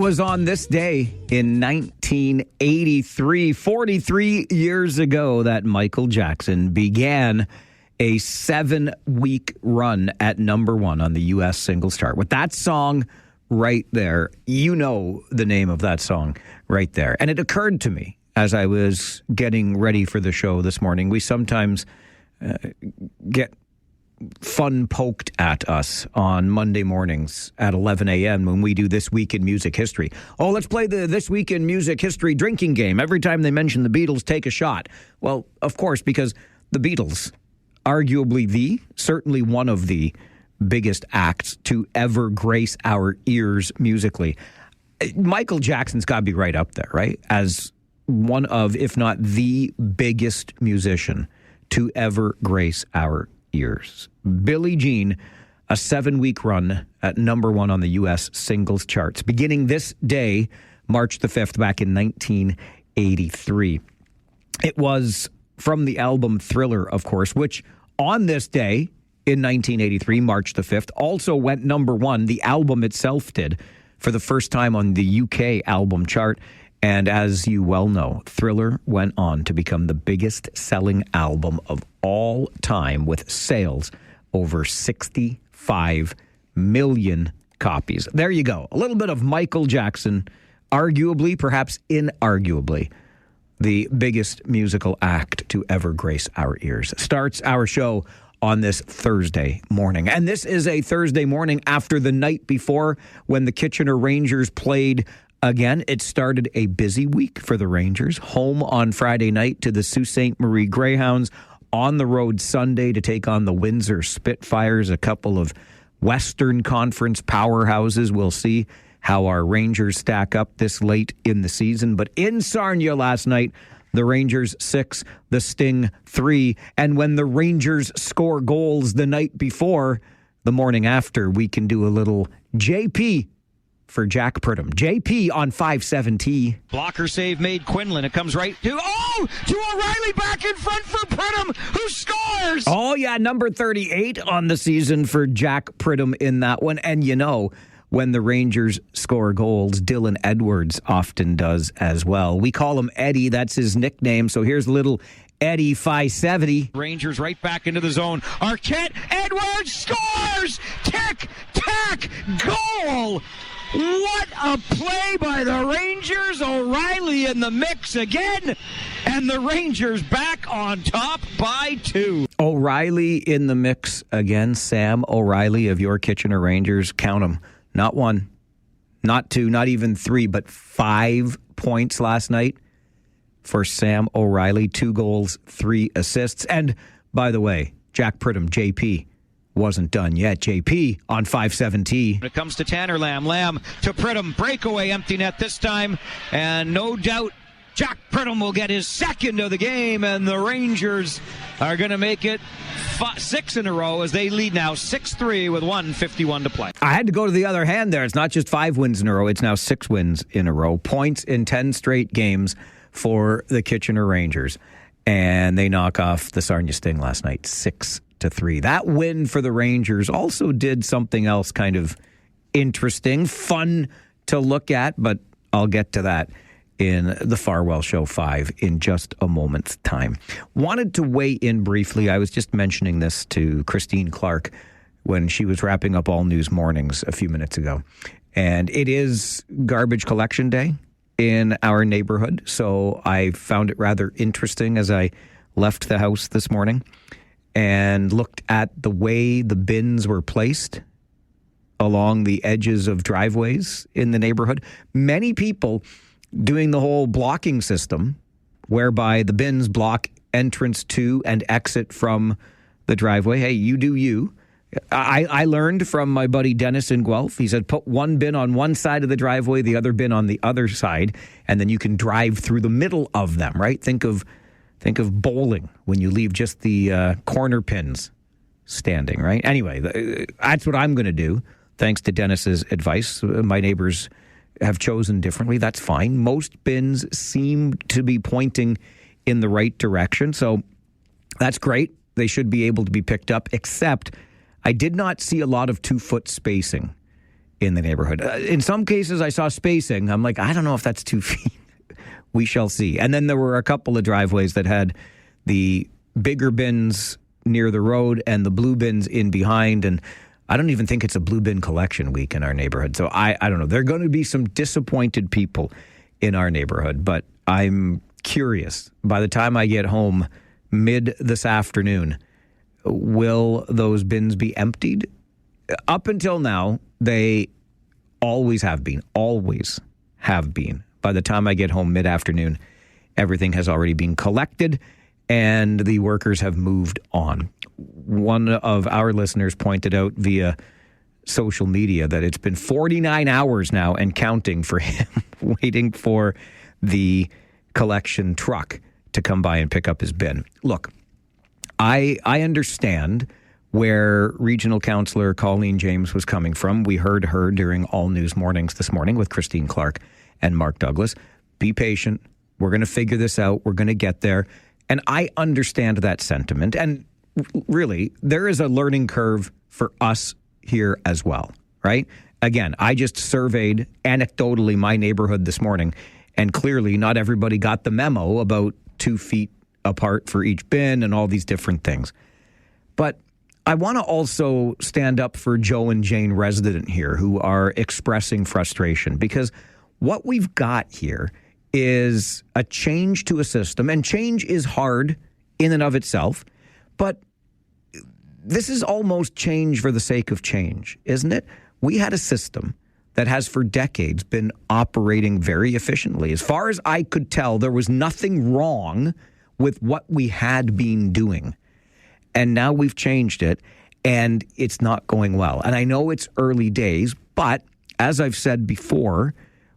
was on this day in 1983, 43 years ago, that Michael Jackson began a 7-week run at number one on the U.S. singles chart. With that song right there, you know the name of that song right there. And it occurred to me as I was getting ready for the show this morning, we sometimes get fun poked at us on Monday mornings at 11 a.m. when we do This Week in Music History. Oh, let's play the This Week in Music History drinking game. Every time they mention the Beatles, take a shot. Well, of course, because the Beatles, arguably certainly one of the biggest acts to ever grace our ears musically. Michael Jackson's got to be right up there, right? As one of, if not the biggest musician to ever grace our ears. Billie Jean, a 7-week run at number one on the U.S. singles charts, beginning this day, March the 5th, back in 1983. It was from the album Thriller, of course, which on this day in 1983, March the 5th, also went number one. The album itself did for the first time on the UK album chart. And as you well know, Thriller went on to become the biggest selling album of all time with sales over 65 million copies. There you go. A little bit of Michael Jackson, arguably, perhaps inarguably, the biggest musical act to ever grace our ears. Starts our show on this Thursday morning. And this is a Thursday morning after the night before when the Kitchener Rangers played again. It started a busy week for the Rangers. Home on Friday night to the Sault Ste. Marie Greyhounds. On the road Sunday to take on the Windsor Spitfires, a couple of Western Conference powerhouses. We'll see how our Rangers stack up this late in the season. But in Sarnia last night, the Rangers 6, the Sting 3. And when the Rangers score goals the night before, the morning after, we can do a little JP for Jack Pridham. JP on 570. Blocker save made Quinlan. It comes right to O'Reilly back in front for Pridham, who scores. Oh, yeah, number 38 on the season for Jack Pridham in that one. And you know, when the Rangers score goals, Dylan Edwards often does as well. We call him Eddie. That's his nickname. So here's little Eddie 570. Rangers right back into the zone. Arquette, Edwards scores! Tick, tack, goal! What a play by the Rangers. O'Reilly in the mix again. And the Rangers back on top by 2. O'Reilly in the mix again. Sam O'Reilly of your Kitchener Rangers. Count them. Not 1, not 2, not even 3, but 5 points last night for Sam O'Reilly. 2 goals, 3 assists. And by the way, Jack Pridham, JP, wasn't done yet. JP on 570. When it comes to Tanner Lamb, Lamb to Pridham, breakaway empty net this time, and no doubt Jack Pridham will get his second of the game, and the Rangers are going to make it 6 in a row as they lead now 6-3 with 1:51 to play. I had to go to the other hand there. It's not just 5 wins in a row. It's now 6 wins in a row. Points in 10 straight games for the Kitchener Rangers. And they knock off the Sarnia Sting last night 6-3. That win for the Rangers also did something else kind of interesting, fun to look at, but I'll get to that in the Farwell Show 5 in just a moment's time. Wanted to weigh in briefly. I was just mentioning this to Christine Clark when she was wrapping up All News Mornings a few minutes ago. And it is garbage collection day in our neighborhood, so I found it rather interesting as I left the house this morning and looked at the way the bins were placed along the edges of driveways in the neighborhood. Many people doing the whole blocking system whereby the bins block entrance to and exit from the driveway. Hey, you do you. I learned from my buddy Dennis in Guelph. He said, put one bin on one side of the driveway, the other bin on the other side, and then you can drive through the middle of them, right? Think of bowling when you leave just the corner pins standing, right? Anyway, that's what I'm going to do, thanks to Dennis's advice. My neighbors have chosen differently. That's fine. Most bins seem to be pointing in the right direction, so that's great. They should be able to be picked up, except I did not see a lot of 2-foot spacing in the neighborhood. In some cases, I saw spacing. I'm like, I don't know if that's 2 feet. We shall see. And then there were a couple of driveways that had the bigger bins near the road and the blue bins in behind. And I don't even think it's a blue bin collection week in our neighborhood. So I don't know. There are going to be some disappointed people in our neighborhood, but I'm curious. By the time I get home mid this afternoon, will those bins be emptied? Up until now, they always have been. Always have been. By the time I get home mid-afternoon, everything has already been collected and the workers have moved on. One of our listeners pointed out via social media that it's been 49 hours now and counting for him waiting for the collection truck to come by and pick up his bin. Look, I understand where Regional Councillor Colleen James was coming from. We heard her during All News Mornings this morning with Christine Clark and Mark Douglas. Be patient. We're going to figure this out. We're going to get there. And I understand that sentiment. And really, there is a learning curve for us here as well, right? Again, I just surveyed anecdotally my neighborhood this morning, and clearly not everybody got the memo about 2 feet apart for each bin and all these different things. But I want to also stand up for Joe and Jane resident here who are expressing frustration, because what we've got here is a change to a system, and change is hard in and of itself, but this is almost change for the sake of change, isn't it? We had a system that has for decades been operating very efficiently. As far as I could tell, there was nothing wrong with what we had been doing. And now we've changed it, and it's not going well. And I know it's early days, but as I've said before,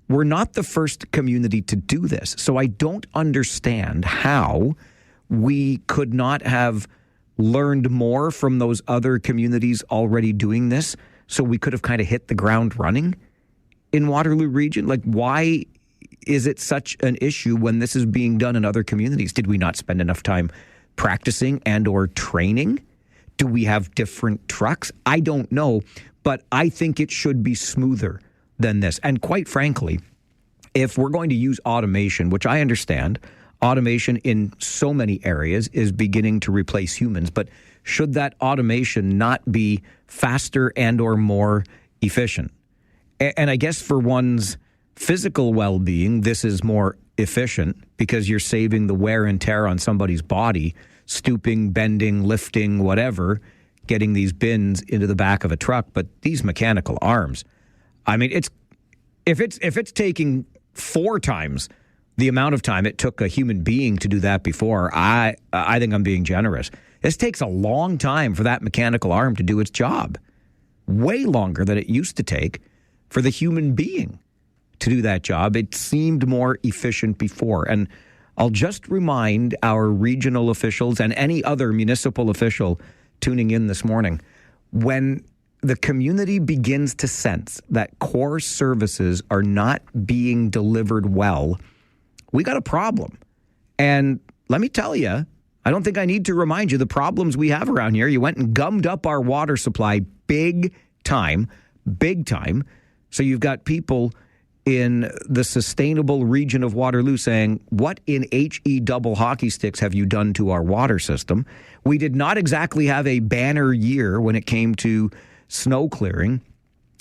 we're not the first community to do this. So I don't understand how we could not have learned more from those other communities already doing this, so we could have kind of hit the ground running in Waterloo Region. Like, why is it such an issue when this is being done in other communities? Did we not spend enough time practicing and or training? Do we have different trucks? I don't know, but I think it should be smoother than this. And quite frankly, if we're going to use automation, which I understand, automation in so many areas is beginning to replace humans, but should that automation not be faster and or more efficient? And I guess for one's physical well-being, this is more efficient because you're saving the wear and tear on somebody's body, stooping, bending, lifting, whatever, getting these bins into the back of a truck. But these mechanical arms, I mean, if it's taking 4 times the amount of time it took a human being to do that before, I think I'm being generous. This takes a long time for that mechanical arm to do its job. Way longer than it used to take for the human being to do that job. It seemed more efficient before. And I'll just remind our regional officials and any other municipal official tuning in this morning, when the community begins to sense that core services are not being delivered well, we got a problem. And let me tell you, I don't think I need to remind you the problems we have around here. You went and gummed up our water supply big time. So you've got people in the sustainable region of Waterloo saying, what in HE double hockey sticks have you done to our water system? We did not exactly have a banner year when it came to snow clearing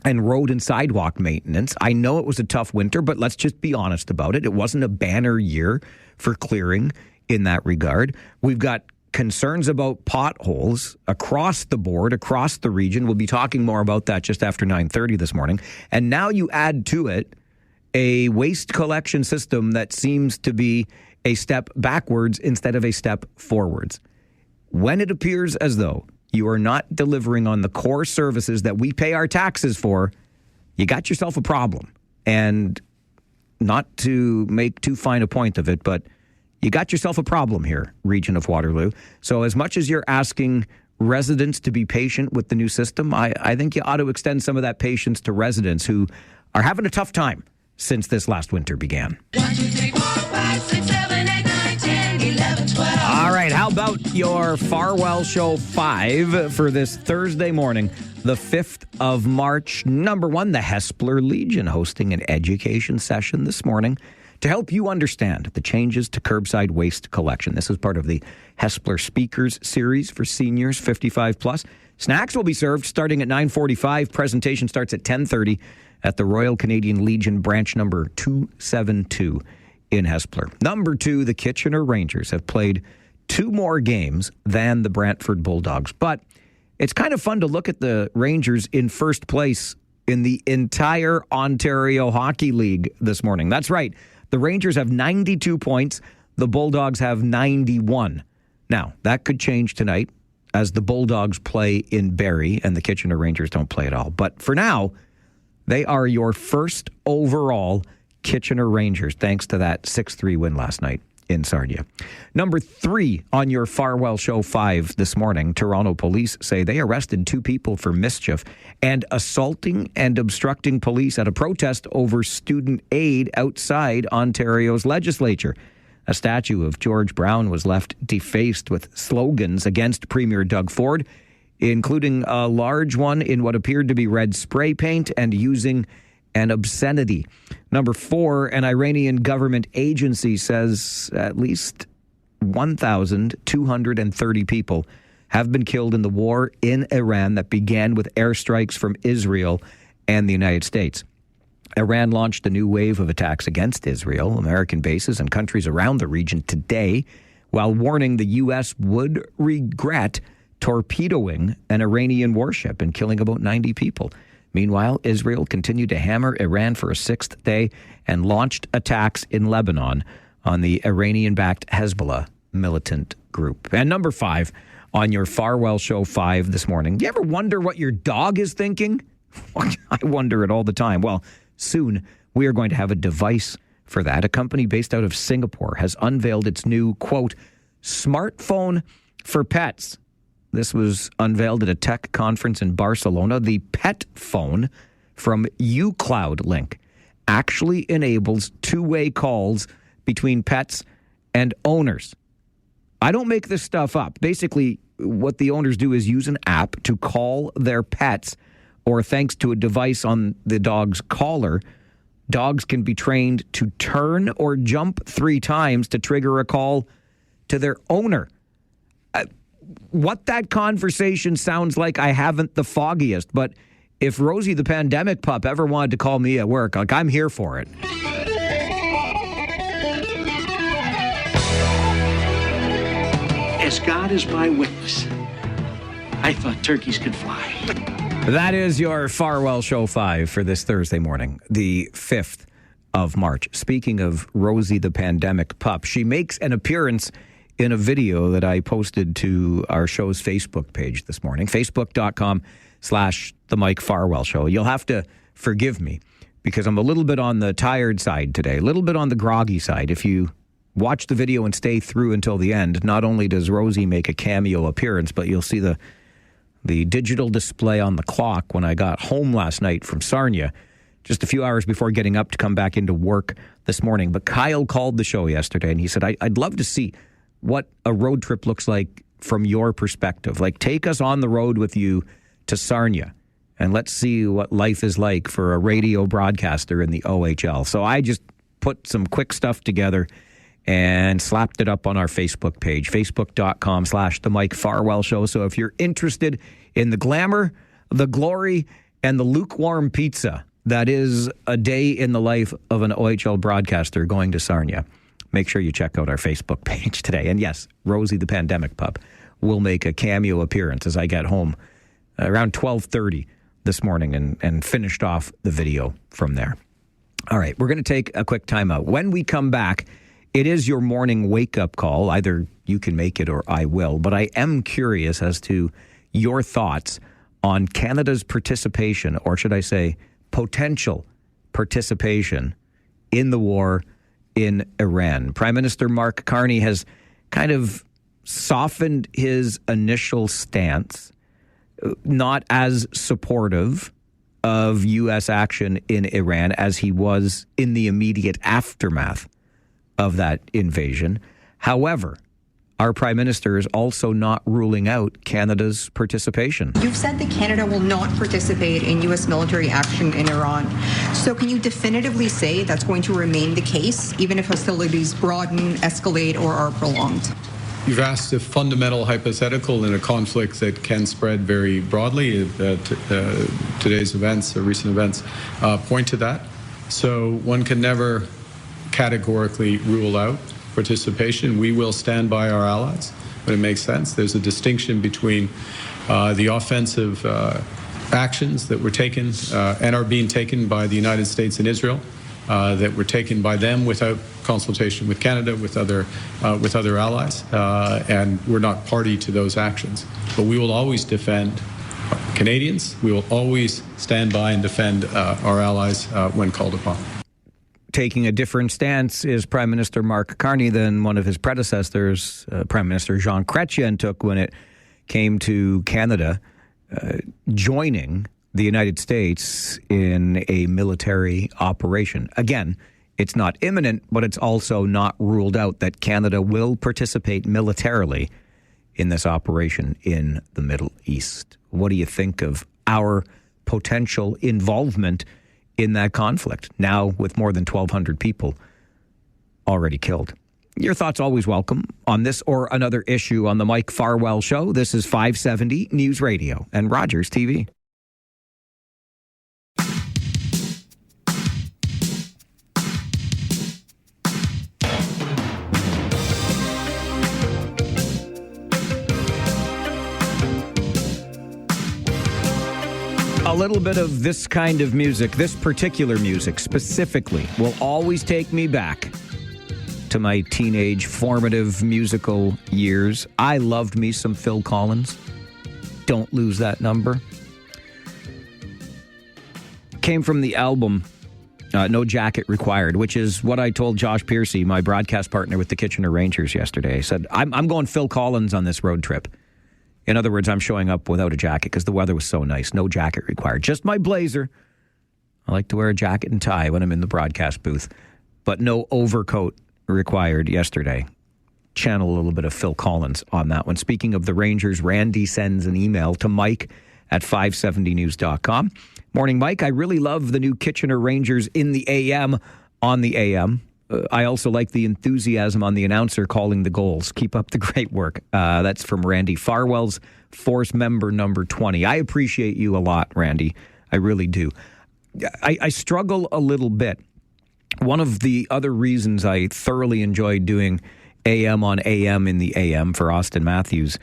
and road and sidewalk maintenance. I know it was a tough winter, but let's just be honest about it. It wasn't a banner year for clearing in that regard. We've got concerns about potholes across the board, across the region. We'll be talking more about that just after 9:30 this morning. And now you add to it a waste collection system that seems to be a step backwards instead of a step forwards. When it appears as though you are not delivering on the core services that we pay our taxes for, you got yourself a problem. And not to make too fine a point of it, but you got yourself a problem here, region of Waterloo. So as much as you're asking residents to be patient with the new system, I think you ought to extend some of that patience to residents who are having a tough time since this last winter began. 1, 2, 3, 4, 5, 6, 7, 8, 9, 10, 11, 12. All right, how about your Farwell Show 5 for this Thursday morning? the 5th of March. Number one, the Hespeler Legion hosting an education session this morning to help you understand the changes to curbside waste collection. This is part of the Hespeler Speakers Series for seniors 55 plus. Snacks will be served starting at 9:45. Presentation starts at 10:30 at the Royal Canadian Legion branch number 272 in Hespeler. Number two, the Kitchener Rangers have played 2 more games than the Brantford Bulldogs. But it's kind of fun to look at the Rangers in first place in the entire Ontario Hockey League this morning. That's right. The Rangers have 92 points. The Bulldogs have 91. Now, that could change tonight as the Bulldogs play in Barrie and the Kitchener Rangers don't play at all. But for now, they are your first overall Kitchener Rangers, thanks to that 6-3 win last night in Sarnia. Number 3 on your Farwell Show 5 this morning, Toronto police say they arrested 2 people for mischief and assaulting and obstructing police at a protest over student aid outside Ontario's legislature. A statue of George Brown was left defaced with slogans against Premier Doug Ford, including a large one in what appeared to be red spray paint and using an obscenity. Number 4, an Iranian government agency says at least 1,230 people have been killed in the war in Iran that began with airstrikes from Israel and the United States. Iran launched a new wave of attacks against Israel, American bases, and countries around the region today, while warning the U.S. would regret torpedoing an Iranian warship and killing about 90 people. Meanwhile, Israel continued to hammer Iran for a 6th day and launched attacks in Lebanon on the Iranian-backed Hezbollah militant group. And number 5 on your Farwell Show 5 this morning. Do you ever wonder what your dog is thinking? I wonder it all the time. Well, soon we are going to have a device for that. A company based out of Singapore has unveiled its new, quote, smartphone for pets. This was unveiled at a tech conference in Barcelona. The pet phone from uCloudlink actually enables 2-way calls between pets and owners. I don't make this stuff up. Basically, what the owners do is use an app to call their pets, or thanks to a device on the dog's collar, dogs can be trained to turn or jump 3 times to trigger a call to their owner. What that conversation sounds like, I haven't the foggiest, but if Rosie the pandemic pup ever wanted to call me at work, like, I'm here for it. As God is my witness, I thought turkeys could fly. That is your Farwell Show 5 for this Thursday morning, the 5th of March. Speaking of Rosie the pandemic pup, she makes an appearance in a video that I posted to our show's Facebook page this morning, facebook.com/The Mike Farwell Show. You'll have to forgive me because I'm a little bit on the tired side today, a little bit on the groggy side. If you watch the video and stay through until the end, not only does Rosie make a cameo appearance, but you'll see the digital display on the clock when I got home last night from Sarnia, just a few hours before getting up to come back into work this morning. But Kyle called the show yesterday and he said, I'd love to see what a road trip looks like from your perspective. Like, take us on the road with you to Sarnia and let's see what life is like for a radio broadcaster in the OHL. So I just put some quick stuff together and slapped it up on our Facebook page, facebook.com/The Mike Farwell Show. So if you're interested in the glamour, the glory, and the lukewarm pizza that is a day in the life of an OHL broadcaster going to Sarnia, make sure you check out our Facebook page today. And yes, Rosie the pandemic pup will make a cameo appearance as I get home around 12:30 this morning and finished off the video from there. All right, we're going to take a quick time out. When we come back, it is your morning wake-up call. Either you can make it or I will. But I am curious as to your thoughts on Canada's participation, or should I say potential participation, in the war in Iran. Prime Minister Mark Carney has kind of softened his initial stance, not as supportive of U.S. action in Iran as he was in the immediate aftermath of that invasion. However, our Prime Minister is also not ruling out Canada's participation. You've said that Canada will not participate in U.S. military action in Iran. So can you definitively say that's going to remain the case, even if hostilities broaden, escalate, or are prolonged? You've asked a fundamental hypothetical in a conflict that can spread very broadly. Today's events, or recent events, point to that. So one can never categorically rule out participation. We will stand by our allies when it makes sense. There's a distinction between the offensive actions that were taken and are being taken by the United States and Israel, that were taken by them without consultation with Canada, with other allies, and we're not party to those actions. But we will always defend Canadians. We will always stand by and defend our allies when called upon. Taking a different stance is Prime Minister Mark Carney than one of his predecessors, Prime Minister Jean Chrétien, took when it came to Canada joining the United States in a military operation. Again, it's not imminent, but it's also not ruled out that Canada will participate militarily in this operation in the Middle East. What do you think of our potential involvement in that conflict, now with more than 1,200 people already killed? Your thoughts always welcome on this or another issue on the Mike Farwell Show. This is 570 News Radio and Rogers TV. A little bit of this kind of music, this particular music specifically, will always take me back to my teenage formative musical years. I loved me some Phil Collins. Don't lose that number. Came from the album No Jacket Required, which is what I told Josh Piercy, my broadcast partner with the Kitchener Rangers yesterday. I said, I'm going Phil Collins on this road trip. In other words, I'm showing up without a jacket because the weather was so nice. No jacket required. Just my blazer. I like to wear a jacket and tie when I'm in the broadcast booth, but no overcoat required yesterday. Channel a little bit of Phil Collins on that one. Speaking of the Rangers, Randy sends an email to Mike at 570news.com. Morning, Mike. I really love the new Kitchener Rangers in the AM on the AM. I also like the enthusiasm on the announcer calling the goals. Keep up the great work. That's from Randy Farwell's Force member number 20. I appreciate you a lot, Randy. I really do. I struggle a little bit. One of the other reasons I thoroughly enjoyed doing AM on AM in the AM for Austin Matthews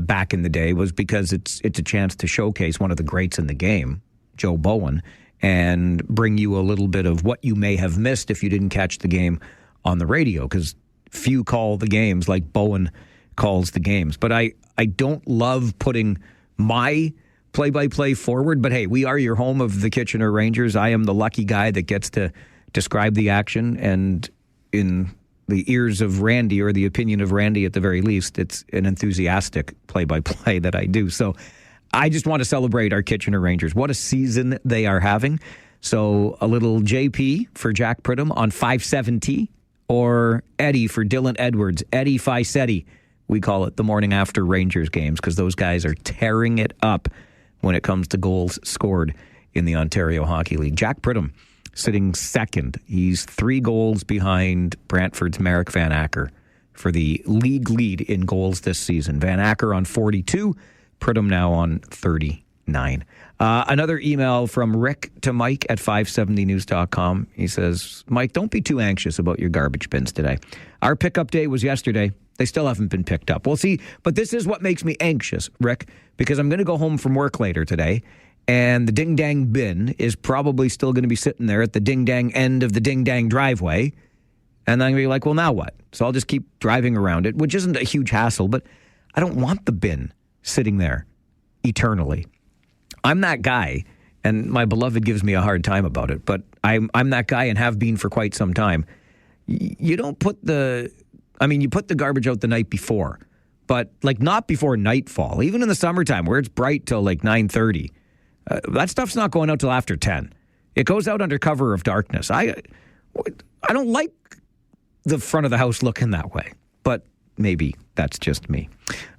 back in the day was because it's a chance to showcase one of the greats in the game, Joe Bowen, and bring you a little bit of what you may have missed if you didn't catch the game on the radio, because few call the games like Bowen calls the games. But I don't love putting my play-by-play forward, but hey, we are your home of the Kitchener Rangers. I am the lucky guy that gets to describe the action, and in the ears of Randy, or the opinion of Randy at the very least, it's an enthusiastic play-by-play that I do. So I just want to celebrate our Kitchener Rangers. What a season they are having. So a little JP for Jack Pridham on 570, or Eddie for Dylan Edwards. Eddie Ficetti, we call it, the morning after Rangers games, because those guys are tearing it up when it comes to goals scored in the Ontario Hockey League. Jack Pridham sitting second. He's 3 goals behind Brantford's Marek Van Acker for the league lead in goals this season. Van Acker on 42, Pridham now on 39. Another email from Rick to Mike at 570news.com. He says, Mike, don't be too anxious about your garbage bins today. Our pickup day was yesterday. They still haven't been picked up. Well, see, but this is what makes me anxious, Rick, because I'm going to go home from work later today, and the ding-dang bin is probably still going to be sitting there at the ding-dang end of the ding-dang driveway, and I'm going to be like, well, now what? So I'll just keep driving around it, which isn't a huge hassle, but I don't want the bin sitting there eternally. I'm that guy, and my beloved gives me a hard time about it, but I'm that guy and have been for quite some time. You don't put you put the garbage out the night before, but like not before nightfall, even in the summertime where it's bright till like 9:30. That stuff's not going out till after 10. It goes out under cover of darkness. I don't like the front of the house looking that way, but maybe that's just me.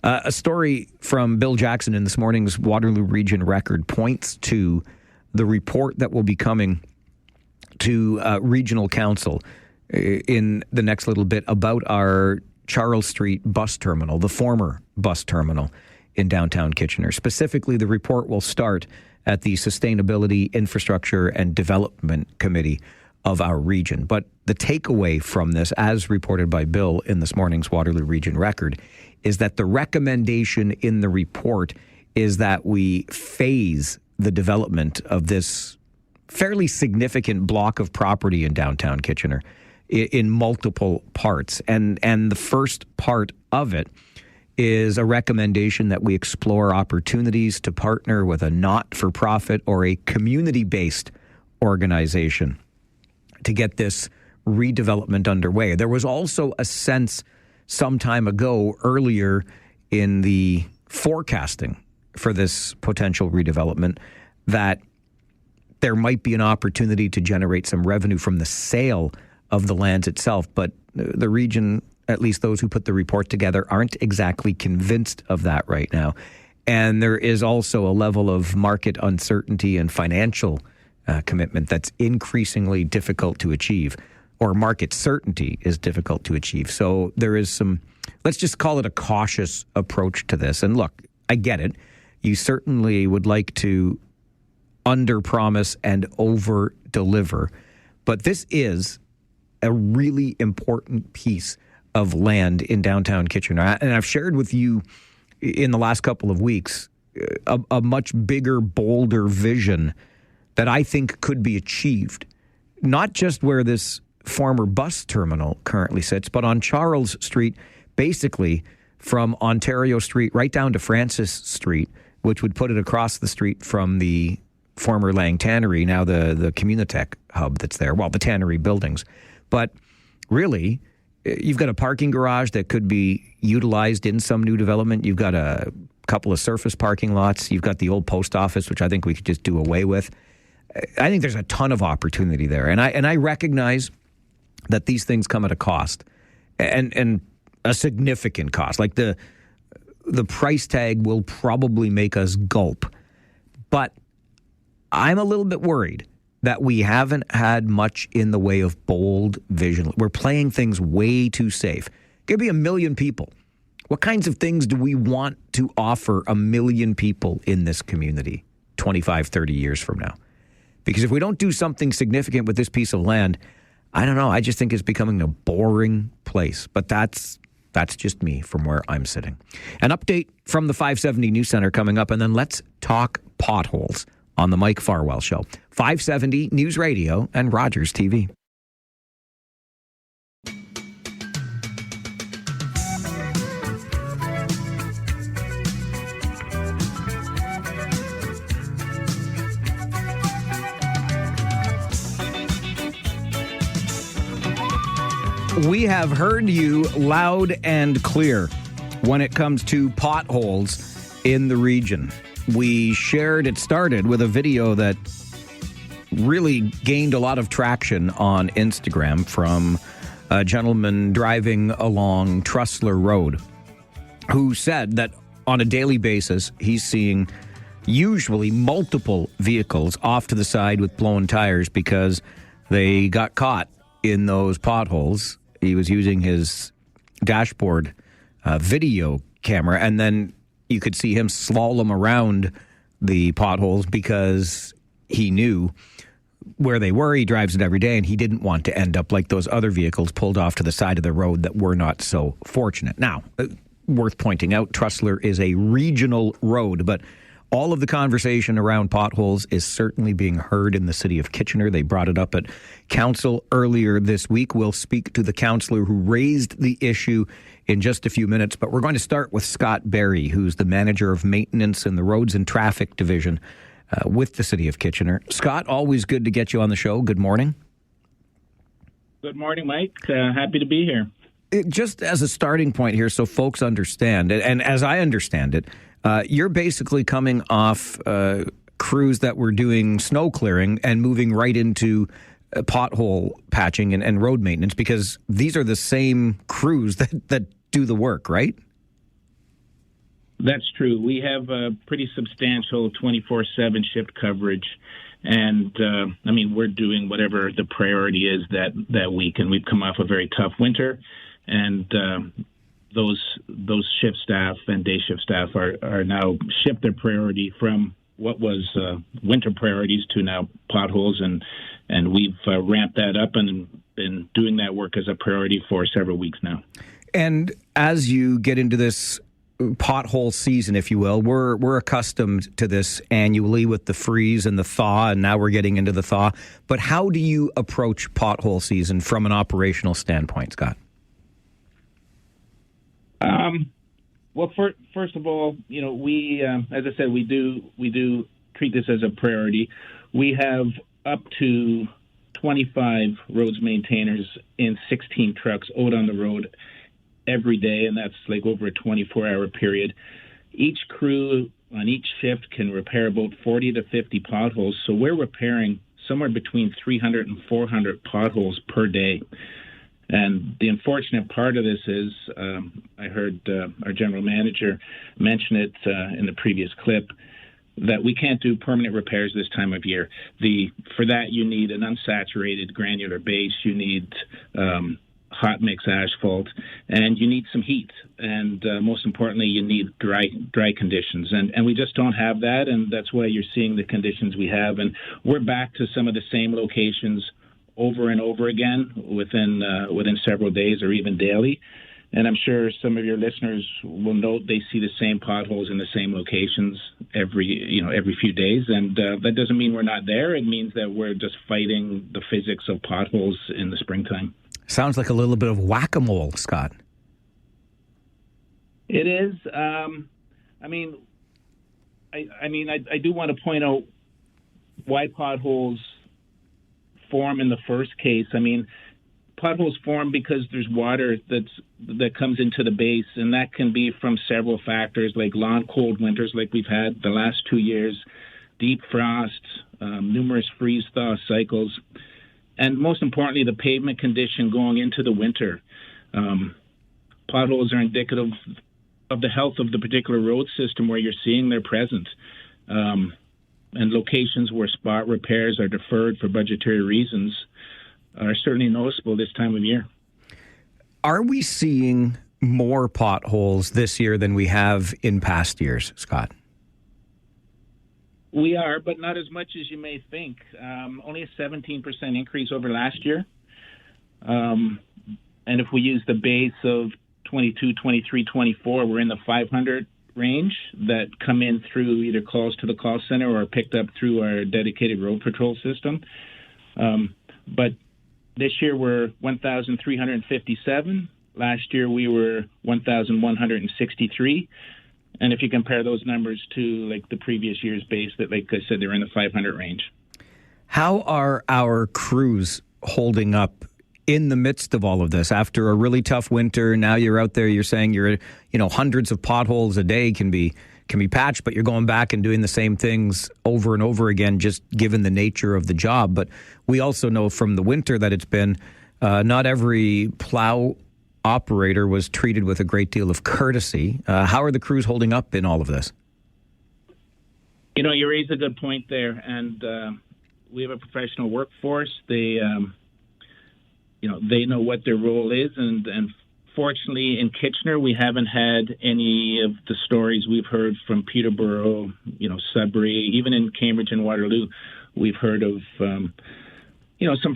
A story from Bill Jackson in this morning's Waterloo Region Record points to the report that will be coming to Regional Council in the next little bit about our Charles Street bus terminal, the former bus terminal in downtown Kitchener. Specifically, the report will start at the Sustainability, Infrastructure and Development Committee of our region. But the takeaway from this, as reported by Bill in this morning's Waterloo Region Record, is that the recommendation in the report is that we phase the development of this fairly significant block of property in downtown Kitchener in multiple parts. And the first part of it is a recommendation that we explore opportunities to partner with a not-for-profit or a community-based organization to get this redevelopment underway. There was also a sense some time ago, earlier in the forecasting for this potential redevelopment, that there might be an opportunity to generate some revenue from the sale of the lands itself. But the region, at least those who put the report together, aren't exactly convinced of that right now. And there is also a level of market uncertainty and financial commitment that's increasingly difficult to achieve, or market certainty is difficult to achieve. So there is some, let's just call it a cautious approach to this. And look, I get it. You certainly would like to under-promise and over-deliver. But this is a really important piece of land in downtown Kitchener. And I've shared with you in the last couple of weeks a much bigger, bolder vision that I think could be achieved, not just where this former bus terminal currently sits, but on Charles Street, basically from Ontario Street right down to Francis Street, which would put it across the street from the former Lang Tannery, now the Communitech hub that's there, well, the Tannery buildings. But really, you've got a parking garage that could be utilized in some new development. You've got a couple of surface parking lots. You've got the old post office, which I think we could just do away with. I think there's a ton of opportunity there. And I recognize that these things come at a cost, and a significant cost. Like the price tag will probably make us gulp. But I'm a little bit worried that we haven't had much in the way of bold vision. We're playing things way too safe. Could be 1 million people. What kinds of things do we want to offer 1 million people in this community 25, 30 years from now? Because if we don't do something significant with this piece of land, I don't know, I just think it's becoming a boring place. But that's just me from where I'm sitting. An update from the 570 News Center coming up, and then let's talk potholes on the Mike Farwell Show. 570 News Radio and Rogers TV. We have heard you loud and clear when it comes to potholes in the region. We shared, it started with a video that really gained a lot of traction on Instagram from a gentleman driving along Trussler Road who said that on a daily basis he's seeing usually multiple vehicles off to the side with blown tires because they got caught in those potholes. He was using his dashboard video camera, and then you could see him slalom around the potholes because he knew where they were. He drives it every day, and he didn't want to end up like those other vehicles pulled off to the side of the road that were not so fortunate. Now, worth pointing out, Trussler is a regional road, but all of the conversation around potholes is certainly being heard in the city of Kitchener. They brought it up at council earlier this week. We'll speak to the councillor who raised the issue in just a few minutes, but we're going to start with Scott Berry, who's the manager of maintenance in the Roads and Traffic Division with the city of Kitchener. Scott, always good to get you on the show. Good morning. Good morning, Mike. Happy to be here. Just as a starting point here, so folks understand, and as I understand it, you're basically coming off crews that were doing snow clearing and moving right into pothole patching and road maintenance, because these are the same crews that do the work, right? That's true. We have a pretty substantial 24/7 shift coverage. And, we're doing whatever the priority is that week. And we've come off a very tough winter. And those shift staff and day shift staff are now shift their priority from what was winter priorities to now potholes. And we've ramped that up and been doing that work as a priority for several weeks now. And as you get into this pothole season, if you will, we're accustomed to this annually with the freeze and the thaw, and now we're getting into the thaw. But how do you approach pothole season from an operational standpoint, Scott? Well, first of all, we, as I said, we do treat this as a priority. We have up to 25 roads maintainers in 16 trucks out on the road every day, and that's like over a 24-hour period. Each crew on each shift can repair about 40 to 50 potholes, so we're repairing somewhere between 300 and 400 potholes per day. And the unfortunate part of this is, I heard our general manager mention it in the previous clip, that we can't do permanent repairs this time of year. For that, you need an unsaturated granular base, you need hot mix asphalt, and you need some heat. And most importantly, you need dry conditions. And we just don't have that, and that's why you're seeing the conditions we have. And we're back to some of the same locations over and over again within several days or even daily. And I'm sure some of your listeners will note they see the same potholes in the same locations every few days. And that doesn't mean we're not there. It means that we're just fighting the physics of potholes in the springtime. Sounds like a little bit of whack-a-mole, Scott. It is. I do want to point out why potholes form in the first case. Potholes form because there's water that comes into the base, and that can be from several factors, like long, cold winters like we've had the last 2 years, deep frost, numerous freeze-thaw cycles, and most importantly, the pavement condition going into the winter. Potholes are indicative of the health of the particular road system where you're seeing they're present. And locations where spot repairs are deferred for budgetary reasons are certainly noticeable this time of year. Are we seeing more potholes this year than we have in past years, Scott? We are, but not as much as you may think. Only a 17% increase over last year. And if we use the base of 22, 23, 24, we're in the 500 range that come in through either calls to the call center or picked up through our dedicated road patrol system. But this year we're 1,357. Last year we were 1,163. And if you compare those numbers to like the previous year's base, that, like I said, they're in the 500 range. How are our crews holding up in the midst of all of this? After a really tough winter, now you're out there, you're saying hundreds of potholes a day can be patched, but you're going back and doing the same things over and over again, just given the nature of the job. But we also know from the winter that it's been not every plow operator was treated with a great deal of courtesy. How are the crews holding up in all of this? You raise a good point there, and we have a professional workforce. They know what their role is, and fortunately in Kitchener we haven't had any of the stories we've heard from Peterborough, Sudbury, even in Cambridge and Waterloo. We've heard of some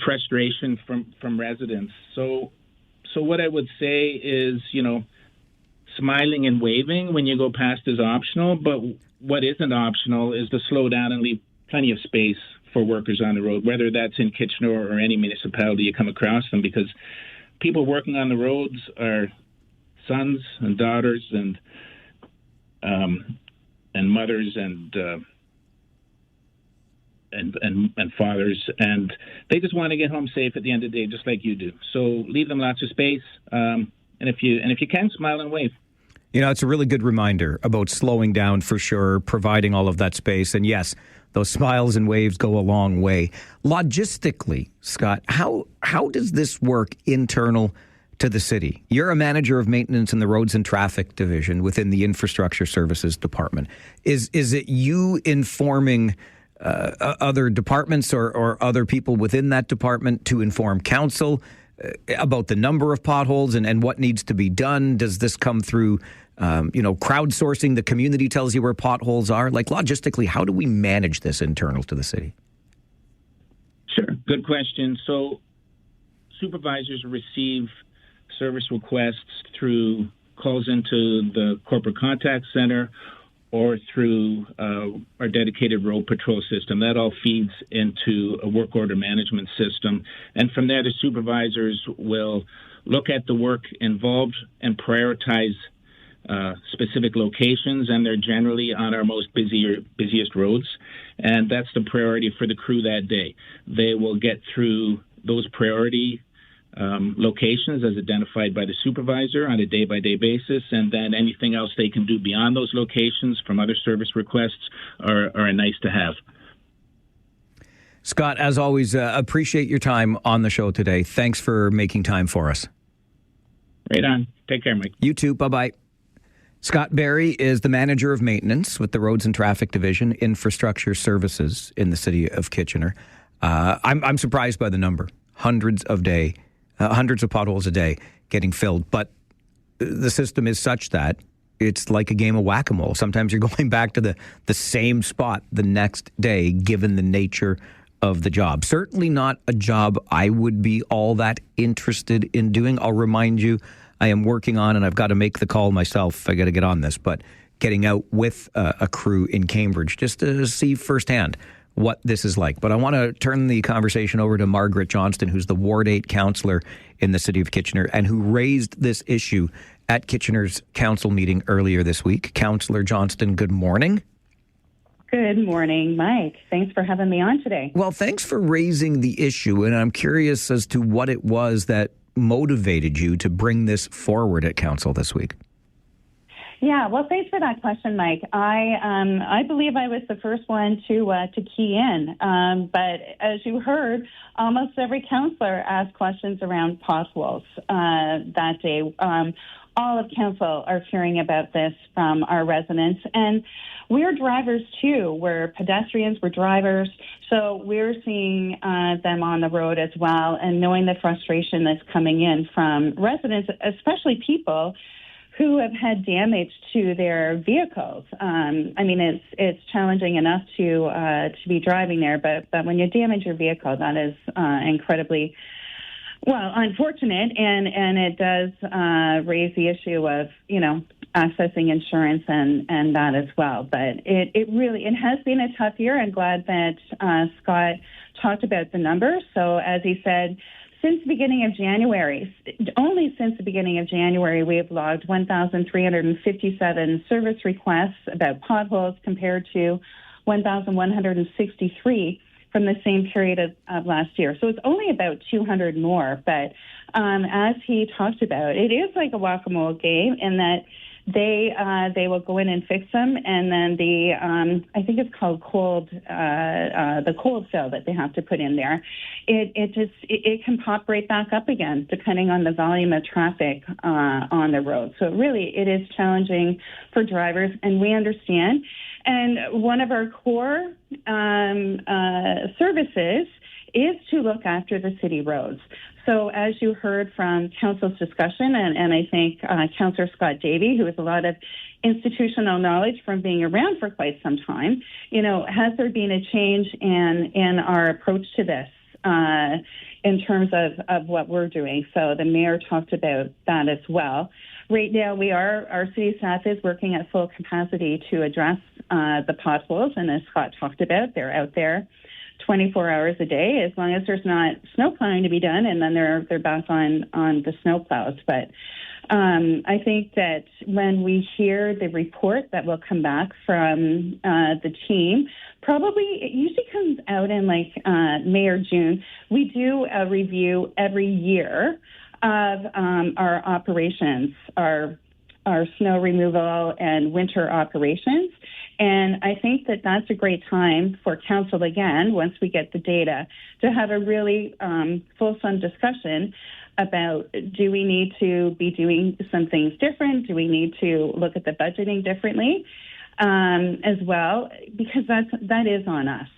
frustration from residents. So what I would say is, smiling and waving when you go past is optional, but what isn't optional is to slow down and leave plenty of space for workers on the road, whether that's in Kitchener or any municipality you come across them, because people working on the roads are sons and daughters and mothers and fathers, and they just want to get home safe at the end of the day, just like you do. So leave them lots of space, and if you can, smile and wave. It's a really good reminder about slowing down for sure, providing all of that space, and yes, those smiles and waves go a long way. Logistically, Scott, how does this work internal to the city. You're a manager of maintenance in the Roads and Traffic Division within the Infrastructure Services Department. Is it you informing other departments or other people within that department to inform council about the number of potholes and what needs to be done? Does this come through, crowdsourcing? The community tells you where potholes are. Like, logistically, how do we manage this internal to the city? Sure. Good question. So supervisors receive service requests through calls into the corporate contact center or through our dedicated road patrol system. That all feeds into a work order management system. And from there, the supervisors will look at the work involved and prioritize specific locations, and they're generally on our most busiest roads. And that's the priority for the crew that day. They will get through those priority locations as identified by the supervisor on a day-by-day basis, and then anything else they can do beyond those locations from other service requests are a nice to have. Scott, as always, appreciate your time on the show today. Thanks for making time for us. Right on. Take care, Mike. You too. Bye-bye. Scott Barry is the manager of maintenance with the Roads and Traffic Division, Infrastructure Services in the city of Kitchener. I'm surprised by the number. Hundreds of potholes a day getting filled. But the system is such that it's like a game of whack-a-mole. Sometimes you're going back to the same spot the next day, given the nature of the job. Certainly not a job I would be all that interested in doing. I'll remind you, I am working on, and I've got to make the call myself. I got to get on this, but getting out with a crew in Cambridge just to see firsthand what this is like. But I want to turn the conversation over to Margaret Johnston, who's the Ward 8 councillor in the city of Kitchener and who raised this issue at Kitchener's council meeting earlier this week. Councillor Johnston, good morning. Good morning, Mike. Thanks for having me on today. Well, thanks for raising the issue, and I'm curious as to what it was that motivated you to bring this forward at council this week. Yeah, well, thanks for that question, Mike. I believe I was the first one to key in, but as you heard, almost every councillor asked questions around potholes that day. All of council are hearing about this from our residents, and we're drivers too. We're pedestrians, we're drivers, so we're seeing them on the road as well, and knowing the frustration that's coming in from residents, especially people who have had damage to their vehicles. I mean, it's challenging enough to be driving there, but when you damage your vehicle, that is incredibly, well, unfortunate, and it does raise the issue of, accessing insurance and that as well. But it has been a tough year. I'm glad that Scott talked about the numbers. So as he said, since the beginning of January, only since the beginning of January, we have logged 1,357 service requests about potholes compared to 1,163 from the same period of last year. So it's only about 200 more. But as he talked about, it is like a whack-a-mole game in that they will go in and fix them, and then I think it's called the cold fill that they have to put in there. It can pop right back up again depending on the volume of traffic on the road. So it is challenging for drivers, and we understand. And one of our core services is to look after the city roads. So as you heard from council's discussion, and I think Councillor Scott Davey, who has a lot of institutional knowledge from being around for quite some time, has there been a change in our approach to this in terms of what we're doing? So the mayor talked about that as well. Right now, our city staff is working at full capacity to address the potholes, and as Scott talked about, they're out there 24 hours a day, as long as there's not snow plowing to be done, and then they're back on the snow plows. But I think that when we hear the report that will come back from the team, probably it usually comes out in May or June. We do a review every year of our operations, our snow removal and winter operations. And I think that that's a great time for council, again, once we get the data, to have a really fulsome discussion about, do we need to be doing some things different? Do we need to look at the budgeting differently as well? Because that is on us.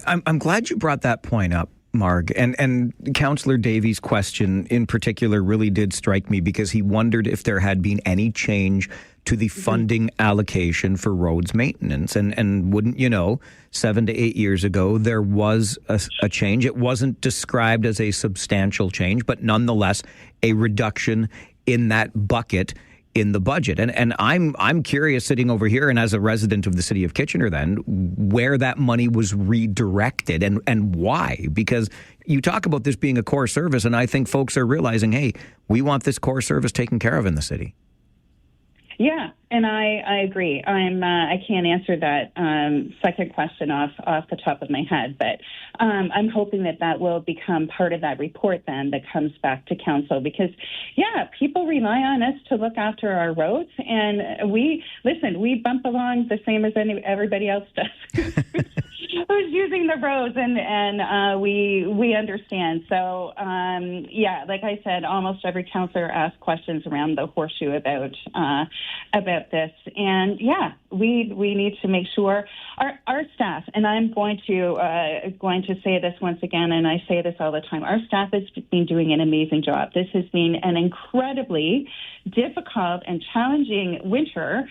I'm glad you brought that point up, Marg. And Councillor Davies' question in particular really did strike me, because he wondered if there had been any change to the funding allocation for roads maintenance. And wouldn't you know, 7 to 8 years ago, there was a change. It wasn't described as a substantial change, but nonetheless, a reduction in that bucket in the budget. And I'm curious, sitting over here and as a resident of the city of Kitchener then, where that money was redirected and why. Because you talk about this being a core service, and I think folks are realizing, hey, we want this core service taken care of in the city. Yeah, and I agree. I can't answer that second question off the top of my head, but I'm hoping that will become part of that report then that comes back to council, because people rely on us to look after our roads, and we bump along the same as everybody else does. Who's using the roads, and we understand. So like I said, almost every councillor asked questions around the horseshoe about this, and we need to make sure our staff, and I'm going to say this once again, and I say this all the time, our staff has been doing an amazing job. This has been an incredibly difficult and challenging winter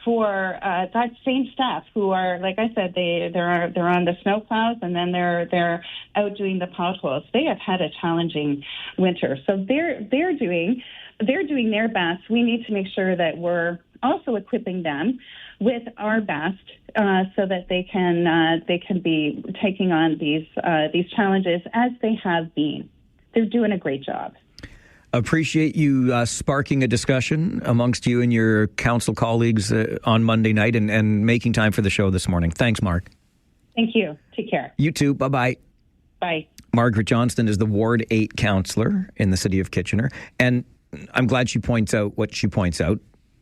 for that same staff who are, like I said, they're on the snow plows, and then they're out doing the potholes. They have had a challenging winter, so they're doing their best. We need to make sure that we're also equipping them with our best so that they can be taking on these challenges as they have been. They're doing a great job. Appreciate you sparking a discussion amongst you and your council colleagues on Monday night and making time for the show this morning. Thanks, Mark. Thank you. Take care. You too. Bye-bye. Bye. Margaret Johnston is the Ward 8 councillor in the city of Kitchener. And I'm glad she points out what she points out.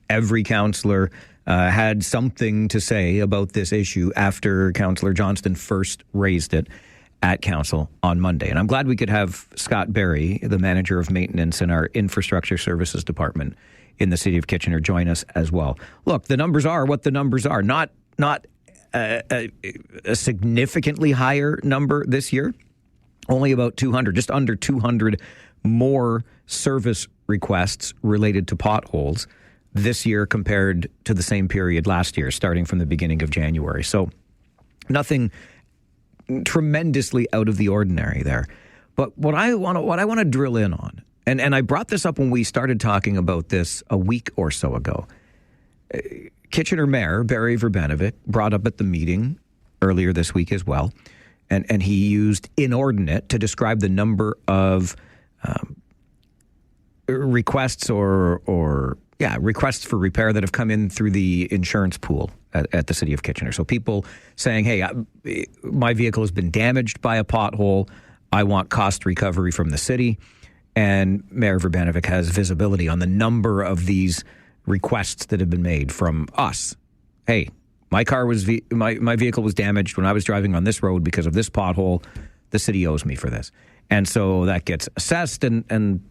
Every councillor had something to say about this issue after Councillor Johnston first raised it at council on Monday. And I'm glad we could have Scott Berry, the manager of maintenance in our infrastructure services department in the city of Kitchener, join us as well. Look, the numbers are what the numbers are. Not a significantly higher number this year. Only about 200, just under 200 more service requests related to potholes this year compared to the same period last year, starting from the beginning of January. So nothing tremendously out of the ordinary there. But what I want to drill in on, and I brought this up when we started talking about this a week or so ago. Kitchener Mayor Barry Verbanovic brought up at the meeting earlier this week as well, and he used inordinate to describe the number of requests requests for repair that have come in through the insurance pool at the city of Kitchener. So people saying, hey, my vehicle has been damaged by a pothole. I want cost recovery from the city. And Mayor Verbanovic has visibility on the number of these requests that have been made from us. Hey, my vehicle was damaged when I was driving on this road because of this pothole. The city owes me for this. And so that gets assessed, and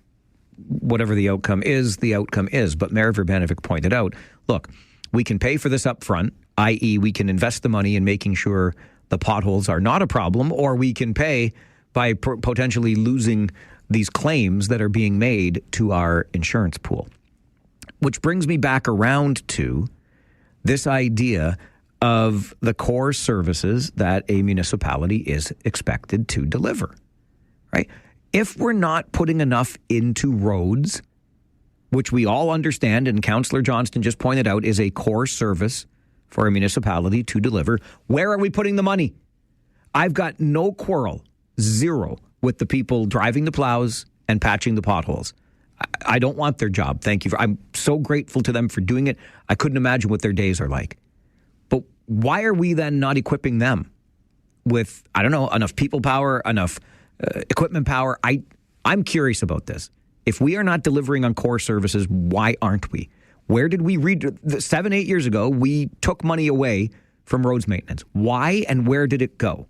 whatever the outcome is, the outcome is. But Mayor Verbanovic pointed out, look, we can pay for this up front, i.e. we can invest the money in making sure the potholes are not a problem, or we can pay by potentially losing these claims that are being made to our insurance pool. Which brings me back around to this idea of the core services that a municipality is expected to deliver, right? If we're not putting enough into roads, which we all understand, and Councillor Johnston just pointed out, is a core service for a municipality to deliver, where are we putting the money? I've got no quarrel, zero, with the people driving the plows and patching the potholes. I don't want their job. Thank you. I'm so grateful to them for doing it. I couldn't imagine what their days are like. But why are we then not equipping them with, I don't know, enough people power, enough equipment power? I'm curious about this. If we are not delivering on core services, why aren't we? Where did we 7-8 years ago, we took money away from roads maintenance. Why and where did it go?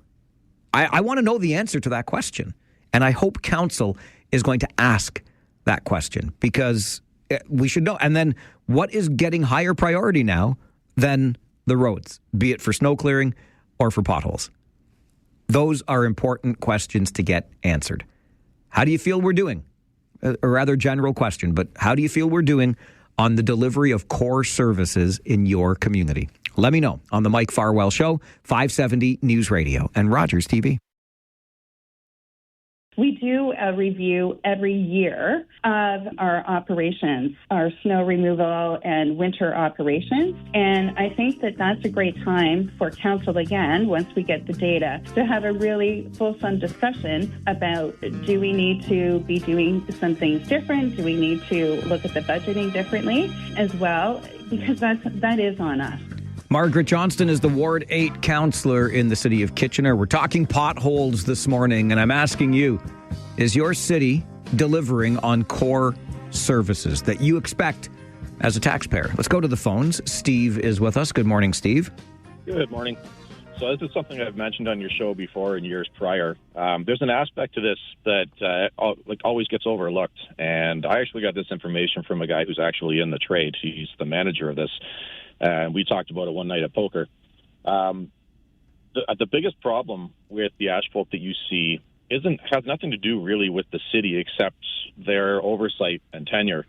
I want to know the answer to that question. And I hope council is going to ask that question, because we should know. And then what is getting higher priority now than the roads, be it for snow clearing or for potholes? Those are important questions to get answered. How do you feel we're doing? A rather general question, but how do you feel we're doing on the delivery of core services in your community? Let me know on the Mike Farwell Show, 570 News Radio and Rogers TV. We do a review every year of our operations, our snow removal and winter operations. And I think that that's a great time for council, again, once we get the data, to have a really fulsome discussion about, do we need to be doing some things different? Do we need to look at the budgeting differently as well? Because that is on us. Margaret Johnston is the Ward 8 councillor in the city of Kitchener. We're talking potholes this morning, and I'm asking you, is your city delivering on core services that you expect as a taxpayer? Let's go to the phones. Steve is with us. Good morning, Steve. Good morning. So this is something I've mentioned on your show before in years prior. There's an aspect to this that always gets overlooked, and I actually got this information from a guy who's actually in the trade. He's the manager of this. We talked about it one night at poker. The biggest problem with the asphalt that you see has nothing to do really with the city, except their oversight and tenure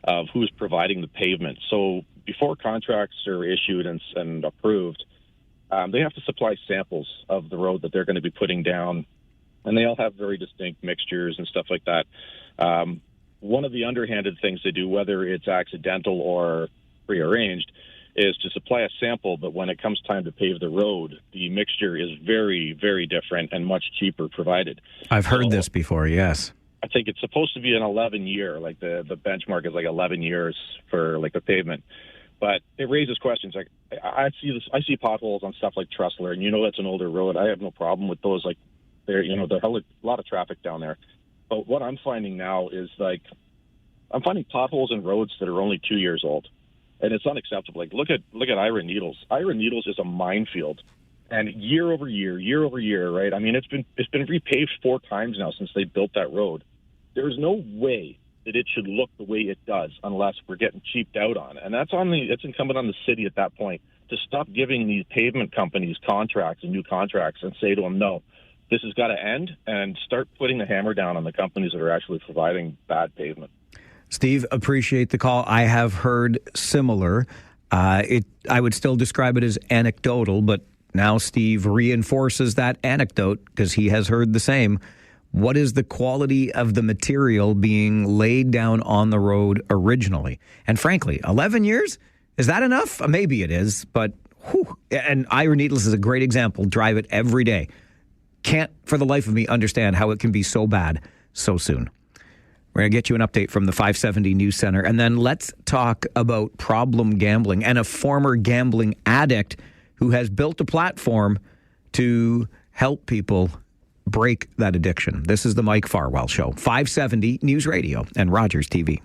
of who's providing the pavement. So before contracts are issued and approved, they have to supply samples of the road that they're going to be putting down, and they all have very distinct mixtures and stuff like that. One of the underhanded things they do, whether it's accidental or prearranged, is to supply a sample, but when it comes time to pave the road, the mixture is very, very different and much cheaper provided. I've heard this before, yes. I think it's supposed to be an 11-year, like the benchmark is like 11 years for like the pavement. But it raises questions. Like I see potholes on stuff like Trustler, and that's an older road. I have no problem with those. Like there's a lot of traffic down there. But what I'm finding now is I'm finding potholes in roads that are only 2 years old. And it's unacceptable. Like look at Ira Needles. Ira Needles is a minefield, and year over year, right? I mean, it's been repaved 4 times now since they built that road. There's no way that it should look the way it does unless we're getting cheaped out on it. And it's incumbent on the city at that point to stop giving these pavement companies contracts and new contracts and say to them, no, this has got to end, and start putting the hammer down on the companies that are actually providing bad pavement. Steve, appreciate the call. I have heard similar. I would still describe it as anecdotal, but now Steve reinforces that anecdote because he has heard the same. What is the quality of the material being laid down on the road originally? And frankly, 11 years? Is that enough? Maybe it is, but whew. And Ira Needles is a great example. Drive it every day. Can't for the life of me understand how it can be so bad so soon. We're going to get you an update from the 570 News Center. And then let's talk about problem gambling and a former gambling addict who has built a platform to help people break that addiction. This is the Mike Farwell Show, 570 News Radio and Rogers TV.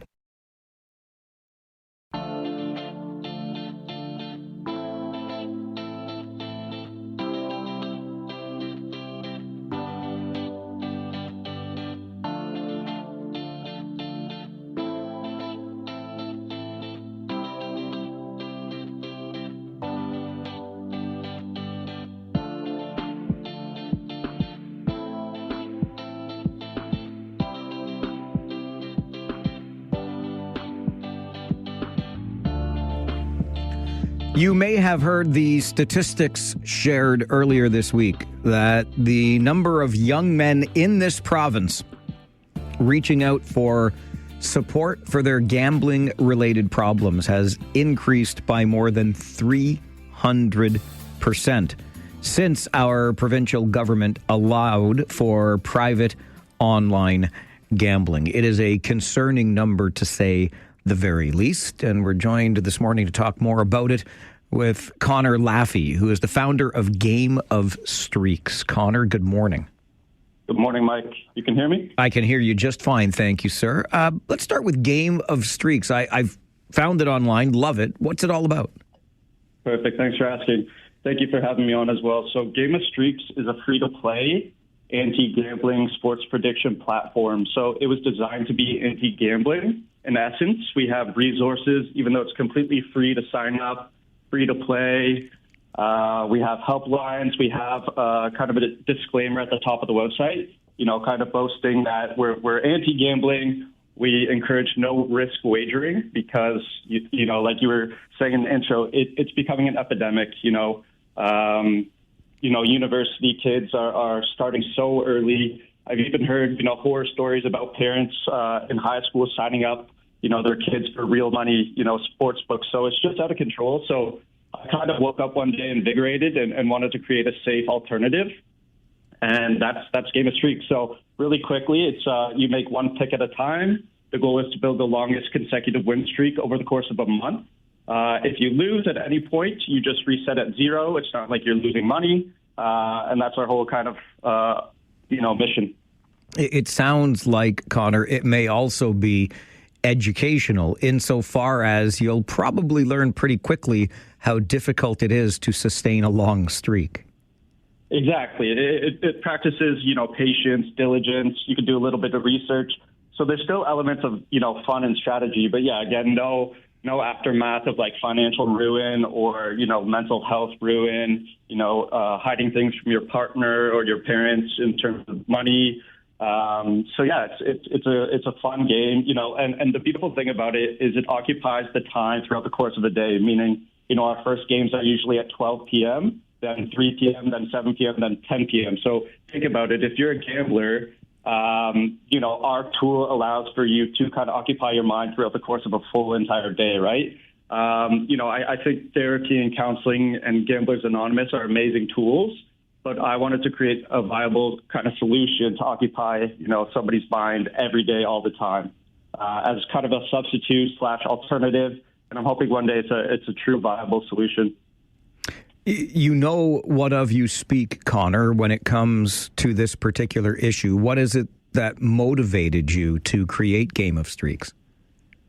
You may have heard the statistics shared earlier this week that the number of young men in this province reaching out for support for their gambling-related problems has increased by more than 300% since our provincial government allowed for private online gambling. It is a concerning number, to say the very least, and we're joined this morning to talk more about it with Connor Laffey, who is the founder of Game of Streaks. Connor, good morning. Good morning, Mike. You can hear me? I can hear you just fine, thank you, sir. Let's start with Game of Streaks. I've found it online, love it. What's it all about? Perfect, thanks for asking. Thank you for having me on as well. So Game of Streaks is a free-to-play anti-gambling sports prediction platform. So it was designed to be anti-gambling. In essence, we have resources, even though it's completely free to sign up, free to play. We have helplines. We have kind of a disclaimer at the top of the website, kind of boasting that we're anti-gambling. We encourage no risk wagering because, like you were saying in the intro, it's becoming an epidemic. University kids are starting so early. I've even heard, horror stories about parents in high school signing up, their kids for real money, sports books. So it's just out of control. So I kind of woke up one day invigorated and wanted to create a safe alternative. And that's Game of Streak. So really quickly, it's you make one pick at a time. The goal is to build the longest consecutive win streak over the course of a month. If you lose at any point, you just reset at zero. It's not like you're losing money. And that's our whole kind of, mission. It sounds like, Connor, it may also be educational insofar as you'll probably learn pretty quickly how difficult it is to sustain a long streak. Exactly. It practices, patience, diligence. You can do a little bit of research. So there's still elements of, fun and strategy. But yeah, again, no aftermath of like financial ruin or, mental health ruin, hiding things from your partner or your parents in terms of money. So yeah, it's a fun game, and the beautiful thing about it is it occupies the time throughout the course of the day, meaning, our first games are usually at 12 p.m., then 3 p.m., then 7 p.m., then 10 p.m. So think about it. If you're a gambler, our tool allows for you to kind of occupy your mind throughout the course of a full entire day, right? I think therapy and counseling and Gamblers Anonymous are amazing tools, but I wanted to create a viable kind of solution to occupy, somebody's mind every day, all the time, as kind of a substitute/alternative. And I'm hoping one day it's a true viable solution. You know what of you speak, Connor, when it comes to this particular issue. What is it that motivated you to create Game of Streaks?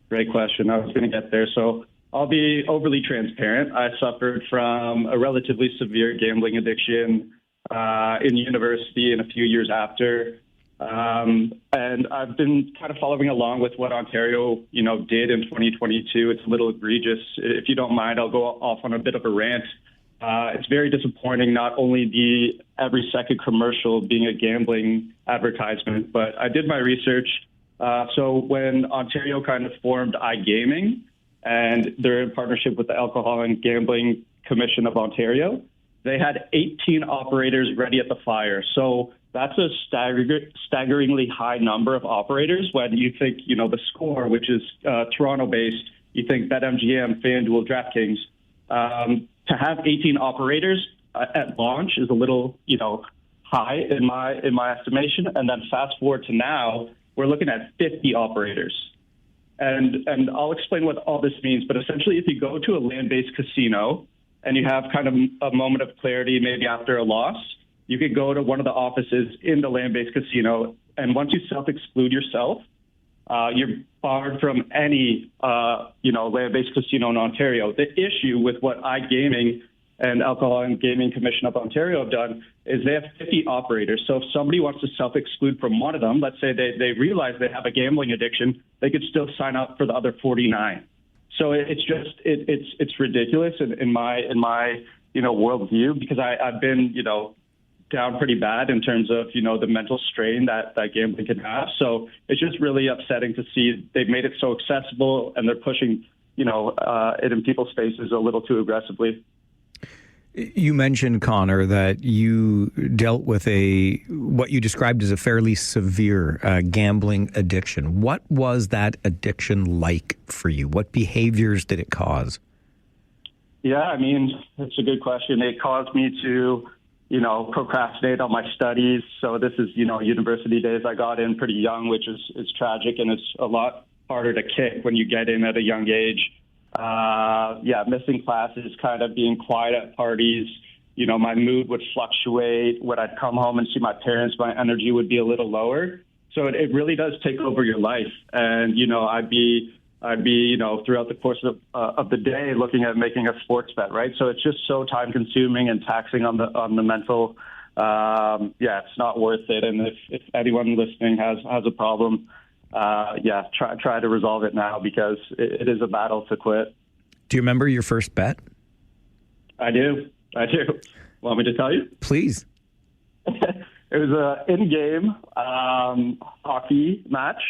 Great question. I was going to get there. So I'll be overly transparent. I suffered from a relatively severe gambling addiction in university and a few years after. And I've been kind of following along with what Ontario, did in 2022. It's a little egregious. If you don't mind, I'll go off on a bit of a rant. It's very disappointing, not only the every second commercial being a gambling advertisement, but I did my research. So when Ontario kind of formed iGaming, and they're in partnership with the Alcohol and Gambling Commission of Ontario, they had 18 operators ready at the fire. So that's a staggeringly high number of operators when you think, the Score, which is Toronto-based, you think BetMGM, FanDuel, DraftKings. To have 18 operators at launch is a little, high in my estimation. And then fast forward to now, we're looking at 50 operators. And I'll explain what all this means. But essentially, if you go to a land-based casino and you have kind of a moment of clarity, maybe after a loss, you could go to one of the offices in the land-based casino. And once you self-exclude yourself, you're barred from any, land-based casino in Ontario. The issue with what iGaming and Alcohol and Gaming Commission of Ontario have done is they have 50 operators. So if somebody wants to self-exclude from one of them, let's say they realize they have a gambling addiction, they could still sign up for the other 49. So it's just it's ridiculous in my worldview, because I've been down pretty bad in terms of the mental strain that gambling can have. So it's just really upsetting to see they've made it so accessible and they're pushing it in people's faces a little too aggressively. You mentioned, Connor, that you dealt with what you described as a fairly severe gambling addiction. What was that addiction like for you? What behaviors did it cause? Yeah, I mean, it's a good question. It caused me to, procrastinate on my studies. So this is, university days. I got in pretty young, which is tragic, and it's a lot harder to kick when you get in at a young age. Missing classes, kind of being quiet at parties. My mood would fluctuate. When I'd come home and see my parents, my energy would be a little lower. So it really does take over your life. And, I'd be, throughout the course of the day looking at making a sports bet, right? So it's just so time consuming and taxing on the mental Yeah, it's not worth it. And if anyone listening has a problem, try to resolve it now, because it is a battle to quit. Do you remember your first bet? I do. Want me to tell you? Please. It was an in-game hockey match.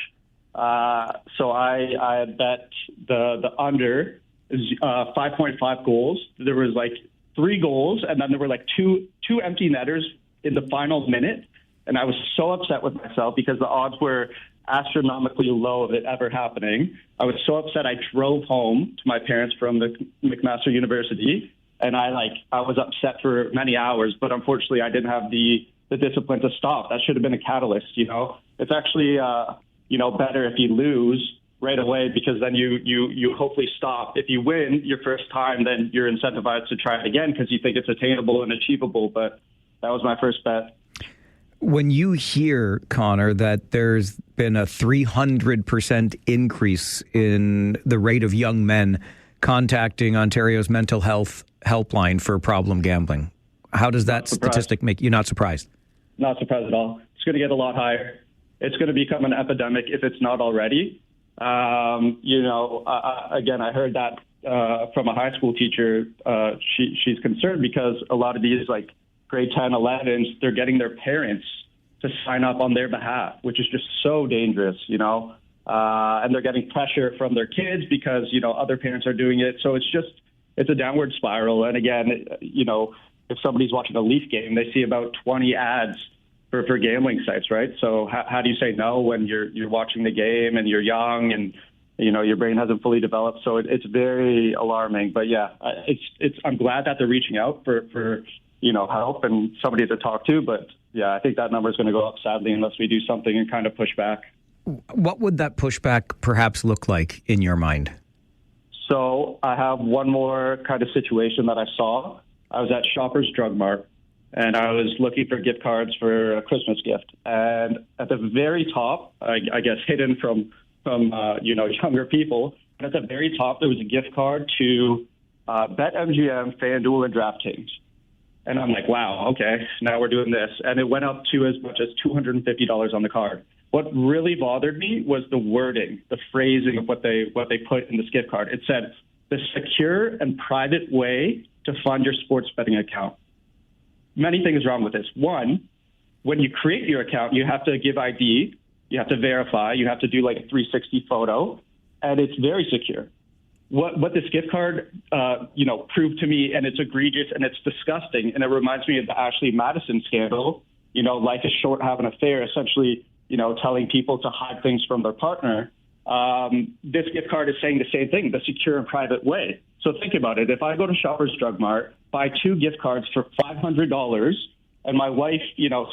So I had bet the under 5.5 goals. There was like 3 goals, and then there were like two empty netters in the final minute. And I was so upset with myself because the odds were astronomically low of it ever happening. I was so upset I drove home to my parents from the McMaster University, and I was upset for many hours, but unfortunately I didn't have the discipline to stop. That should have been a catalyst, It's actually, better if you lose right away, because then you hopefully stop. If you win your first time, then you're incentivized to try it again because you think it's attainable and achievable. But that was my first bet. When you hear, Connor, that there's been a 300% increase in the rate of young men contacting Ontario's mental health helpline for problem gambling, how does that statistic make you not surprised? Not surprised at all. It's going to get a lot higher. It's going to become an epidemic if it's not already. Again, I heard that from a high school teacher. She's concerned because a lot of these grade 10, 11s, they're getting their parents to sign up on their behalf, which is just so dangerous, and they're getting pressure from their kids because, other parents are doing it. So it's a downward spiral. And again, if somebody's watching a Leaf game, they see about 20 ads for gambling sites, right? So how do you say no when you're watching the game and you're young and, your brain hasn't fully developed? So it's very alarming. But yeah, I'm glad that they're reaching out for help and somebody to talk to. But yeah, I think that number is going to go up, sadly, unless we do something and kind of push back. What would that pushback perhaps look like in your mind? So I have one more kind of situation that I saw. I was at Shoppers Drug Mart, and I was looking for gift cards for a Christmas gift. And at the very top, I guess hidden from younger people, but at the very top, there was a gift card to BetMGM, FanDuel, and DraftKings. And I'm like, wow, okay, now we're doing this. And it went up to as much as $250 on the card. What really bothered me was the wording, the phrasing of what they put in this gift card. It said, the secure and private way to fund your sports betting account. Many things wrong with this. One, when you create your account, you have to give ID, you have to verify, you have to do like a 360 photo, and it's very secure. What this gift card, proved to me, and it's egregious and it's disgusting, and it reminds me of the Ashley Madison scandal. Life is short, have an affair, essentially, telling people to hide things from their partner. This gift card is saying the same thing, the secure and private way. So think about it. If I go to Shoppers Drug Mart, buy 2 gift cards for $500, and my wife,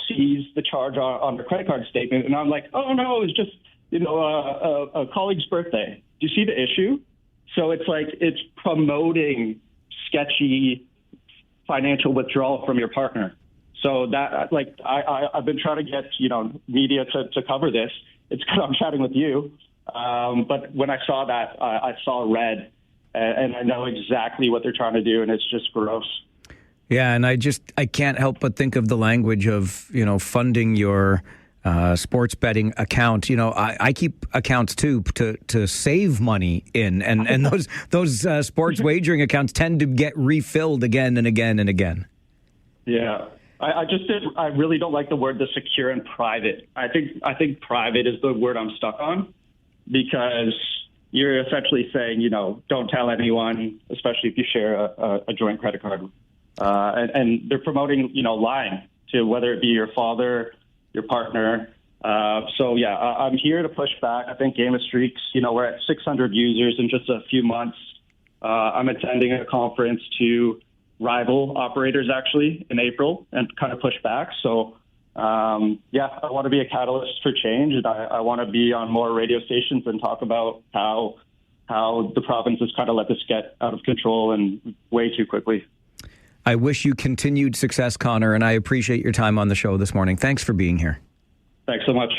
sees the charge on her credit card statement, and I'm like, oh no, it's just, a colleague's birthday. Do you see the issue? So it's promoting sketchy financial withdrawal from your partner. So that, I've been trying to get, media to cover this. It's because I'm chatting with you. But when I saw that, I saw red, and I know exactly what they're trying to do, and it's just gross. Yeah, and I can't help but think of the language of, funding your sports betting account. I keep accounts too to save money in, and those sports wagering accounts tend to get refilled again and again and again. Yeah. I really don't like the word the secure and private. I think private is the word I'm stuck on, because you're essentially saying, don't tell anyone, especially if you share a joint credit card. And they're promoting, lying to whether it be your father, your partner. So yeah, I'm here to push back. I think Game of Streaks, we're at 600 users in just a few months. I'm attending a conference to rival operators actually in April and kind of push back. So I want to be a catalyst for change, and I want to be on more radio stations and talk about how the province has kind of let this get out of control and way too quickly. I wish you continued success, Connor, and I appreciate your time on the show this morning. Thanks for being here. Thanks so much.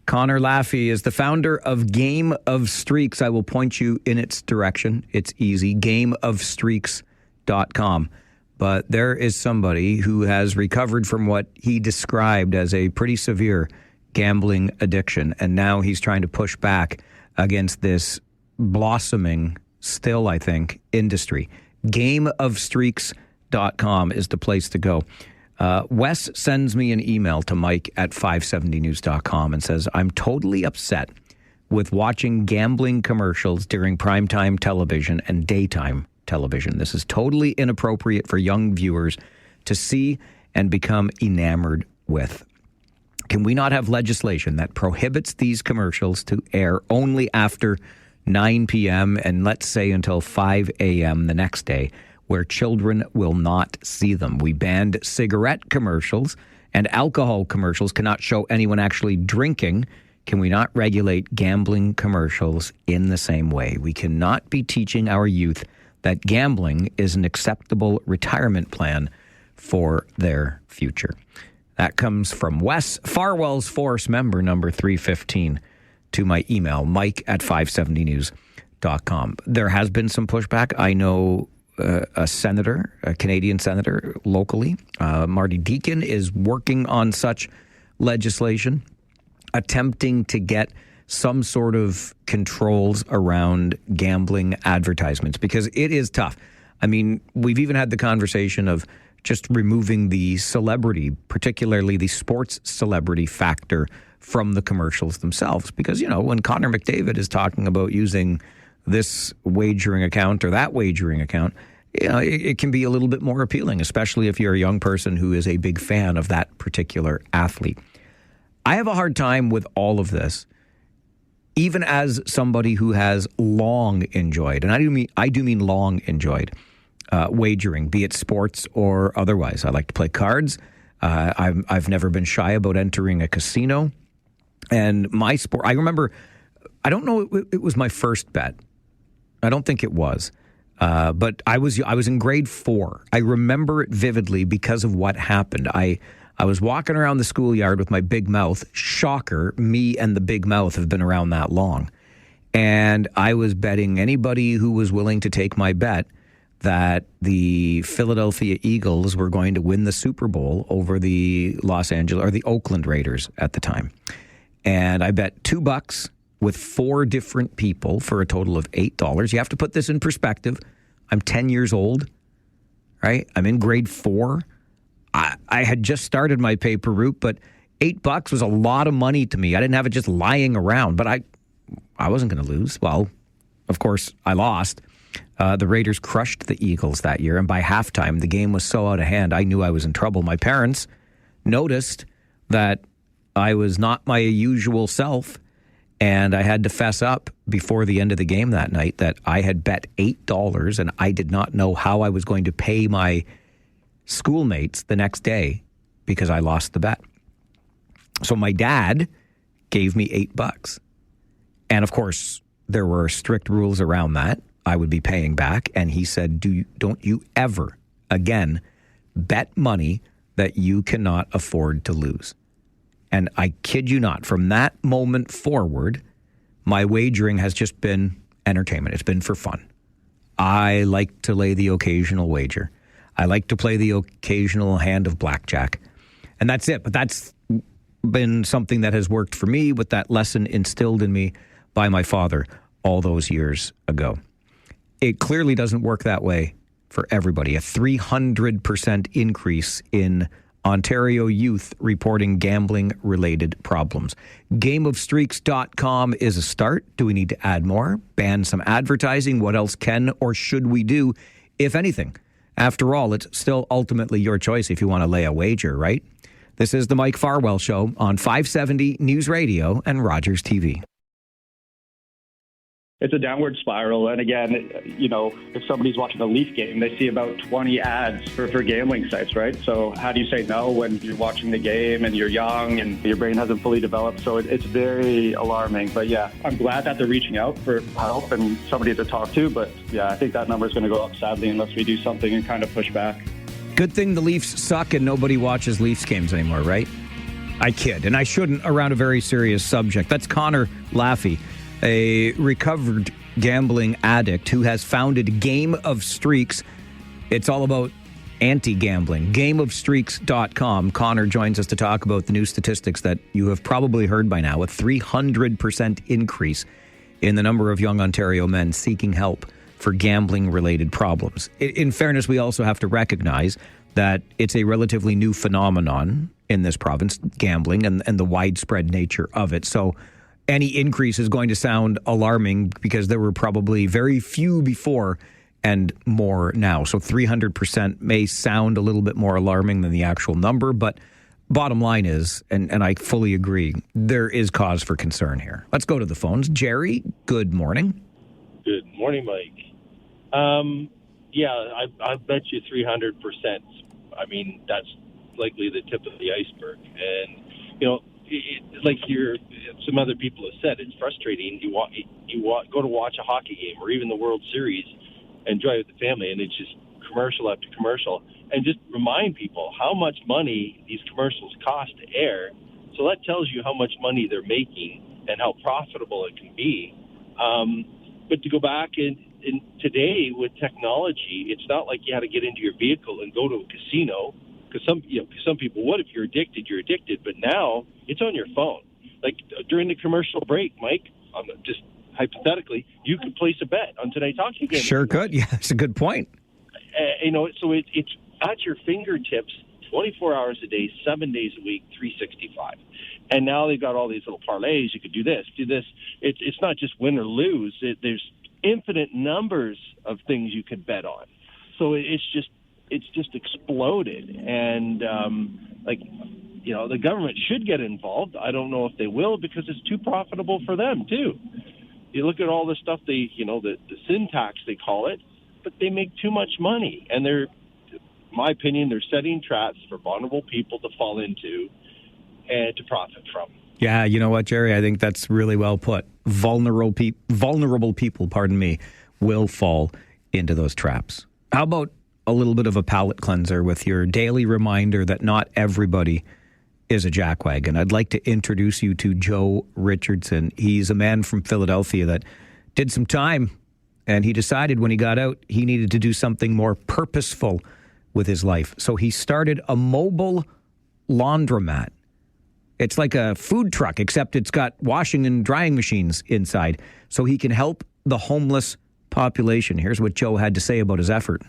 Connor Laffey is the founder of Game of Streaks. I will point you in its direction. It's easy. GameofStreaks.com. but there is somebody who has recovered from what he described as a pretty severe gambling addiction, and now he's trying to push back against this blossoming, still, I think, industry. GameOfStreaks.com is the place to go. Wes sends me an email to Mike@570news.com and says, I'm totally upset with watching gambling commercials during primetime television and daytime television. This is totally inappropriate for young viewers to see and become enamored with. Can we not have legislation that prohibits these commercials to air only after 9 p.m. and let's say until 5 a.m. the next day, where children will not see them? We banned cigarette commercials, and alcohol commercials cannot show anyone actually drinking. Can we not regulate gambling commercials in the same way? We cannot be teaching our youth that gambling is an acceptable retirement plan for their future. That comes from Wes, Farwell's Force member number 315, to my email, mike@570news.com. There has been some pushback. I know a senator, a Canadian senator locally, Marty Deakin, is working on such legislation, attempting to get some sort of controls around gambling advertisements, because it is tough. I mean, we've even had the conversation of just removing the celebrity, particularly the sports celebrity factor, from the commercials themselves. Because, you know, when Connor McDavid is talking about using this wagering account or that wagering account, you know, it can be a little bit more appealing, especially if you're a young person who is a big fan of that particular athlete. I have a hard time with all of this, even as somebody who has long enjoyed, and I do mean long enjoyed, wagering, be it sports or otherwise. I like to play cards. I've never been shy about entering a casino. And my sport, I remember, I don't know, it was my first bet. I don't think it was. But I was in grade 4. I remember it vividly because of what happened. I was walking around the schoolyard with my big mouth. Shocker, me and the big mouth have been around that long. And I was betting anybody who was willing to take my bet that the Philadelphia Eagles were going to win the Super Bowl over the the Oakland Raiders at the time. And I bet $2 with 4 different people for a total of $8. You have to put this in perspective. I'm 10 years old, right? I'm in grade 4. I had just started my paper route, but $8 was a lot of money to me. I didn't have it just lying around, but I wasn't going to lose. Well, of course, I lost. The Raiders crushed the Eagles that year, and by halftime, the game was so out of hand, I knew I was in trouble. My parents noticed that I was not my usual self, and I had to fess up before the end of the game that night that I had bet $8, and I did not know how I was going to pay my schoolmates the next day because I lost the bet. So my dad gave me $8. And of course, there were strict rules around that. I would be paying back. And he said, don't you ever again bet money that you cannot afford to lose. And I kid you not, from that moment forward, my wagering has just been entertainment. It's been for fun. I like to lay the occasional wager. I like to play the occasional hand of blackjack. And that's it. But that's been something that has worked for me with that lesson instilled in me by my father all those years ago. It clearly doesn't work that way for everybody. A 300% increase in Ontario youth reporting gambling-related problems. GameOfStreaks.com is a start. Do we need to add more? Ban some advertising? What else can or should we do, if anything? After all, it's still ultimately your choice if you want to lay a wager, right? This is the Mike Farwell Show on 570 News Radio and Rogers TV. It's a downward spiral. And again, you know, if somebody's watching a Leaf game, they see about 20 ads for gambling sites, right? So how do you say no when you're watching the game and you're young and your brain hasn't fully developed? So it's very alarming. But yeah, I'm glad that they're reaching out for help and somebody to talk to. But yeah, I think that number is going to go up, sadly, unless we do something and kind of push back. Good thing the Leafs suck and nobody watches Leafs games anymore, right? I kid, and I shouldn't around a very serious subject. That's Connor Laffey, a recovered gambling addict who has founded Game of Streaks. It's all about anti-gambling, gameofstreaks.com. Connor joins us to talk about the new statistics that you have probably heard by now, a 300% increase in the number of young Ontario men seeking help for gambling-related problems. In fairness, we also have to recognize that it's a relatively new phenomenon in this province, gambling, and the widespread nature of it. So any increase is going to sound alarming because there were probably very few before and more now. So 300% may sound a little bit more alarming than the actual number, but bottom line is, and I fully agree, there is cause for concern here. Let's go to the phones. Jerry, good morning. Good morning, Mike. I bet you 300%. I mean, that's likely the tip of the iceberg. And, like some other people have said, it's frustrating. You go to watch a hockey game or even the World Series and enjoy it with the family, and it's just commercial after commercial. And just remind people how much money these commercials cost to air. So that tells you how much money they're making and how profitable it can be. But to go back in today with technology, it's not like you had to get into your vehicle and go to a casino. Because some people would, if you're addicted, you're addicted. But now it's on your phone. Like during the commercial break, Mike, just hypothetically, you could place a bet on tonight's hockey game. Sure could. Yeah, that's a good point. So it's at your fingertips 24 hours a day, 7 days a week, 365. And now they've got all these little parlays. You could do this, do this. It's not just win or lose. There's infinite numbers of things you could bet on. So it's just exploded. And the government should get involved. I don't know if they will because it's too profitable for them too. You look at all the stuff the sin tax they call it, but they make too much money, and in my opinion, they're setting traps for vulnerable people to fall into and to profit from. Yeah, you know what, Jerry? I think that's really well put. Vulnerable people, will fall into those traps. How about a little bit of a palate cleanser with your daily reminder that not everybody is a jackwagon? I'd like to introduce you to Joe Richardson. He's a man from Philadelphia that did some time, and he decided when he got out he needed to do something more purposeful with his life. So he started a mobile laundromat. It's like a food truck, except it's got washing and drying machines inside, so he can help the homeless population. Here's what Joe had to say about his effort.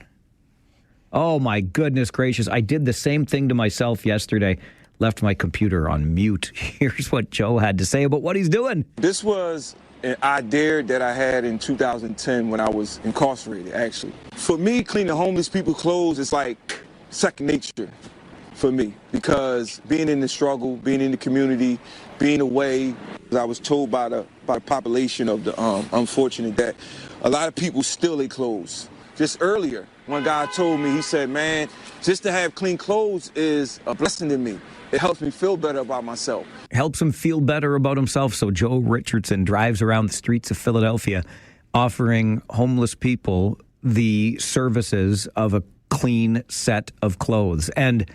Oh, my goodness gracious. I did the same thing to myself yesterday. Left my computer on mute. Here's what Joe had to say about what he's doing. This was an idea that I had in 2010 when I was incarcerated, actually. For me, cleaning homeless people's clothes is like second nature for me, because being in the struggle, being in the community, being away, I was told by the population of the unfortunate that a lot of people steal their clothes. Just earlier, one guy told me, he said, man, just to have clean clothes is a blessing to me. It helps me feel better about myself. Helps him feel better about himself. So Joe Richardson drives around the streets of Philadelphia offering homeless people the services of a clean set of clothes. And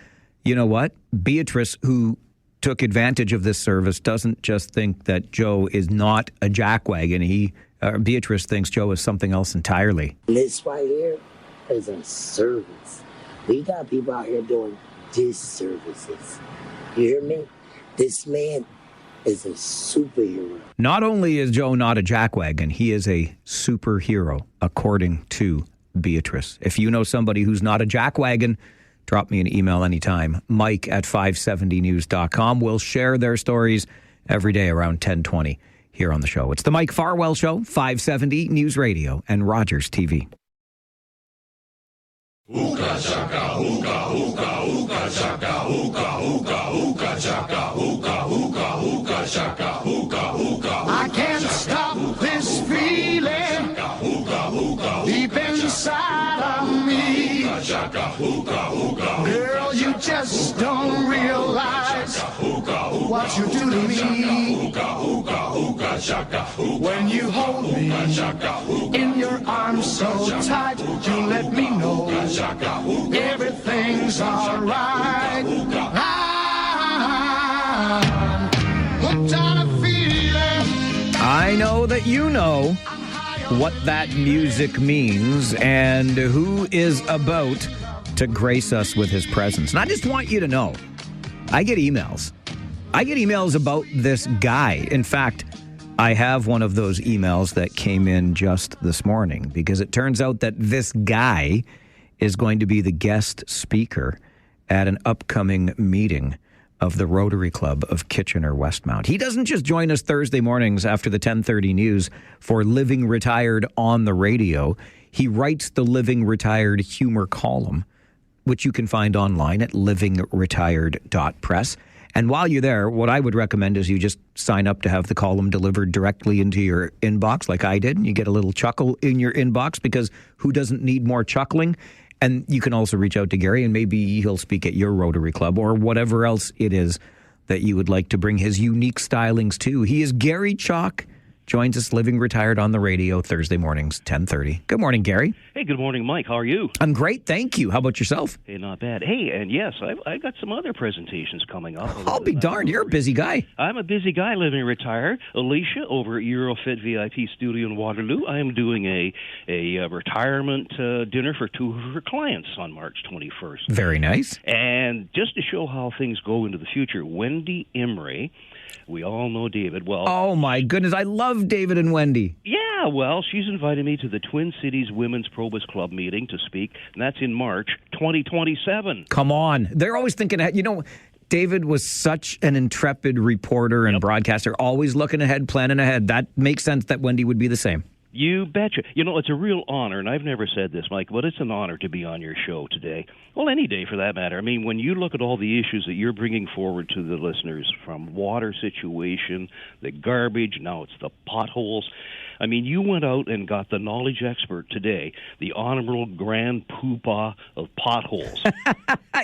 you know what? Beatrice, who took advantage of this service, doesn't just think that Joe is not a jackwagon. Beatrice thinks Joe is something else entirely. This right here is a service. We got people out here doing disservices. You hear me? This man is a superhero. Not only is Joe not a jackwagon, he is a superhero, according to Beatrice. If you know somebody who's not a jackwagon, drop me an email anytime. Mike@570news.com. We'll share their stories every day around 10:20 here on the show. It's the Mike Farwell Show, 570 News Radio and Rogers TV. Hookah chaka, hookah, hookah, hookah chaka, hookah, hookah, hookah chaka, hookah, hookah, hookah chaka, hookah, hookah. I can't stop this feeling deep inside of me. Girl, you just don't realize what you do to me. When you hold me in your arms so tight, you let me know everything's alright. I'm hooked on a feeling. I know that you know what that music means and who is about to grace us with his presence. And I just want you to know, I get emails. I get emails about this guy. In fact, I have one of those emails that came in just this morning because it turns out that this guy is going to be the guest speaker at an upcoming meeting of the Rotary Club of Kitchener-Westmount. He doesn't just join us Thursday mornings after the 10:30 news for Living Retired on the radio. He writes the Living Retired humor column, which you can find online at livingretired.press. And while you're there, what I would recommend is you just sign up to have the column delivered directly into your inbox like I did. And you get a little chuckle in your inbox because who doesn't need more chuckling? And you can also reach out to Gary and maybe he'll speak at your Rotary Club or whatever else it is that you would like to bring his unique stylings to. He is Gary Chalk. Joins us Living Retired on the radio Thursday mornings, 10:30. Good morning, Gary. Hey, good morning, Mike. How are you? I'm great, thank you. How about yourself? Hey, not bad. Hey, and yes, I've got some other presentations coming up. I'll be darned, you're a busy guy. I'm a busy guy, Living Retired. Alicia over at Eurofit VIP Studio in Waterloo. I am doing a retirement dinner for two of her clients on March 21st. Very nice. And just to show how things go into the future, Wendy Emery, we all know David well. Oh, my goodness. I love David and Wendy. Yeah, well, she's invited me to the Twin Cities Women's Probus Club meeting to speak, and that's in March 2027. Come on. They're always thinking ahead. You know, David was such an intrepid reporter and broadcaster, always looking ahead, planning ahead. That makes sense that Wendy would be the same. You betcha. You know, it's a real honor, and I've never said this, Mike, but it's an honor to be on your show today. Well, any day for that matter. I mean, when you look at all the issues that you're bringing forward to the listeners, from water situation, the garbage, now it's the potholes. I mean, you went out and got the knowledge expert today, the Honorable Grand Poobah of potholes.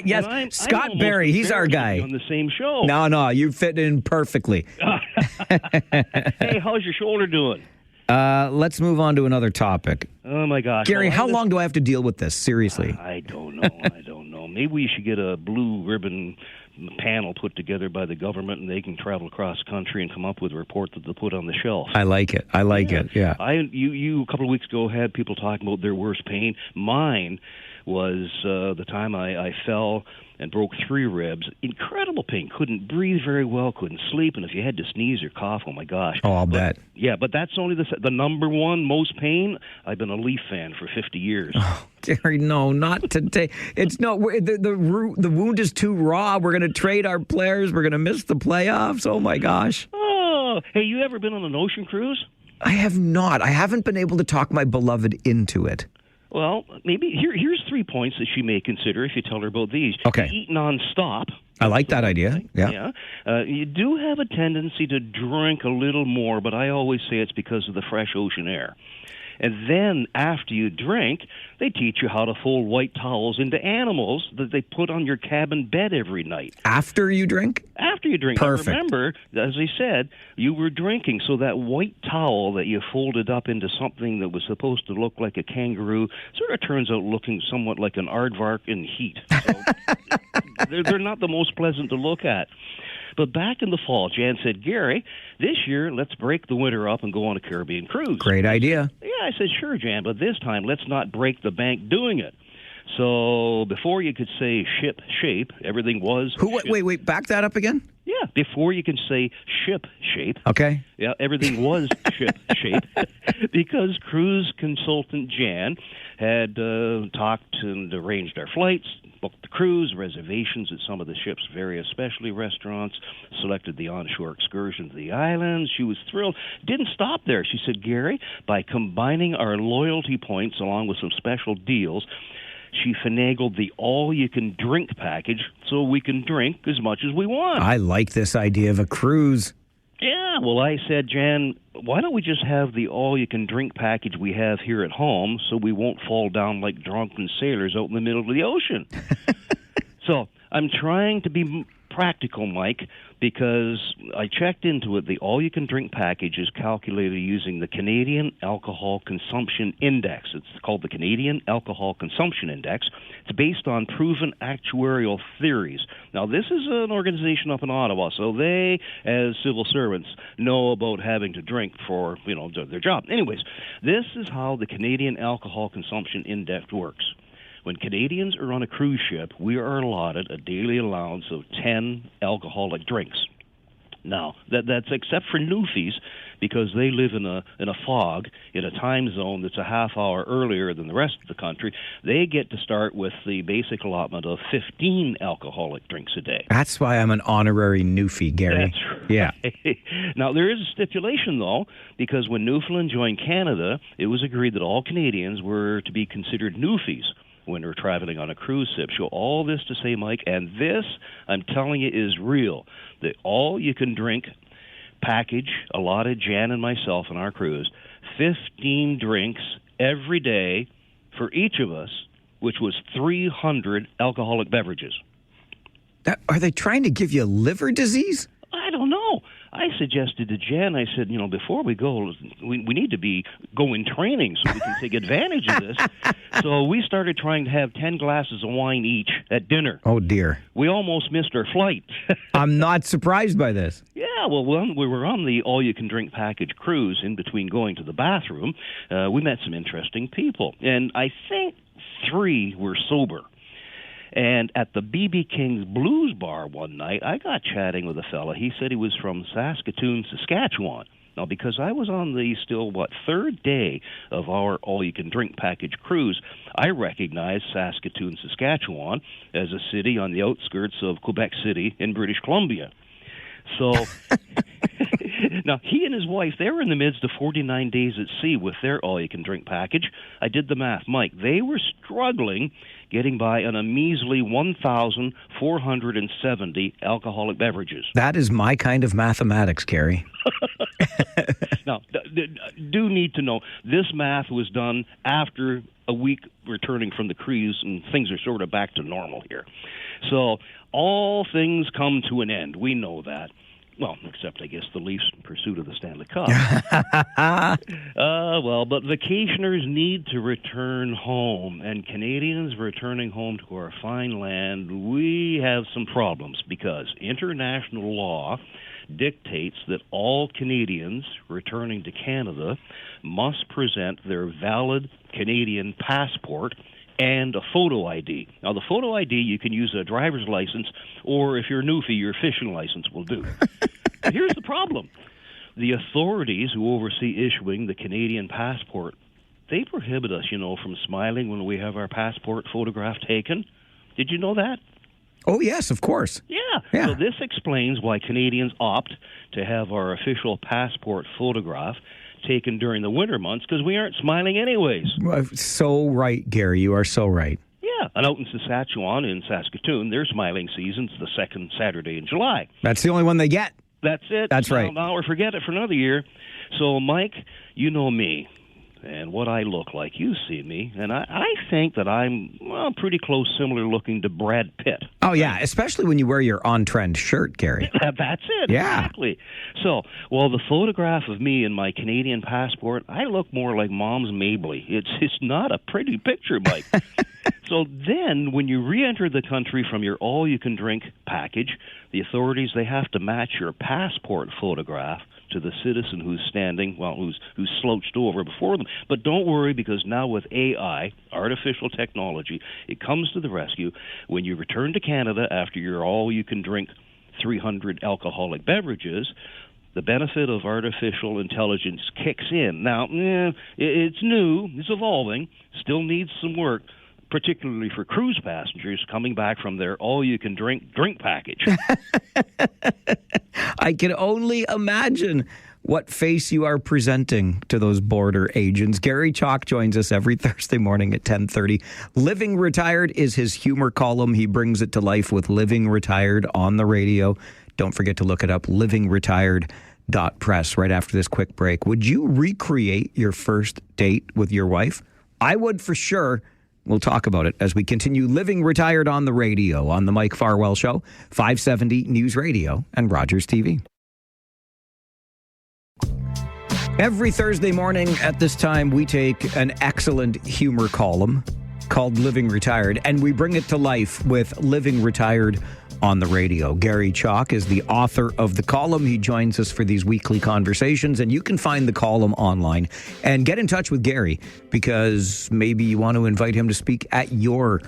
Yes, Scott Barry, he's our guy. On the same show. No, you fit in perfectly. Hey, how's your shoulder doing? Let's move on to another topic. Oh, my gosh. Gary, how long do I have to deal with this? Seriously. I don't know. Maybe we should get a blue ribbon panel put together by the government, and they can travel across country and come up with a report that they'll put on the shelf. I like it. Yeah. You a couple of weeks ago had people talking about their worst pain. Mine was the time I fell and broke 3 ribs. Incredible pain. Couldn't breathe very well, couldn't sleep, and if you had to sneeze or cough, oh my gosh. Oh, I'll bet. Yeah, but that's only the number one most pain. I've been a Leaf fan for 50 years. Oh, Gary, no, not today. It's no, the wound is too raw. We're going to trade our players. We're going to miss the playoffs. Oh my gosh. Oh, hey, you ever been on an ocean cruise? I have not. I haven't been able to talk my beloved into it. Well, maybe here's 3 points that she may consider if you tell her about these. Okay. You eat nonstop. I like that idea. Yeah. You do have a tendency to drink a little more, but I always say it's because of the fresh ocean air. And then after you drink, they teach you how to fold white towels into animals that they put on your cabin bed every night. After you drink? After you drink. Perfect. Now remember, as I said, you were drinking, so that white towel that you folded up into something that was supposed to look like a kangaroo sort of turns out looking somewhat like an aardvark in heat. So they're not the most pleasant to look at. But back in the fall, Jan said, Gary, this year, let's break the winter up and go on a Caribbean cruise. Great idea. Yeah, I said, sure, Jan, but this time, let's not break the bank doing it. So before you could say ship shape, everything was... Wait, back that up again? Yeah, before you can say ship shape. Okay. Yeah, everything was ship shape because cruise consultant Jan had talked and arranged our flights, booked the cruise, reservations at some of the ship's various specialty restaurants, selected the onshore excursion to the islands. She was thrilled. Didn't stop there. She said, Gary, by combining our loyalty points along with some special deals, she finagled the all-you-can-drink package so we can drink as much as we want. I like this idea of a cruise. Yeah, well, I said, Jan, why don't we just have the all-you-can-drink package we have here at home so we won't fall down like drunken sailors out in the middle of the ocean? So I'm trying to be practical, Mike, because I checked into it. The all-you-can-drink package is calculated using the Canadian Alcohol Consumption Index. It's called the Canadian Alcohol Consumption Index. It's based on proven actuarial theories. Now, this is an organization up in Ottawa, so they, as civil servants, know about having to drink for, their job. Anyways, this is how the Canadian Alcohol Consumption Index works. When Canadians are on a cruise ship, we are allotted a daily allowance of 10 alcoholic drinks. Now, that's except for Newfies, because they live in a fog, in a time zone that's a half hour earlier than the rest of the country. They get to start with the basic allotment of 15 alcoholic drinks a day. That's why I'm an honorary Newfie, Gary. That's right. Yeah. Now, there is a stipulation, though, because when Newfoundland joined Canada, it was agreed that all Canadians were to be considered Newfies when we're traveling on a cruise ship. So all this to say, Mike, and this, I'm telling you, is real. The all-you-can-drink package allotted Jan and myself on our cruise, 15 drinks every day for each of us, which was 300 alcoholic beverages. Are they trying to give you liver disease? I don't know. I suggested to Jan, I said, before we go, we need to be going training so we can take advantage of this. So we started trying to have 10 glasses of wine each at dinner. Oh, dear. We almost missed our flight. I'm not surprised by this. Yeah, well, when we were on the all-you-can-drink package cruise, in between going to the bathroom, we met some interesting people. And I think 3 were sober. And at the B.B. King's Blues Bar one night, I got chatting with a fella. He said he was from Saskatoon, Saskatchewan. Now, because I was on the third day of our all-you-can-drink package cruise, I recognized Saskatoon, Saskatchewan as a city on the outskirts of Quebec City in British Columbia. So now, he and his wife, they were in the midst of 49 days at sea with their all-you-can-drink package. I did the math. Mike, they were struggling getting by on a measly 1,470 alcoholic beverages. That is my kind of mathematics, Gary. Now, do need to know, this math was done after a week returning from the cruise, and things are sort of back to normal here. So all things come to an end. We know that. Well, except, I guess, the Leafs in pursuit of the Stanley Cup. But vacationers need to return home, and Canadians returning home to our fine land, we have some problems, because international law dictates that all Canadians returning to Canada must present their valid Canadian passport and a photo ID. Now, the photo ID, you can use a driver's license, or if you're a newfie, your fishing license will do. But here's the problem. The authorities who oversee issuing the Canadian passport, they prohibit us, from smiling when we have our passport photograph taken. Did you know that? Oh, yes, of course. Yeah. So this explains why Canadians opt to have our official passport photograph taken during the winter months, because we aren't smiling anyways. So right, Gary. You are so right. Yeah. And out in Saskatchewan, in Saskatoon, their smiling season's the second Saturday in July. That's the only one they get. That's it. That's right. Now or forget it for another year. So, Mike, you know me and what I look like. You see me, and I think that I'm pretty close, similar looking to Brad Pitt. Oh, yeah, especially when you wear your on-trend shirt, Gary. That's it. Yeah. Exactly. So, the photograph of me and my Canadian passport, I look more like Mom's Mabley. It's not a pretty picture, Mike. So then, when you re-enter the country from your all-you-can-drink package, the authorities, they have to match your passport photograph to the citizen who's standing, who's slouched over before them. But don't worry, because now with AI, artificial technology, it comes to the rescue. When you return to Canada after your all-you-can-drink 300 alcoholic beverages, the benefit of artificial intelligence kicks in. Now, it's new, it's evolving, still needs some work, particularly for cruise passengers coming back from their all-you-can-drink package. I can only imagine what face you are presenting to those border agents. Gary Chalk joins us every Thursday morning at 10:30. Living Retired is his humor column. He brings it to life with Living Retired on the radio. Don't forget to look it up, livingretired.press, right after this quick break. Would you recreate your first date with your wife? I would for sure. We'll talk about it as we continue Living Retired on the radio on the Mike Farwell Show, 570 News Radio and Rogers TV. Every Thursday morning at this time, we take an excellent humor column called Living Retired, and we bring it to life with Living Retired on the radio. Gary Chalk is the author of the column. He joins us for these weekly conversations, and you can find the column online and get in touch with Gary because maybe you want to invite him to speak at your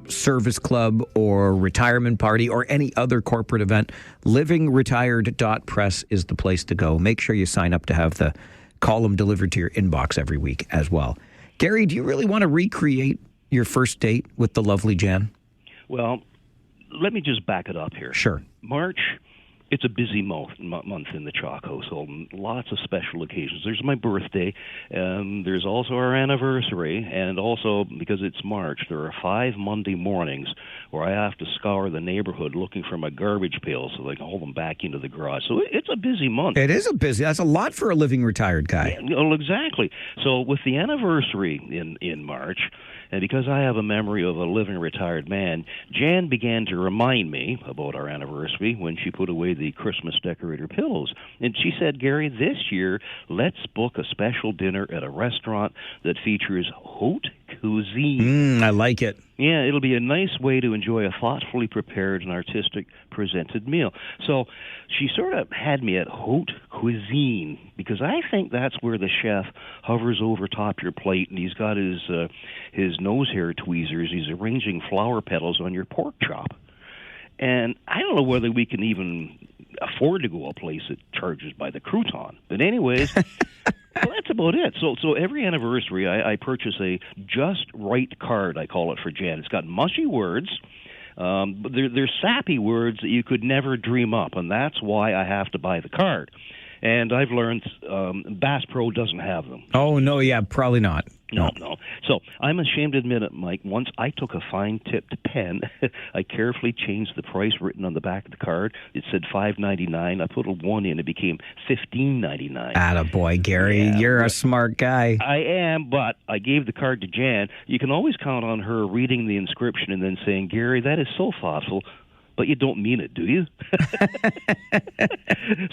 service club or retirement party or any other corporate event. livingretired.press is the place to go. Make sure you sign up to have the column delivered to your inbox every week as well. Gary, do you really want to recreate your first date with the lovely Jan? Well, let me just back it up here. Sure. March, it's a busy month in the Chalk household, and lots of special occasions. There's my birthday, there's also our anniversary, and also, because it's March, there are 5 Monday mornings where I have to scour the neighborhood looking for my garbage pails so they can haul them back into the garage. So it's a busy month. It is that's a lot for a living retired guy. Yeah, well, exactly. So with the anniversary in March, and because I have a memory of a living retired man, Jan began to remind me about our anniversary when she put away the Christmas decorator pillows. And she said, Gary, this year, let's book a special dinner at a restaurant that features haute cuisine. I like it. Yeah, it'll be a nice way to enjoy a thoughtfully prepared and artistic presented meal. So she sort of had me at haute cuisine because I think that's where the chef hovers over top your plate and he's got his nose hair tweezers. He's arranging flower petals on your pork chop. And I don't know whether we can even afford to go a place that charges by the crouton. But anyways, well, that's about it. So every anniversary, I purchase a just right card, I call it, for Jan. It's got mushy words, but they're sappy words that you could never dream up, and that's why I have to buy the card. And I've learned Bass Pro doesn't have them. Oh, no, yeah, probably not. No. So I'm ashamed to admit it, Mike. Once I took a fine-tipped pen, I carefully changed the price written on the back of the card. It said $5.99. I put a 1 in. It became $15.99. Attaboy, Gary. Yeah, You're a smart guy. I am, but I gave the card to Jan. You can always count on her reading the inscription and then saying, Gary, that is so thoughtful. But you don't mean it, do you?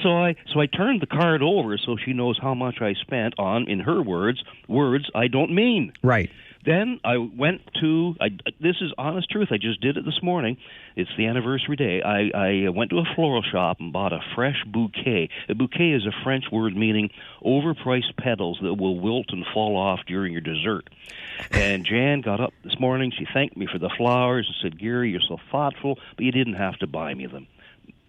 So I turned the card over so she knows how much I spent on, in her words I don't mean. Right. Then I went to, this is honest truth, I just did it this morning. It's the anniversary day. I went to a floral shop and bought a fresh bouquet. A bouquet is a French word meaning overpriced petals that will wilt and fall off during your dessert. And Jan got up this morning. She thanked me for the flowers and said, Gary, you're so thoughtful, but you didn't have to buy me them.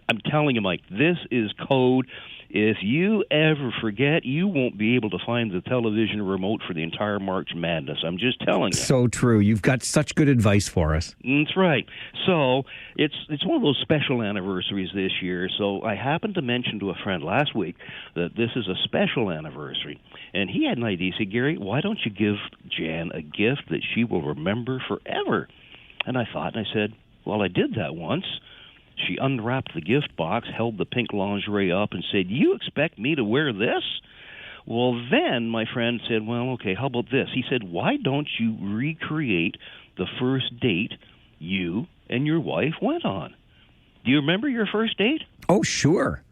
I'm telling you, Mike, this is code. If you ever forget, you won't be able to find the television remote for the entire March Madness. I'm just telling you. So true. You've got such good advice for us. That's right. So it's one of those special anniversaries this year. So I happened to mention to a friend last week that this is a special anniversary. And he had an idea. He said, Gary, why don't you give Jan a gift that she will remember forever? And I thought, and I said, well, I did that once. She unwrapped the gift box, held the pink lingerie up, and said, you expect me to wear this? Well, then my friend said, well, okay, how about this? He said, why don't you recreate the first date you and your wife went on? Do you remember your first date? Oh, sure.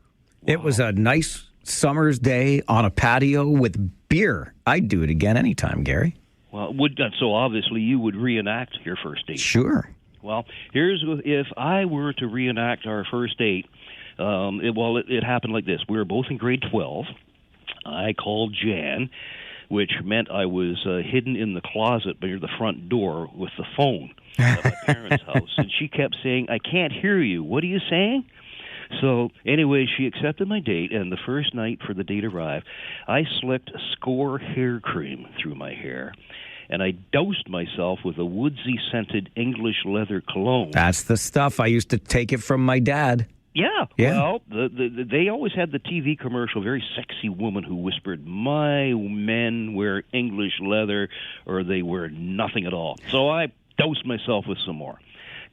Wow. It was a nice summer's day on a patio with beer. I'd do it again anytime, Gary. Well, so obviously you would reenact your first date. Sure. Well, if I were to reenact our first date, it happened like this. We were both in grade 12. I called Jan, which meant I was hidden in the closet near the front door with the phone at my parents' house. And she kept saying, I can't hear you. What are you saying? So anyway, she accepted my date, and the first night for the date arrived, I slicked Score hair cream through my hair. And I doused myself with a woodsy-scented English leather cologne. That's the stuff. I used to take it from my dad. Yeah. Well, they always had the TV commercial, very sexy woman who whispered, my men wear English leather or they wear nothing at all. So I doused myself with some more.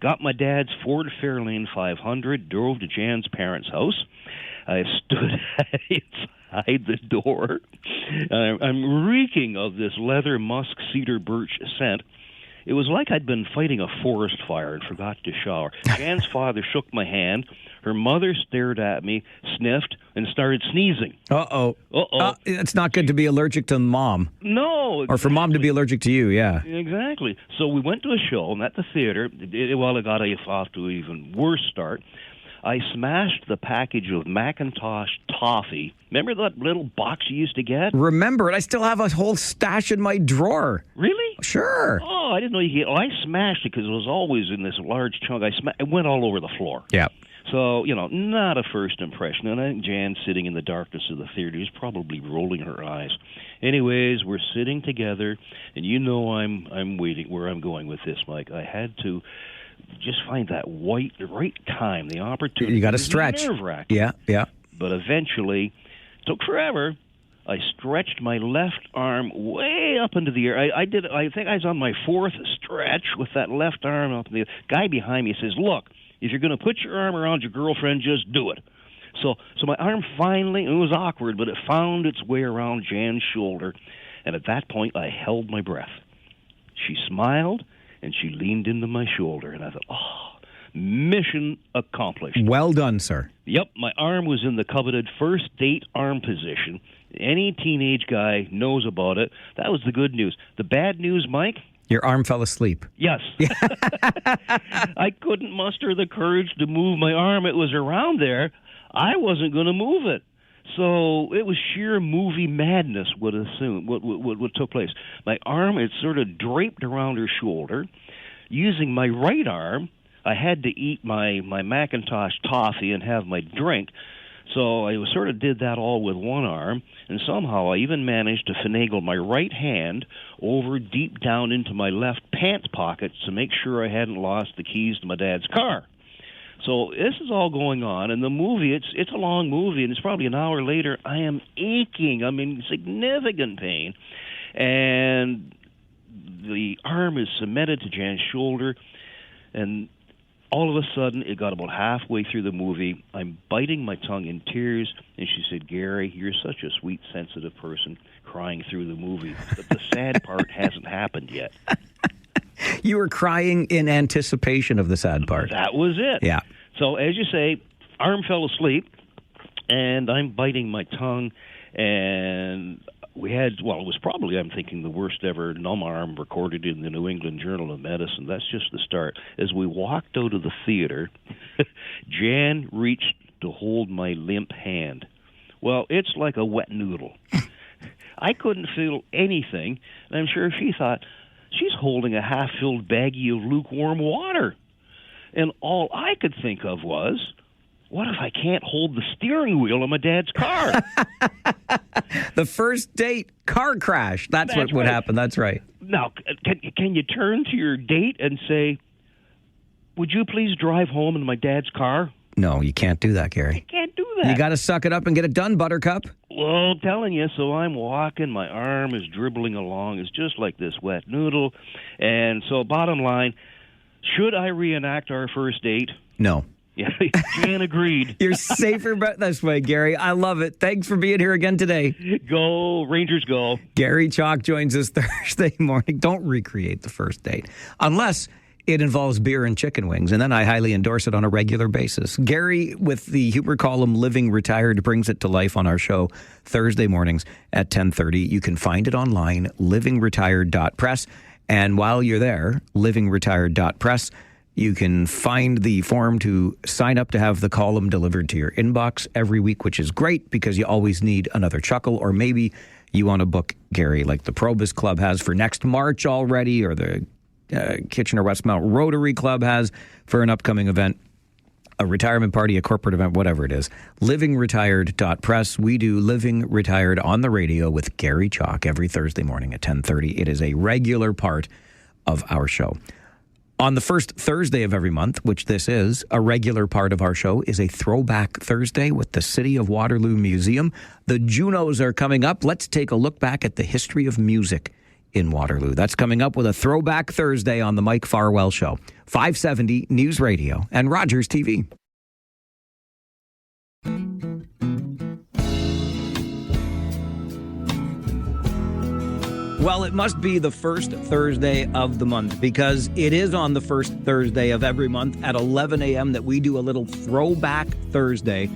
Got my dad's Ford Fairlane 500, drove to Jan's parents' house. I stood inside the door. I'm reeking of this leather musk cedar birch scent. It was like I'd been fighting a forest fire and forgot to shower. Jan's father shook my hand. Her mother stared at me, sniffed, and started sneezing. Uh-oh. Uh-oh. It's not good to be allergic to mom. No. Exactly. Or for mom to be allergic to you, yeah. Exactly. So we went to a show, and at the theater, it got off to an even worse start. I smashed the package of Macintosh toffee. Remember that little box you used to get? Remember it. I still have a whole stash in my drawer. Really? Sure. Oh, I didn't know you could. I smashed it because it was always in this large chunk. It went all over the floor. Yeah. So, not a first impression. And I think Jan, sitting in the darkness of the theater, is probably rolling her eyes. Anyways, we're sitting together, and I'm waiting where I'm going with this, Mike. I had to just find that right time, the opportunity. You got to stretch. Nerve-wracking. Yeah. But eventually, it took forever. I stretched my left arm way up into the air. I think I was on my fourth stretch with that left arm up in the air. Guy behind me says, "Look, if you're going to put your arm around your girlfriend, just do it." So my arm finally, it was awkward, but it found its way around Jan's shoulder. And at that point, I held my breath. She smiled, and she leaned into my shoulder. And I thought, mission accomplished. Well done, sir. Yep, my arm was in the coveted first date arm position. Any teenage guy knows about it. That was the good news. The bad news, Mike? Your arm fell asleep. Yes. I couldn't muster the courage to move my arm. It was around there. I wasn't going to move it. So it was sheer movie madness what took place. My arm, it sort of draped around her shoulder. Using my right arm, I had to eat my Macintosh toffee and have my drink. So I sort of did that all with one arm, and somehow I even managed to finagle my right hand over deep down into my left pants pocket to make sure I hadn't lost the keys to my dad's car. So this is all going on, and the movie, it's a long movie, and it's probably an hour later. I am aching. I'm in significant pain, and the arm is cemented to Jan's shoulder, and all of a sudden, it got about halfway through the movie. I'm biting my tongue in tears, and she said, "Gary, you're such a sweet, sensitive person crying through the movie, but the sad part hasn't happened yet." You were crying in anticipation of the sad part. That was it. Yeah. So, as you say, arm fell asleep, and I'm biting my tongue, and it was probably, I'm thinking, the worst ever numb arm recorded in the New England Journal of Medicine. That's just the start. As we walked out of the theater, Jan reached to hold my limp hand. Well, it's like a wet noodle. I couldn't feel anything, and I'm sure she thought, she's holding a half-filled baggie of lukewarm water. And all I could think of was, what if I can't hold the steering wheel of my dad's car? The first date car crash. That's what would happen. That's right. Now, can you turn to your date and say, "Would you please drive home in my dad's car"? No, you can't do that, Gary. You can't do that. You got to suck it up and get it done, Buttercup. Well, I'm telling you, so I'm walking, my arm is dribbling along. It's just like this wet noodle. And so bottom line, should I reenact our first date? No. Yeah, Jan agreed. You're safer bet this way, Gary. I love it. Thanks for being here again today. Go, Rangers, go. Gary Chalk joins us Thursday morning. Don't recreate the first date unless it involves beer and chicken wings, and then I highly endorse it on a regular basis. Gary, with the humor column Living Retired, brings it to life on our show Thursday mornings at 10:30. You can find it online, livingretired.press. And while you're there, livingretired.press, you can find the form to sign up to have the column delivered to your inbox every week, which is great because you always need another chuckle, or maybe you want to book Gary like the Probus Club has for next March already, or the Kitchener-Westmount Rotary Club has for an upcoming event, a retirement party, a corporate event, whatever it is. Livingretired.press. We do Living Retired on the radio with Gary Chalk every Thursday morning at 10:30. It is a regular part of our show. On the first Thursday of every month, which this is, a regular part of our show is a Throwback Thursday with the City of Waterloo Museum. The Junos are coming up. Let's take a look back at the history of music in Waterloo. That's coming up with a Throwback Thursday on the Mike Farwell Show. 570 News Radio and Rogers TV. Well, it must be the first Thursday of the month because it is on the first Thursday of every month at 11 a.m. that we do a little Throwback Thursday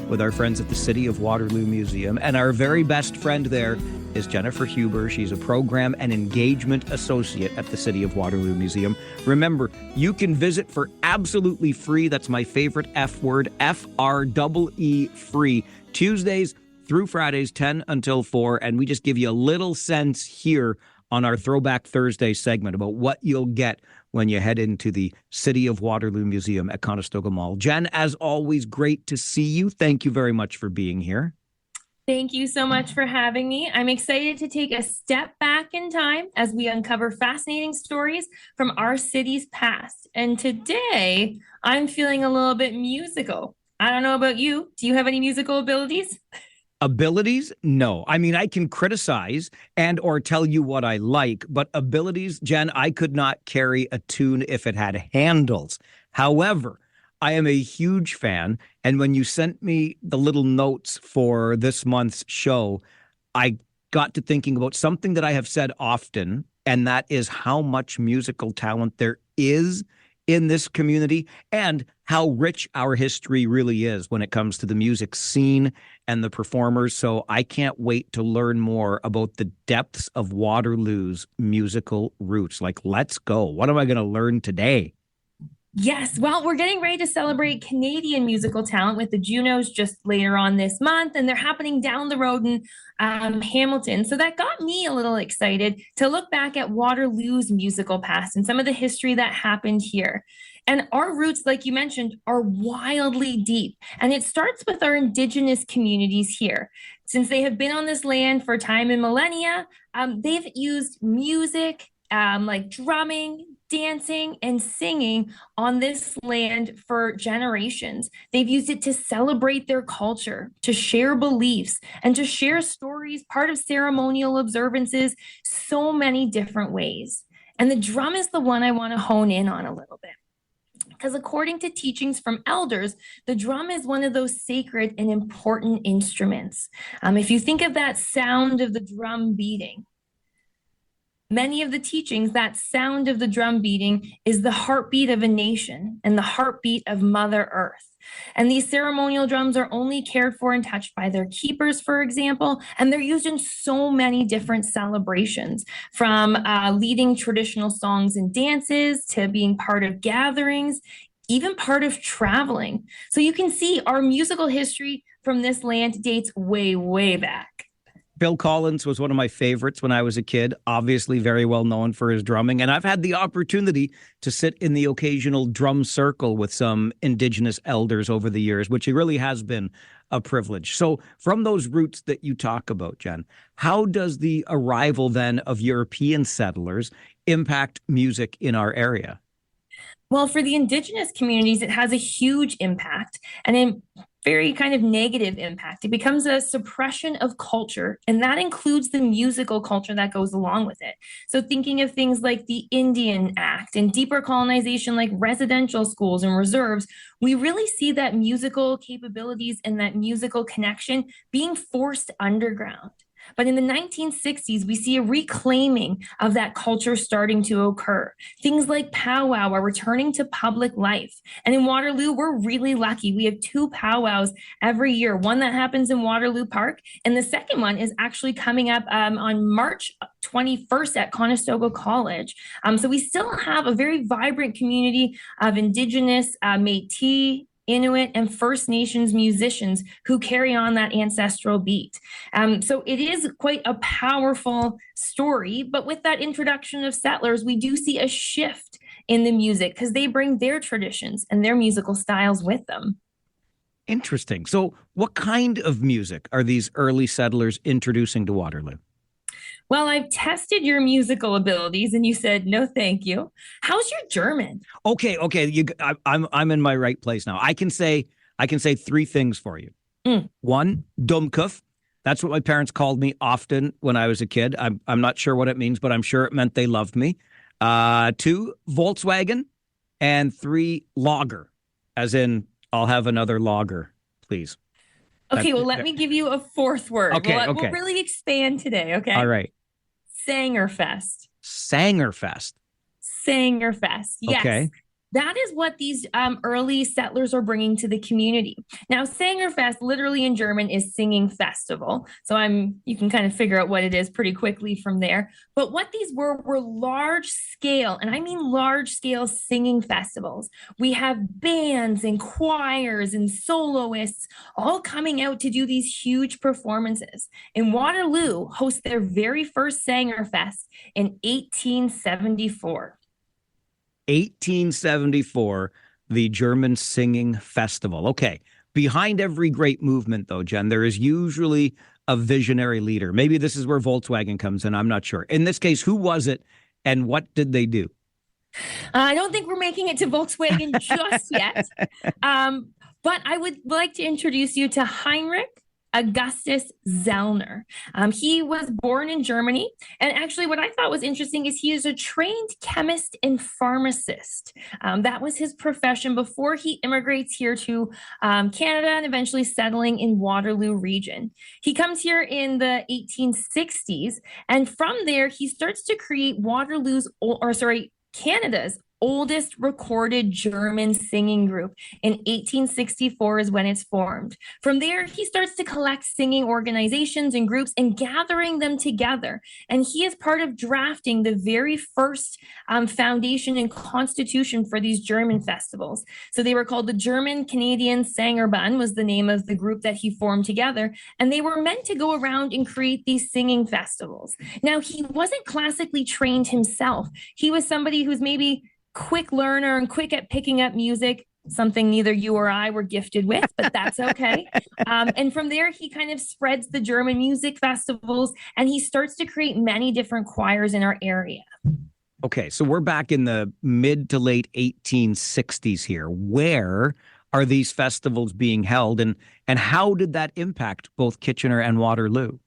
with our friends at the City of Waterloo Museum. And our very best friend there is Jennifer Huber. She's a program and engagement associate at the City of Waterloo Museum. Remember, you can visit for absolutely free. That's my favorite F word, FREE, free, Tuesdays through Fridays, 10 until 4. And we just give you a little sense here on our Throwback Thursday segment about what you'll get when you head into the City of Waterloo Museum at Conestoga Mall. Jen, as always, great to see you. Thank you very much for being here. Thank you so much for having me. I'm excited to take a step back in time as we uncover fascinating stories from our city's past. And today, I'm feeling a little bit musical. I don't know about you. Do you have any musical abilities? Abilities? No. I mean, I can criticize and or tell you what I like, but abilities, Jen, I could not carry a tune if it had handles. However, I am a huge fan, and when you sent me the little notes for this month's show, I got to thinking about something that I have said often, and that is how much musical talent there is in this community and how rich our history really is when it comes to the music scene and the performers. So I can't wait to learn more about the depths of Waterloo's musical roots. Like, let's go. What am I going to learn today? Yes, well, we're getting ready to celebrate Canadian musical talent with the Junos just later on this month, and they're happening down the road in Hamilton. So that got me a little excited to look back at Waterloo's musical past and some of the history that happened here. And our roots, like you mentioned, are wildly deep. And it starts with our Indigenous communities here. Since they have been on this land for time and millennia, they've used music, like drumming, dancing, and singing on this land for generations. They've used it to celebrate their culture, to share beliefs, and to share stories, part of ceremonial observances, so many different ways. And the drum is the one I want to hone in on a little bit. Because according to teachings from elders, the drum is one of those sacred and important instruments. If you think of that sound of the drum beating, many of the teachings, that sound of the drum beating is the heartbeat of a nation and the heartbeat of Mother Earth. And these ceremonial drums are only cared for and touched by their keepers, for example, and they're used in so many different celebrations, from leading traditional songs and dances to being part of gatherings, even part of traveling. So you can see our musical history from this land dates way, way back. Phil Collins was one of my favorites when I was a kid, obviously very well known for his drumming. And I've had the opportunity to sit in the occasional drum circle with some Indigenous elders over the years, which really has been a privilege. So from those roots that you talk about, Jen, how does the arrival then of European settlers impact music in our area? Well, for the Indigenous communities, it has a huge impact, and a very kind of negative impact. It becomes a suppression of culture, and that includes the musical culture that goes along with it. So thinking of things like the Indian Act and deeper colonization like residential schools and reserves, we really see that musical capabilities and that musical connection being forced underground. But in the 1960s, we see a reclaiming of that culture starting to occur. Things like powwow are returning to public life. And in Waterloo, we're really lucky. We have 2 powwows every year, one that happens in Waterloo Park, and the second one is actually coming up on March 21st at Conestoga College. So we still have a very vibrant community of Indigenous, Métis, Inuit, and First Nations musicians who carry on that ancestral beat. So it is quite a powerful story, but with that introduction of settlers, we do see a shift in the music because they bring their traditions and their musical styles with them. Interesting. So what kind of music are these early settlers introducing to Waterloo? Well, I've tested your musical abilities, and you said no, thank you. How's your German? Okay. I'm in my right place now. I can say 3 things for you. 1, Dummkopf. That's what my parents called me often when I was a kid. I'm not sure what it means, but I'm sure it meant they loved me. 2, Volkswagen, and 3, Lager, as in I'll have another lager, please. Okay, well, let me give you a 4th word. Okay. We'll really expand today, okay? All right. Sangerfest. Sangerfest. Sangerfest. Yes. Okay. That is what these early settlers are bringing to the community. Now, Sangerfest, literally in German, is singing festival. So you can kind of figure out what it is pretty quickly from there. But what these were large scale, and I mean large scale singing festivals. We have bands and choirs and soloists all coming out to do these huge performances. And Waterloo hosts their very first Sangerfest in 1874. 1874, the German Singing Festival. Okay. Behind every great movement, though, Jen, there is usually a visionary leader. Maybe this is where Volkswagen comes in. I'm not sure. In this case, who was it and what did they do? I don't think we're making it to Volkswagen just yet. But I would like to introduce you to Heinrich Augustus Zellner. He was born in Germany. And actually, what I thought was interesting is he is a trained chemist and pharmacist. That was his profession before he immigrates here to Canada and eventually settling in Waterloo region. He comes here in the 1860s. And from there, he starts to create Canada's oldest recorded German singing group. In 1864 is when it's formed. From there, he starts to collect singing organizations and groups and gathering them together. And he is part of drafting the very first foundation and constitution for these German festivals. So they were called the German Canadian Sangerbund was the name of the group that he formed together. And they were meant to go around and create these singing festivals. Now, he wasn't classically trained himself. He was somebody who's maybe quick learner and quick at picking up music, something neither you or I were gifted with, but that's okay. And from there, he kind of spreads the German music festivals and he starts to create many different choirs in our area. Okay, so we're back in the mid to late 1860s here. Where are these festivals being held and how did that impact both Kitchener and Waterloo?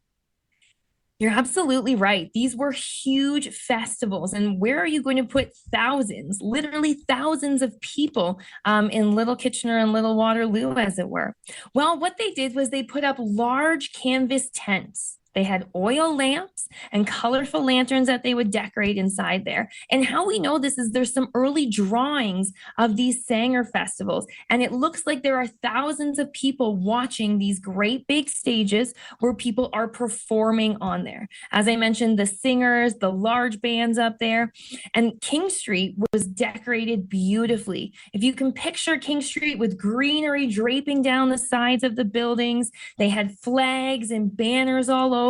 You're absolutely right. These were huge festivals. And where are you going to put thousands, literally thousands of people in Little Kitchener and Little Waterloo, as it were? Well, what they did was they put up large canvas tents. They had oil lamps and colorful lanterns that they would decorate inside there. And how we know this is there's some early drawings of these Sanger festivals. And it looks like there are thousands of people watching these great big stages where people are performing on there. As I mentioned, the singers, the large bands up there. And King Street was decorated beautifully. If you can picture King Street with greenery draping down the sides of the buildings, they had flags and banners all over.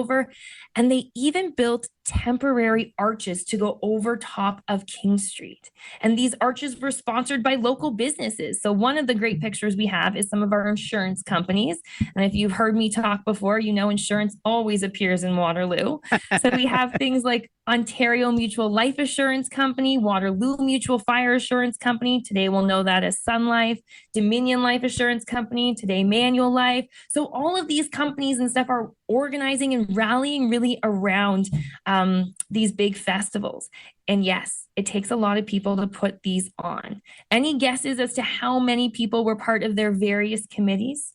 And they even built temporary arches to go over top of King Street. And these arches were sponsored by local businesses. So one of the great pictures we have is some of our insurance companies. And if you've heard me talk before, you know insurance always appears in Waterloo. So we have things like Ontario Mutual Life Assurance Company, Waterloo Mutual Fire Assurance Company. Today we'll know that as Sun Life, Dominion Life Assurance Company, today Manual Life. So all of these companies and stuff are organizing and rallying really around these big festivals. And yes, it takes a lot of people to put these on. Any guesses as to how many people were part of their various committees?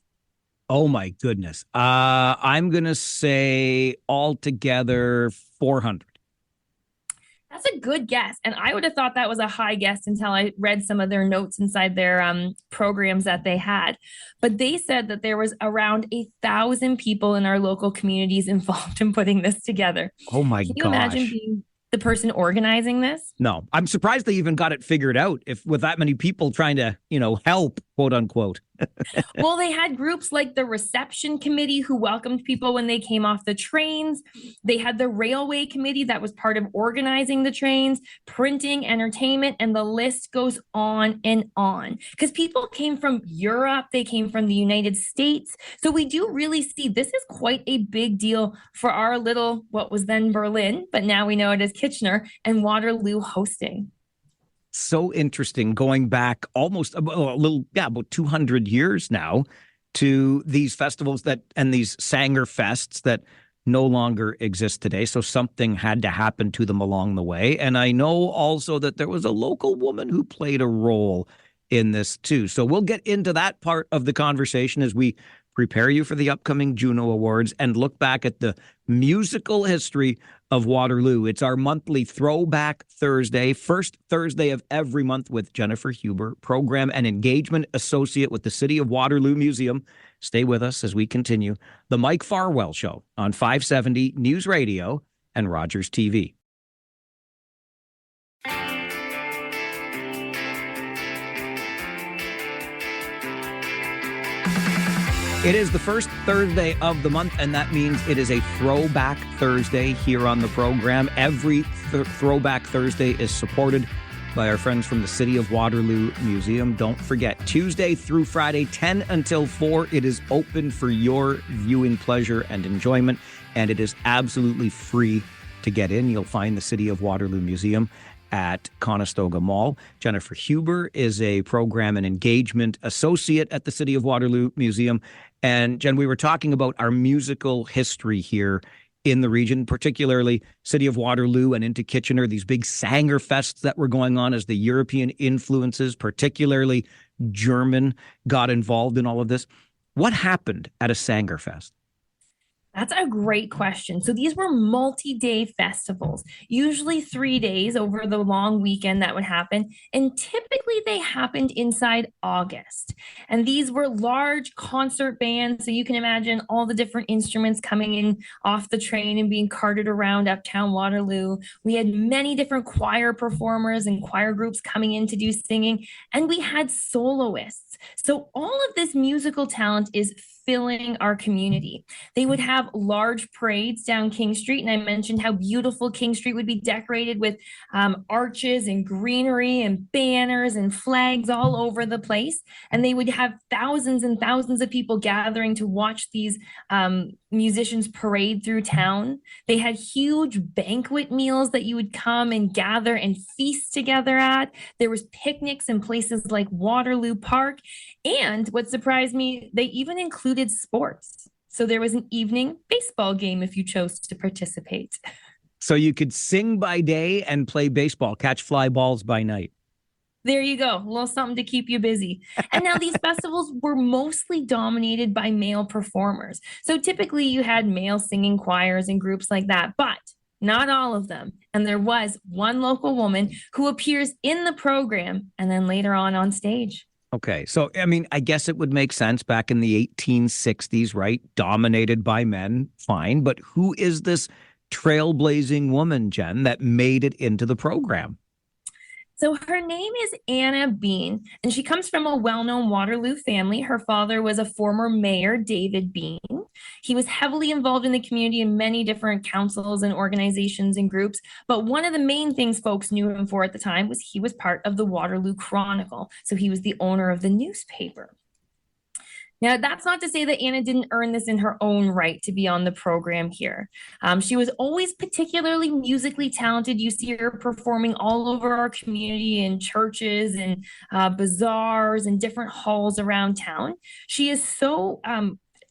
Oh my goodness. I'm going to say altogether 400. That's a good guess. And I would have thought that was a high guess until I read some of their notes inside their programs that they had. But they said that there was around 1,000 people in our local communities involved in putting this together. Oh my gosh. Can you imagine being the person organizing this? No, I'm surprised they even got it figured out if with that many people trying to, help, quote unquote. Well, they had groups like the reception committee who welcomed people when they came off the trains. They had the railway committee that was part of organizing the trains, printing, entertainment, and the list goes on and on. Because people came from Europe, they came from the United States. So we do really see this is quite a big deal for our little, what was then Berlin, but now we know it as Kitchener and Waterloo hosting. So interesting, going back almost about 200 years now to these festivals and these Sanger fests that no longer exist today. So something had to happen to them along the way. And I know also that there was a local woman who played a role in this too. So we'll get into that part of the conversation as we prepare you for the upcoming Juno Awards and look back at the musical history of Waterloo. It's our monthly Throwback Thursday, first Thursday of every month with Jennifer Huber, Program and Engagement Associate with the City of Waterloo Museum. Stay with us as we continue. The Mike Farwell Show on 570 News Radio and Rogers TV. It is the first Thursday of the month, and that means it is a Throwback Thursday here on the program. Every Throwback Thursday is supported by our friends from the City of Waterloo Museum. Don't forget, Tuesday through Friday, 10 until 4, it is open for your viewing pleasure and enjoyment, and it is absolutely free to get in. You'll find the City of Waterloo Museum at Conestoga Mall. Jennifer Huber is a Program and Engagement Associate at the City of Waterloo Museum. And Jen, we were talking about our musical history here in the region, particularly City of Waterloo and into Kitchener, these big Sanger fests that were going on as the European influences, particularly German, got involved in all of this. What happened at a Sanger fest? That's a great question. So these were multi-day festivals, usually 3 days over the long weekend that would happen. And typically they happened inside August. And these were large concert bands. So you can imagine all the different instruments coming in off the train and being carted around uptown Waterloo. We had many different choir performers and choir groups coming in to do singing. And we had soloists. So all of this musical talent is filling our community. They would have large parades down King Street. And I mentioned how beautiful King Street would be decorated with arches and greenery and banners and flags all over the place. And they would have thousands and thousands of people gathering to watch these musicians parade through town. They had huge banquet meals that you would come and gather and feast together at. There was picnics in places like Waterloo Park. And what surprised me, they even included sports. So there was an evening baseball game if you chose to participate. So you could sing by day and play baseball, catch fly balls by night. There you go. A little something to keep you busy. And now these festivals were mostly dominated by male performers. So typically you had male singing choirs and groups like that, but not all of them. And there was one local woman who appears in the program and then later on stage. Okay. So, I mean, I guess it would make sense back in the 1860s, right? Dominated by men. Fine. But who is this trailblazing woman, Jen, that made it into the program? So her name is Anna Bean, and she comes from a well-known Waterloo family. Her father was a former mayor, David Bean. He was heavily involved in the community in many different councils and organizations and groups. But one of the main things folks knew him for at the time was he was part of the Waterloo Chronicle. So he was the owner of the newspaper. Now, that's not to say that Anna didn't earn this in her own right to be on the program here. She was always particularly musically talented. You see her performing all over our community in churches and bazaars and different halls around town. She is so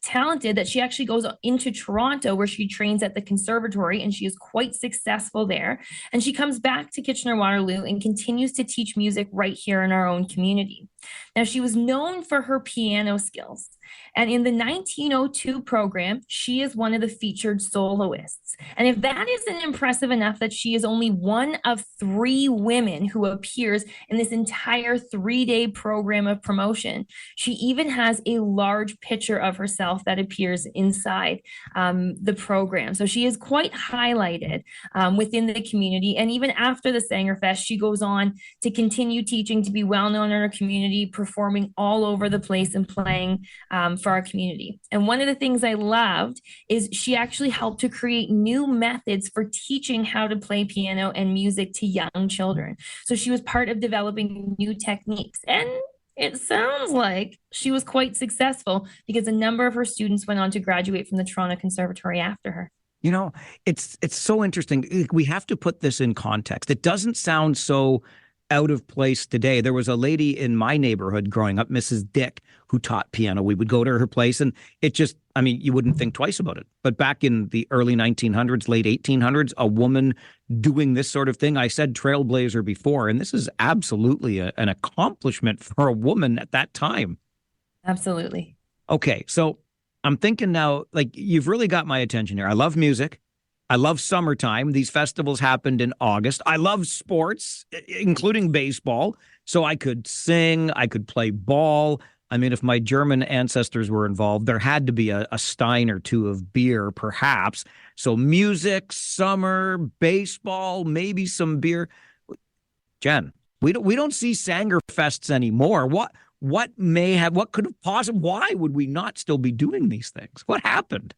talented that she actually goes into Toronto where she trains at the conservatory, and she is quite successful there. And she comes back to Kitchener-Waterloo and continues to teach music right here in our own community. Now, she was known for her piano skills. And in the 1902 program, she is one of the featured soloists. And if that isn't impressive enough that she is only one of 3 women who appears in this entire 3-day program of promotion, she even has a large picture of herself that appears inside the program. So she is quite highlighted within the community. And even after the Sanger Fest, she goes on to continue teaching, to be well known in our community, performing all over the place and playing for our community. And one of the things I loved is she actually helped to create new methods for teaching how to play piano and music to young children. So she was part of developing new techniques. And it sounds like she was quite successful because a number of her students went on to graduate from the Toronto Conservatory after her. You know, it's so interesting. We have to put this in context. It doesn't sound so out of place today. There was a lady in my neighborhood growing up, Mrs. Dick, who taught piano. We would go to her place and it just, I mean, you wouldn't think twice about it. But back in the early 1900s, late 1800s, a woman doing this sort of thing, I said trailblazer before, and this is absolutely an accomplishment for a woman at that time. Absolutely. Okay, so I'm thinking now, like, you've really got my attention here. I love music. I love summertime. These festivals happened in August. I love sports, including baseball. So I could sing, I could play ball. I mean, if my German ancestors were involved, there had to be a stein or two of beer, perhaps. So music, summer, baseball, maybe some beer. Jen, we don't see Sanger fests anymore. What could have possibly, why would we not still be doing these things? What happened?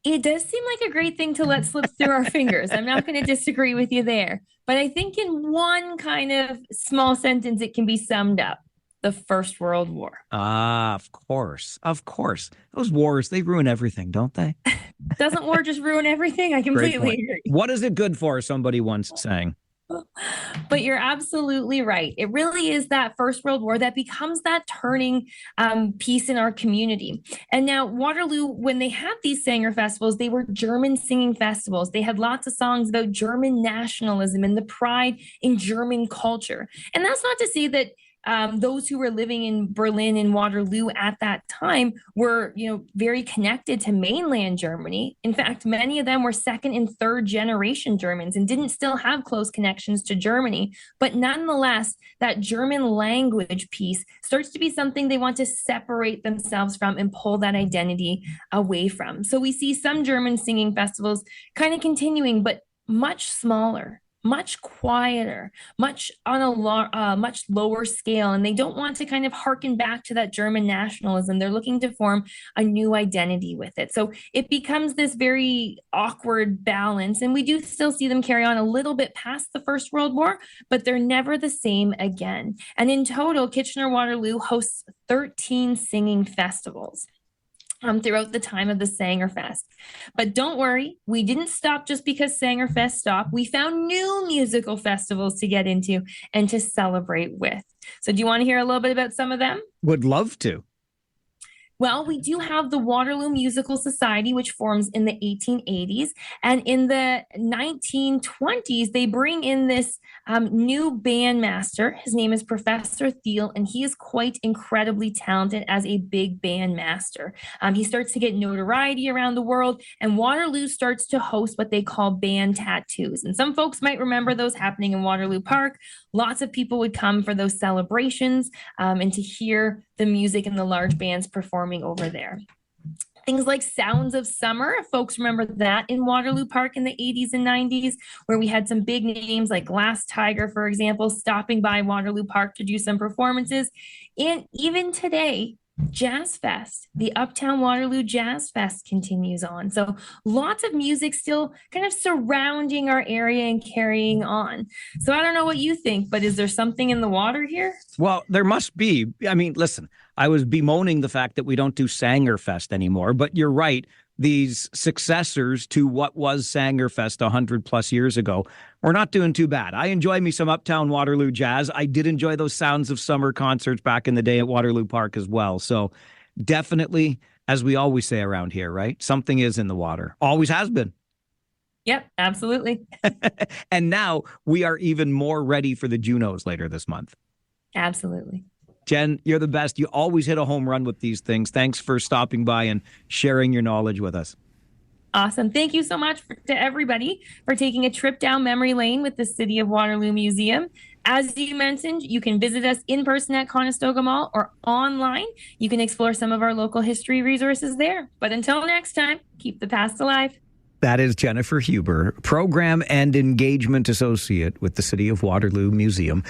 It does seem like a great thing to let slip through our fingers. I'm not going to disagree with you there. But I think in one kind of small sentence, it can be summed up. The First World War. Ah, of course. Of course. Those wars, they ruin everything, don't they? Doesn't war just ruin everything? I completely agree. What is it good for, somebody once sang? But you're absolutely right. It really is that First World War that becomes that turning piece in our community. And now Waterloo, when they had these Sanger festivals, they were German singing festivals. They had lots of songs about German nationalism and the pride in German culture. And that's not to say that those who were living in Berlin and Waterloo at that time were, very connected to mainland Germany. In fact, many of them were second and third generation Germans and didn't still have close connections to Germany. But nonetheless, that German language piece starts to be something they want to separate themselves from and pull that identity away from. So we see some German singing festivals kind of continuing, but much smaller, much quieter, much on a much lower scale. And they don't want to kind of harken back to that German nationalism. They're looking to form a new identity with it. So it becomes this very awkward balance. And we do still see them carry on a little bit past the First World War, but they're never the same again. And in total, Kitchener-Waterloo hosts 13 singing festivals throughout the time of the Sangerfest. But don't worry, we didn't stop just because Sangerfest stopped. We found new musical festivals to get into and to celebrate with. So do you want to hear a little bit about some of them? Would love to. Well, we do have the Waterloo Musical Society, which forms in the 1880s. And in the 1920s, they bring in this new bandmaster. His name is Professor Thiel, and he is quite incredibly talented as a big bandmaster. He starts to get notoriety around the world, and Waterloo starts to host what they call band tattoos. And some folks might remember those happening in Waterloo Park. Lots of people would come for those celebrations and to hear the music and the large bands performing over there. Things like Sounds of Summer, folks remember that in Waterloo Park in the 80s and 90s, where we had some big names like Glass Tiger, for example, stopping by Waterloo Park to do some performances. And even today, Jazz Fest, the Uptown Waterloo Jazz Fest continues on. So lots of music still kind of surrounding our area and carrying on. So I don't know what you think, but is there something in the water here? Well, there must be. I mean, listen, I was bemoaning the fact that we don't do Sangerfest anymore, but you're right. These successors to what was Sangerfest 100 plus years ago, we're not doing too bad. I enjoy me some Uptown Waterloo Jazz. I did enjoy those Sounds of Summer concerts back in the day at Waterloo Park as well. So definitely, as we always say around here, right? Something is in the water. Always has been. Yep, absolutely. And now we are even more ready for the Junos later this month. Absolutely. Jen, you're the best. You always hit a home run with these things. Thanks for stopping by and sharing your knowledge with us. Awesome. Thank you so much to everybody for taking a trip down memory lane with the City of Waterloo Museum. As you mentioned, you can visit us in person at Conestoga Mall or online. You can explore some of our local history resources there. But until next time, keep the past alive. That is Jennifer Huber, Program and Engagement Associate with the City of Waterloo Museum.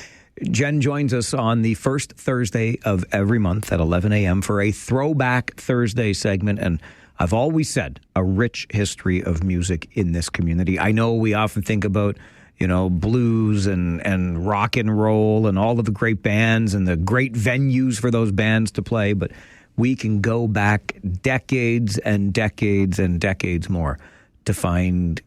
Jen joins us on the first Thursday of every month at 11 a.m. for a Throwback Thursday segment. And I've always said a rich history of music in this community. I know we often think about, blues and rock and roll and all of the great bands and the great venues for those bands to play, but we can go back decades and decades and decades more to find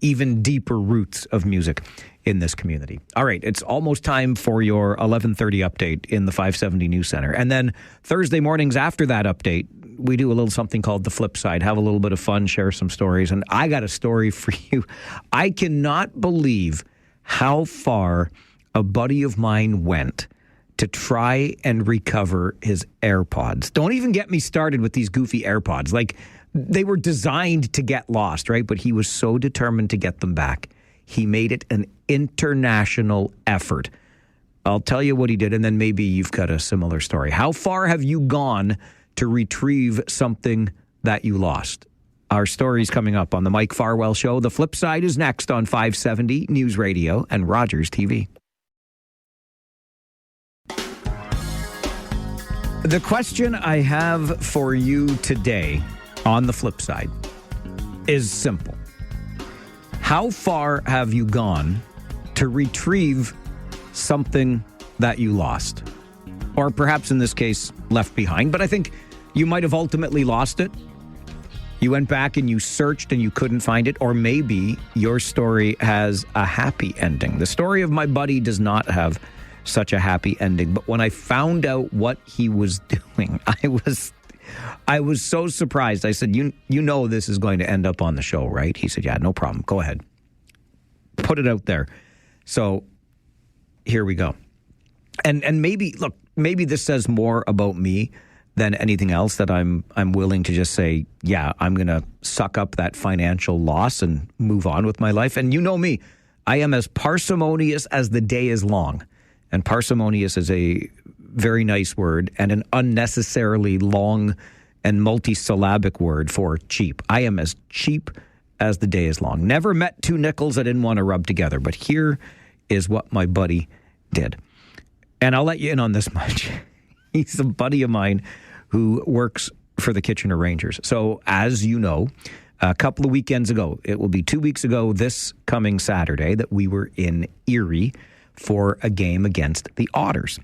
even deeper roots of music in this community. All right, it's almost time for your 11:30 update in the 570 News Center. And then Thursday mornings after that update, we do a little something called the Flipside, have a little bit of fun, share some stories. And I got a story for you. I cannot believe how far a buddy of mine went to try and recover his AirPods. Don't even get me started with these goofy AirPods. Like, they were designed to get lost, right? But he was so determined to get them back. He made it an international effort. I'll tell you what he did, and then maybe you've got a similar story. How far have you gone to retrieve something that you lost? Our story's coming up on the Mike Farwell Show. The Flipside is next on 570 News Radio and Rogers TV. The question I have for you today on the Flipside is simple. How far have you gone to retrieve something that you lost? Or perhaps in this case, left behind. But I think you might have ultimately lost it. You went back and you searched and you couldn't find it. Or maybe your story has a happy ending. The story of my buddy does not have such a happy ending. But when I found out what he was doing, I was so surprised. I said, you know this is going to end up on the show, right? He said, yeah, no problem. Go ahead. Put it out there. So here we go. And maybe this says more about me than anything else, that I'm willing to just say, yeah, I'm going to suck up that financial loss and move on with my life. And you know me, I am as parsimonious as the day is long. And parsimonious is a very nice word and an unnecessarily long and multisyllabic word for cheap. I am as cheap as the day is long. Never met two nickels I didn't want to rub together. But here is what my buddy did. And I'll let you in on this much. He's a buddy of mine who works for the Kitchener Rangers. So as you know, a couple of weekends ago, it will be 2 weeks ago this coming Saturday, that we were in Erie for a game against the Otters.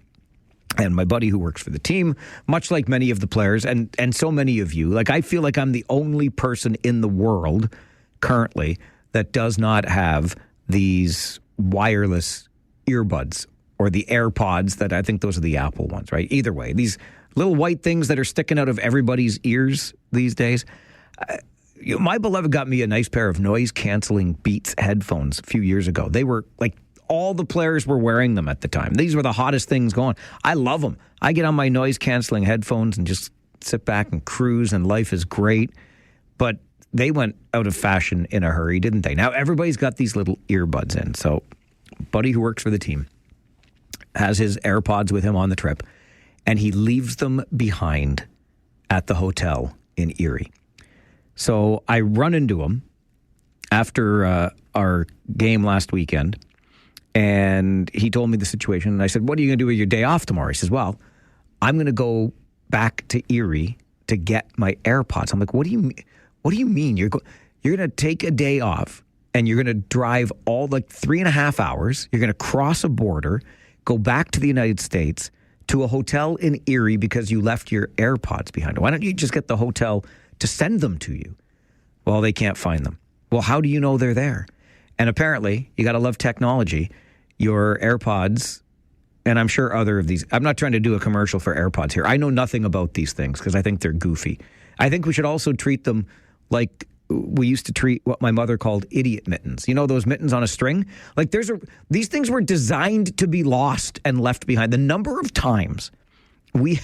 And my buddy who works for the team, much like many of the players and so many of you, like I feel like I'm the only person in the world currently that does not have these wireless earbuds or the AirPods. That I think those are the Apple ones, right? Either way, these little white things that are sticking out of everybody's ears these days. My beloved got me a nice pair of noise-canceling Beats headphones a few years ago. They were like, all the players were wearing them at the time. These were the hottest things going. I love them. I get on my noise-canceling headphones and just sit back and cruise, and life is great. But they went out of fashion in a hurry, didn't they? Now everybody's got these little earbuds in. So buddy who works for the team has his AirPods with him on the trip, and he leaves them behind at the hotel in Erie. So I run into him after our game last weekend, and he told me the situation. And I said, what are you going to do with your day off tomorrow? He says, well, I'm going to go back to Erie to get my AirPods. I'm like, what do you mean? You're going to take a day off and you're going to drive all like 3.5 hours. You're going to cross a border, go back to the United States to a hotel in Erie because you left your AirPods behind. Why don't you just get the hotel to send them to you? Well, they can't find them. Well, how do you know they're there? And apparently, you got to love technology. Your AirPods, and I'm sure other of these, I'm not trying to do a commercial for AirPods here. I know nothing about these things because I think they're goofy. I think we should also treat them like we used to treat what my mother called idiot mittens. You know, those mittens on a string? Like these things were designed to be lost and left behind. The number of times we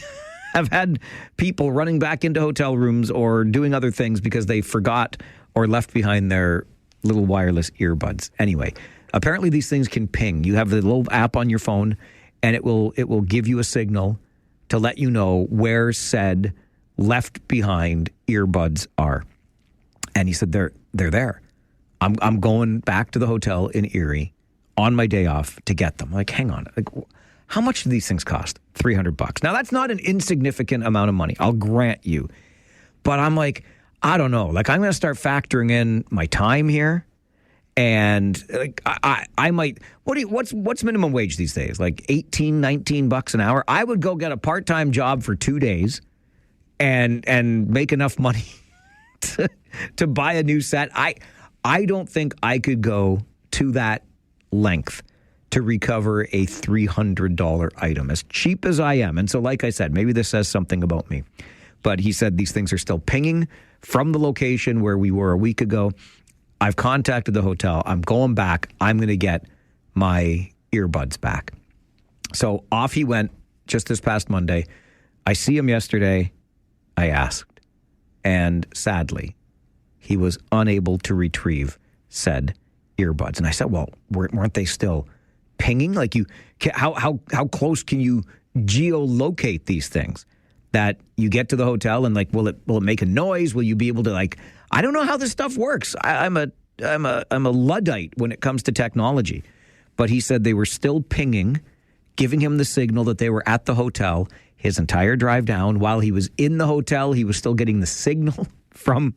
have had people running back into hotel rooms or doing other things because they forgot or left behind their little wireless earbuds. Anyway, apparently these things can ping. You have the little app on your phone, and it will give you a signal to let you know where said left behind earbuds are. And he said, they're there. I'm going back to the hotel in Erie on my day off to get them. I'm like, hang on. Like, how much do these things cost? $300. Now, that's not an insignificant amount of money, I'll grant you. But I'm like, I don't know. Like, I'm going to start factoring in my time here. And like, I might, what's minimum wage these days? Like $18, $19 an hour? I would go get a part-time job for 2 days and make enough money to buy a new set. I don't think I could go to that length to recover a $300 item, as cheap as I am. And so, like I said, maybe this says something about me. But he said these things are still pinging from the location where we were a week ago. I've contacted the hotel. I'm going back. I'm going to get my earbuds back. So off he went just this past Monday. I see him yesterday. I asked, And sadly, he was unable to retrieve said earbuds. And I said, well, weren't they still pinging? Like, how close can you geolocate these things? That you get to the hotel and, like, will it make a noise? Will you be able to, like, I don't know how this stuff works. I'm a Luddite when it comes to technology. But he said they were still pinging, giving him the signal that they were at the hotel his entire drive down. While he was in the hotel, he was still getting the signal from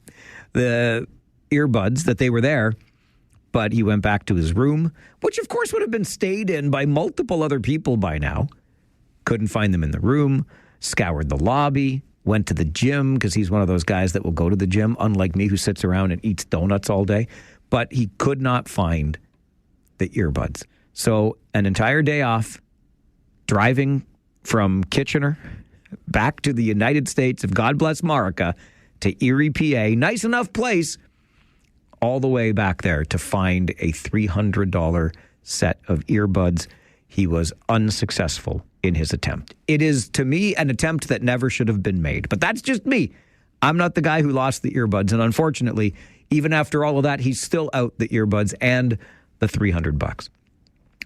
the earbuds that they were there. But he went back to his room, which of course would have been stayed in by multiple other people by now. Couldn't find them in the room, scoured the lobby, went to the gym because he's one of those guys that will go to the gym, unlike me who sits around and eats donuts all day. But he could not find the earbuds. So an entire day off, driving from Kitchener back to the United States of God bless Marika to Erie, PA. Nice enough place. All the way back there to find a $300 set of earbuds. He was unsuccessful in his attempt. It is, to me, an attempt that never should have been made. But that's just me. I'm not the guy who lost the earbuds. And unfortunately, even after all of that, he's still out the earbuds and the $300.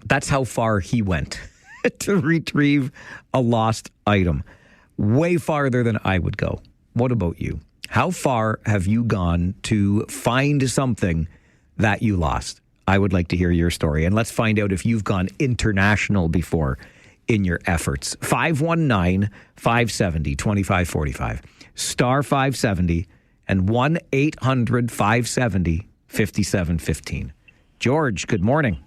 That's how far he went to retrieve a lost item. Way farther than I would go. What about you? How far have you gone to find something that you lost? I would like to hear your story. And let's find out if you've gone international before in your efforts. 519-570-2545. Star 570 and 1-800-570-5715. George, good morning.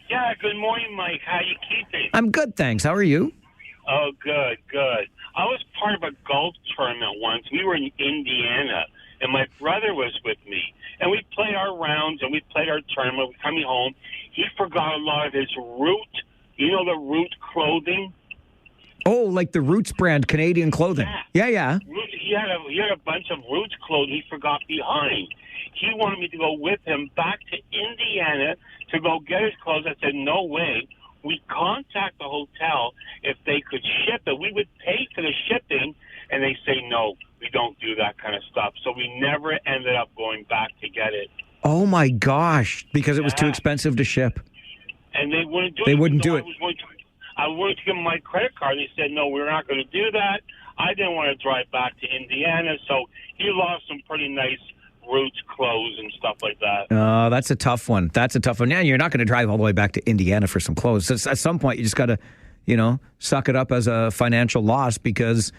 Yeah, good morning, Mike. How you keeping? I'm good, thanks. How are you? Oh, good. I was part of a golf tournament once. We were in Indiana, and my brother was with me. And we played our rounds, and we played our tournament. We're coming home. He forgot a lot of his Root, the Root clothing. Oh, like the Roots brand Canadian clothing. Yeah. Root, he had a bunch of Roots clothing he forgot behind. He wanted me to go with him back to Indiana to go get his clothes. I said, no way. We contact the hotel if they could ship it. We would pay for the shipping, and they say, no, we don't do that kind of stuff. So we never ended up going back to get it. Oh, my gosh, because it was too expensive to ship. And they wouldn't do it. They wouldn't do it. I wanted to give them my credit card. They said, no, we're not going to do that. I didn't want to drive back to Indiana, so he lost some pretty nice Roots clothes and stuff like that. Oh, that's a tough one. Yeah, you're not going to drive all the way back to Indiana for some clothes. So at some point, you just got to, suck it up as a financial loss because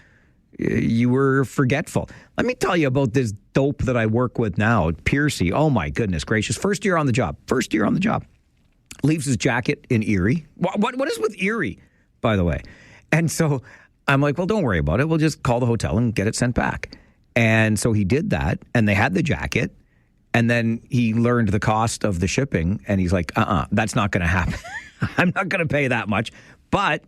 you were forgetful. Let me tell you about this dope that I work with now, Piercy. Oh, my goodness gracious. First year on the job. Leaves his jacket in Erie. What is with Erie, by the way? And so I'm like, well, don't worry about it. We'll just call the hotel and get it sent back. And so he did that, and they had the jacket, and then he learned the cost of the shipping, and he's like, that's not going to happen. I'm not going to pay that much. But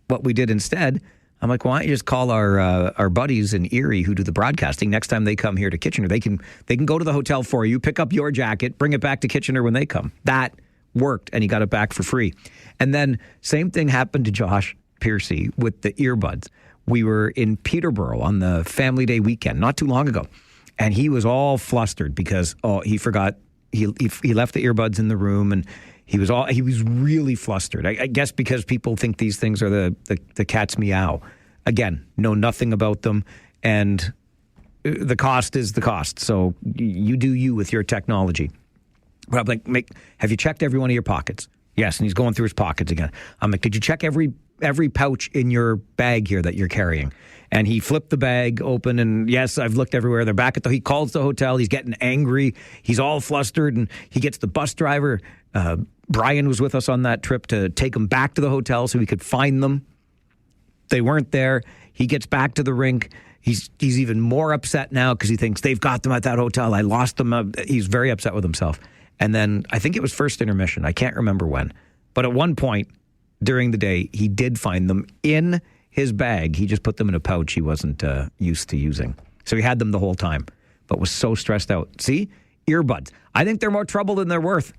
what we did instead, I'm like, why don't you just call our buddies in Erie who do the broadcasting? Next time they come here to Kitchener, they can go to the hotel for you, pick up your jacket, bring it back to Kitchener when they come. That worked, and he got it back for free. And then same thing happened to Josh Piercy with the earbuds. We were in Peterborough on the Family Day weekend not too long ago, and he was all flustered because he forgot he left the earbuds in the room, and he was really flustered. I guess because people think these things are the cat's meow. Again, know nothing about them, and the cost is the cost. So you do you with your technology. But I'm like, have you checked every one of your pockets? Yes, and he's going through his pockets again. I'm like, did you check every pouch in your bag here that you're carrying? And he flipped the bag open, and yes, I've looked everywhere. They're back he calls the hotel. He's getting angry. He's all flustered, and he gets the bus driver. Brian was with us on that trip to take him back to the hotel so we could find them. They weren't there. He gets back to the rink. He's even more upset now because he thinks they've got them at that hotel. I lost them. He's very upset with himself. And then I think it was first intermission. I can't remember when. But at one point during the day, he did find them in his bag. He just put them in a pouch he wasn't used to using. So he had them the whole time, but was so stressed out. See? Earbuds. I think they're more trouble than they're worth.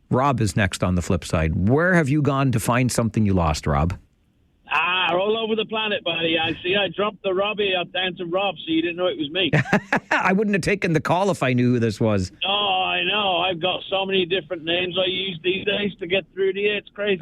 Rob is next on the flip side. Where have you gone to find something you lost, Rob? all over the planet, buddy. I see. I dropped the Robbie up down to Rob, so you didn't know it was me. I wouldn't have taken the call if I knew who this was. Oh, I know. I've got so many different names I use these days to get through to you. It's crazy.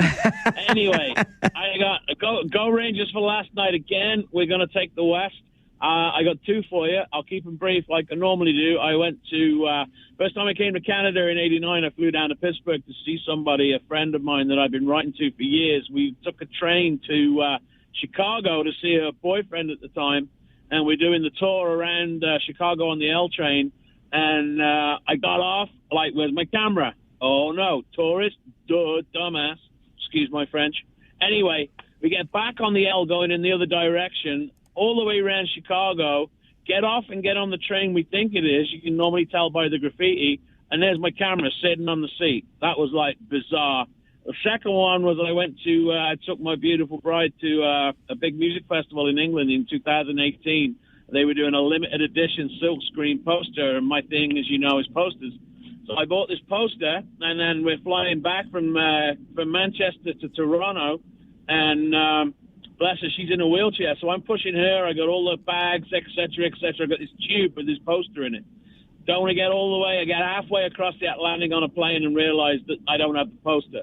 Anyway, I got go Rangers for last night again. We're going to take the West. I got two for you. I'll keep them brief like I normally do. I went to, first time I came to Canada in 89, I flew down to Pittsburgh to see somebody, a friend of mine that I've been writing to for years. We took a train to Chicago to see her boyfriend at the time, and we're doing the tour around Chicago on the L train, and I got off, like, where's my camera? Oh, no, tourist, dumbass, excuse my French. Anyway, we get back on the L going in the other direction, all the way around Chicago, get off and get on the train we think it is. You can normally tell by the graffiti. And there's my camera sitting on the seat. That was, like, bizarre. The second one was I took my beautiful bride to a big music festival in England in 2018. They were doing a limited edition silkscreen poster, and my thing, as you know, is posters. So I bought this poster, and then we're flying back from Manchester to Toronto, and bless her, she's in a wheelchair, so I'm pushing her. I got all the bags, etc., etc. I got this tube with this poster in it. Don't want to get all the way. I get halfway across the Atlantic on a plane and realize that I don't have the poster.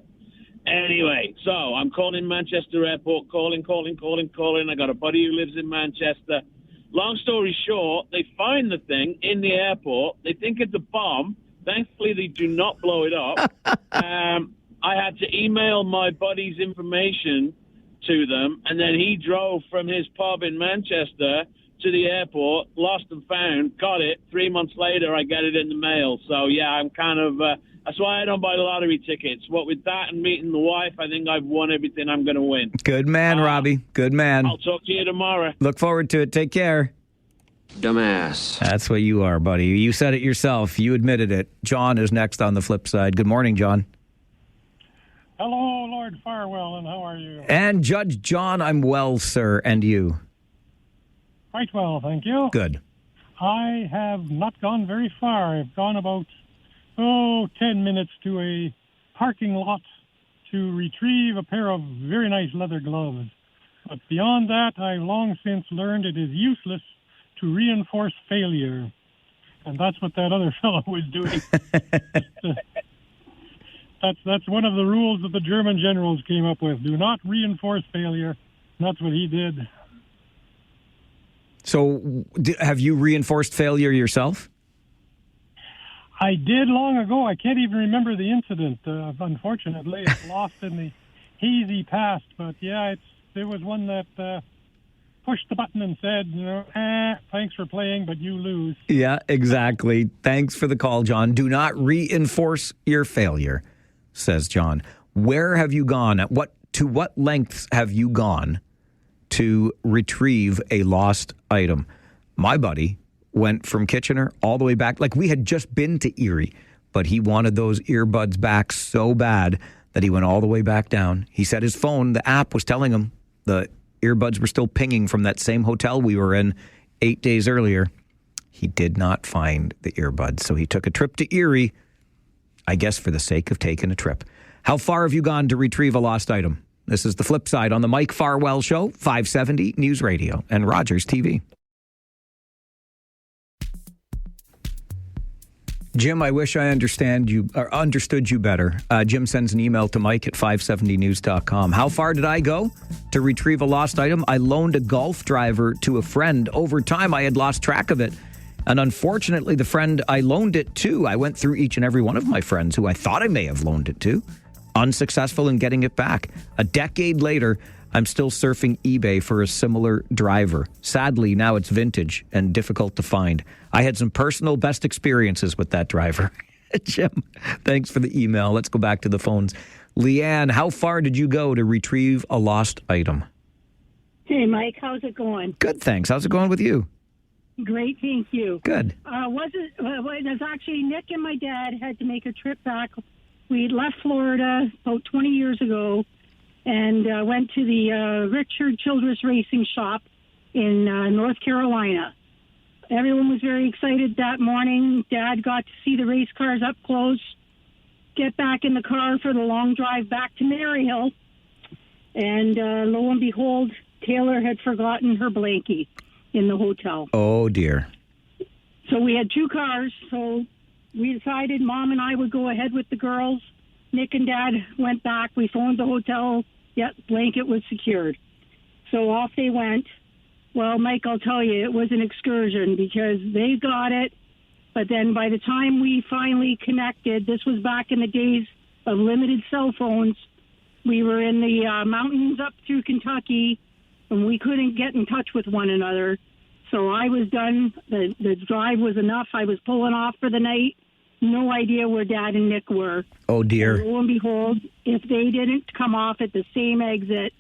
Anyway, so I'm calling Manchester Airport, calling. I got a buddy who lives in Manchester. Long story short, they find the thing in the airport. They think it's a bomb. Thankfully, they do not blow it up. I had to email my buddy's information to them, and then he drove from his pub in Manchester to the airport, lost and found, got it. 3 months later, I get it in the mail. So, yeah, I'm kind of... that's why I don't buy lottery tickets. What with that and meeting the wife, I think I've won everything I'm going to win. Good man, Robbie. Good man. I'll talk to you tomorrow. Look forward to it. Take care. Dumbass. That's what you are, buddy. You said it yourself. You admitted it. John is next on the flip side. Good morning, John. Hello, Lord Farwell, and how are you? And Judge John, I'm well, sir. And you? Quite well, thank you. Good. I have not gone very far. I've gone about, 10 minutes to a parking lot to retrieve a pair of very nice leather gloves. But beyond that, I've long since learned it is useless to reinforce failure. And that's what that other fellow was doing. That's one of the rules that the German generals came up with. Do not reinforce failure. And that's what he did. So have you reinforced failure yourself? I did long ago. I can't even remember the incident. Unfortunately, it's lost in the hazy past. But, yeah, there was one that pushed the button and said, thanks for playing, but you lose. Yeah, exactly. Thanks for the call, John. Do not reinforce your failure, says John. Where have you gone? To what lengths have you gone to retrieve a lost item? My buddy went from Kitchener all the way back. Like, we had just been to Erie, but he wanted those earbuds back so bad that he went all the way back down. He said his phone, the app was telling him the earbuds were still pinging from that same hotel we were in 8 days earlier. He did not find the earbuds, so he took a trip to Erie, I guess for the sake of taking a trip. How far have you gone to retrieve a lost item? This is the Flip Side on the Mike Farwell Show, 570 News Radio and Rogers TV. Jim, I wish I understood you better. Jim sends an email to Mike at 570news.com. How far did I go to retrieve a lost item? I loaned a golf driver to a friend. Over time, I had lost track of it. And unfortunately, the friend I loaned it to, I went through each and every one of my friends who I thought I may have loaned it to, unsuccessful in getting it back. A decade later, I'm still surfing eBay for a similar driver. Sadly, now it's vintage and difficult to find. I had some personal best experiences with that driver. Jim, thanks for the email. Let's go back to the phones. Leanne, how far did you go to retrieve a lost item? Hey, Mike, how's it going? Good, thanks. How's it going with you? Great, thank you. Good. It was actually Nick and my dad had to make a trip back. We left Florida about 20 years ago and went to the Richard Childress Racing Shop in North Carolina. Everyone was very excited that morning. Dad got to see the race cars up close, get back in the car for the long drive back to Maryhill. And lo and behold, Taylor had forgotten her blankie in the hotel. Oh, dear. So we had 2 cars. So we decided Mom and I would go ahead with the girls. Nick and Dad went back. We phoned the hotel. Yep, blanket was secured. So off they went. Well, Mike, I'll tell you, it was an excursion because they got it. But then by the time we finally connected, this was back in the days of limited cell phones. We were in the mountains up through Kentucky, and we couldn't get in touch with one another. So I was done. The drive was enough. I was pulling off for the night. No idea where Dad and Nick were. Oh, dear. And lo and behold, if they didn't come off at the same exit